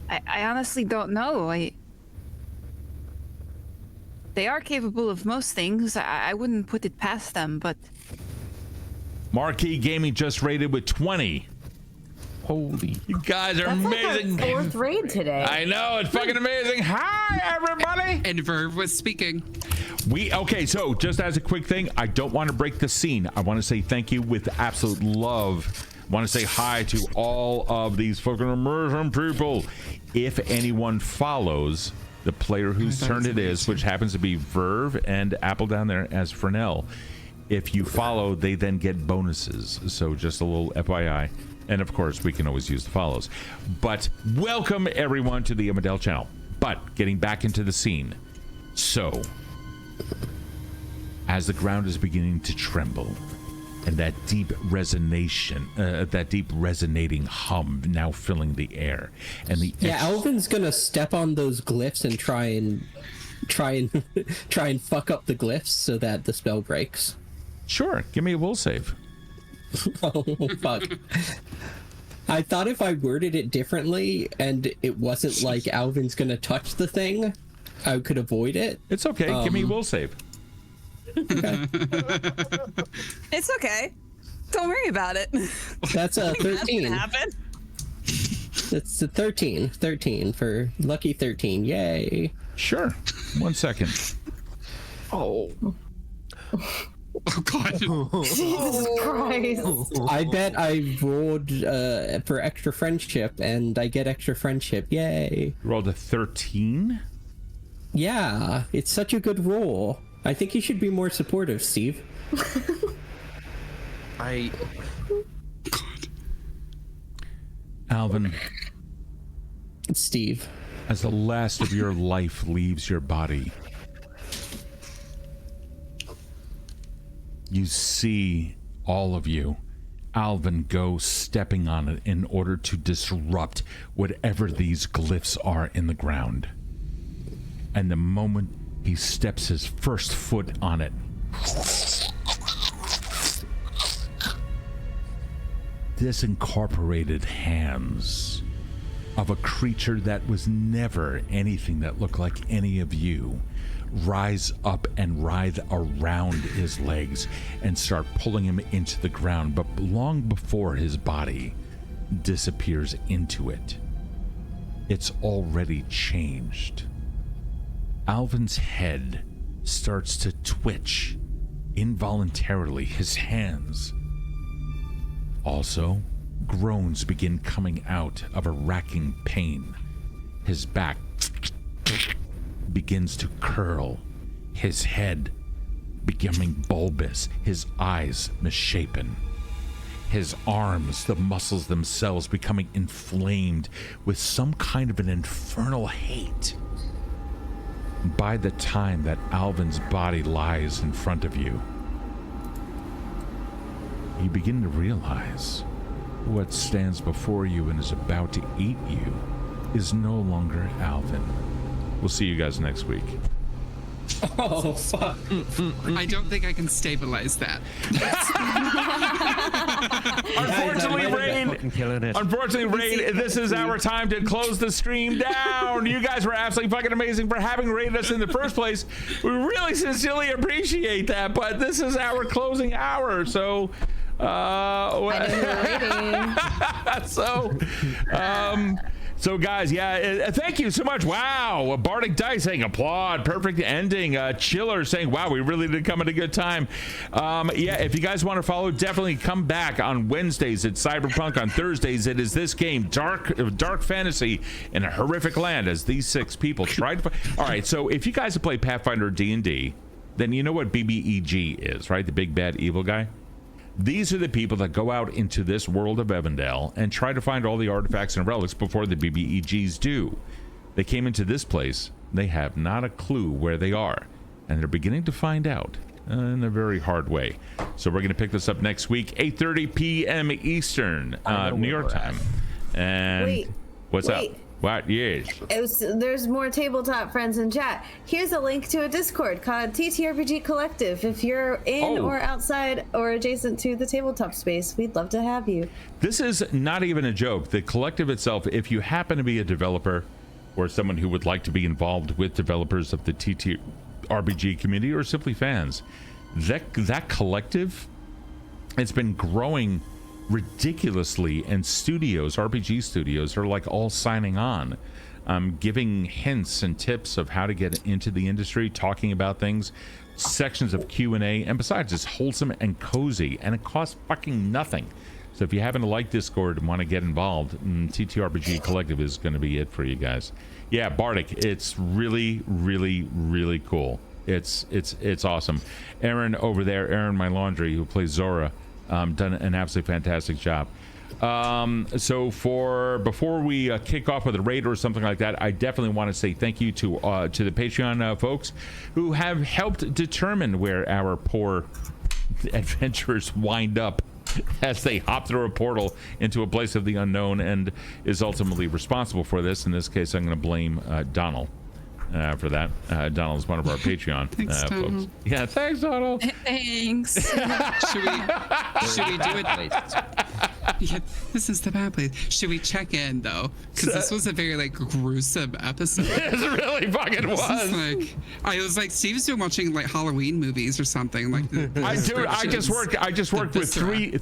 I honestly don't know. They are capable of most things. I wouldn't put it past them, but Marquee Gaming just rated with 20. Holy, you guys are That's amazing. like our 4th raid today. I know, it's fucking amazing. Hi, everybody. And Virve was speaking. Okay, so just as a quick thing, I don't want to break the scene. I want to say thank you with absolute love. I want to say hi to all of these fucking immersion people. If anyone follows the player whose turn it is, which happens to be Virve and Apple down there as Frenell, if you follow, they then get bonuses. So just a little FYI. And of course, we can always use the follows. But welcome everyone to the Amadel channel. But getting back into the scene. So, as the ground is beginning to tremble, and that deep resonating hum now filling the air, and the Alvin's gonna step on those glyphs and try and fuck up the glyphs so that the spell breaks. Sure, give me a will save. Oh fuck. I thought if I worded it differently and it wasn't like Alvin's gonna touch the thing, I could avoid it. It's okay. Give me a will save. Okay. it's okay. Don't worry about it. That's a 13. That's gonna happen. It's a 13. 13 for lucky 13. Yay. Sure. 1 second. Oh God. Jesus Christ. I bet I rolled for extra friendship and I get extra friendship. Yay. You rolled a 13? Yeah, it's such a good roll. I think you should be more supportive, Steve. Alvin, Steve. as the last of your life leaves your body, You see all of you, Alvin go stepping on it in order to disrupt whatever these glyphs are in the ground. And the moment he steps his first foot on it, disincorporated hands of a creature that was never anything that looked like any of you rise up and writhe around his legs and start pulling him into the ground, but long before his body disappears into it, it's already changed. Alvin's head starts to twitch involuntarily, his hands. Also, groans begin coming out of a racking pain. His back begins to curl, his head becoming bulbous, his eyes misshapen, his arms, the muscles themselves becoming inflamed with some kind of an infernal hate. By the time that Alvin's body lies in front of you, you begin to realize what stands before you and is about to eat you is no longer Alvin. We'll see you guys next week. Oh, fuck. I don't think I can stabilize that. Unfortunately, Rain, this is our time to close the stream down. You guys were absolutely fucking amazing for having rated us in the first place. We really sincerely appreciate that, but this is our closing hour, so... So guys, yeah, thank you so much. Wow, Bardic Dice saying applaud, perfect ending. Chiller saying, wow, we really did come at a good time. Yeah, if you guys want to follow, definitely come back on Wednesdays at Cyberpunk. On Thursdays, it is this game, dark fantasy in a horrific land, as these 6 people tried to... All right, so if you guys have played Pathfinder D&D, then you know what BBEG is, right? The big bad evil guy. These are the people that go out into this world of Evandale and try to find all the artifacts and relics before the BBEGs do. They came into this place, they have not a clue where they are, and they're beginning to find out in a very hard way. So we're going to pick this up next week, 8:30 p.m. Eastern, New York time. And what's up? What? Yes. There's more tabletop friends in chat. Here's a link to a Discord called TTRPG Collective. If you're in or outside or adjacent to the tabletop space, we'd love to have you. This is not even a joke. The collective itself, if you happen to be a developer or someone who would like to be involved with developers of the TTRPG community or simply fans, that collective, it's been growing ridiculously, and RPG studios are like all signing on, giving hints and tips of how to get into the industry, talking about things, sections of Q&A, and besides, it's wholesome and cozy, and it costs fucking nothing. So if you happen to like Discord and want to get involved, TTRPG Collective is going to be it for you guys. Yeah, Bardic, it's really, really, really cool. It's awesome. Erin over there, Erin My Laundry, who plays Zora, done an absolutely fantastic job. So before we kick off with a raid or something like that, I definitely want to say thank you to the Patreon folks who have helped determine where our poor adventurers wind up as they hop through a portal into a place of the unknown, and is ultimately responsible for this. In this case, I'm going to blame Donald for that. Donald is one of our Patreon folks. Yeah, thanks, Donald. Thanks. Should we do it? Yeah, this is the bad place. Should we check in though? Because this was a very gruesome episode. It really fucking was. I was like, Steve's been watching Halloween movies or something. I just worked with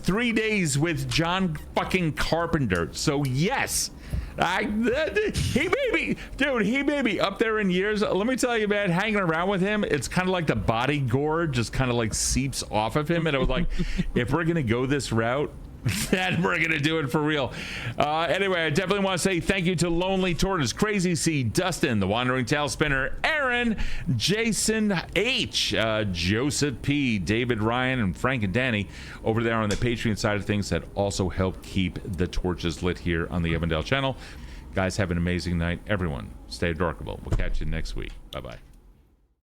three days with John fucking Carpenter. So yes. He may be up there in years. Let me tell you, man, hanging around with him, it's kind of like the body gore just kind of seeps off of him. And it was like, if we're going to go this route, then we're going to do it for real. Anyway, I definitely want to say thank you to Lonely Tortoise, Crazy C, Dustin, The Wandering Tail Spinner, Erin, Jason H, Joseph P, David Ryan, and Frank and Danny over there on the Patreon side of things that also help keep the torches lit here on the Evandale channel. Guys, have an amazing night. Everyone, stay adorkable. We'll catch you next week. Bye-bye.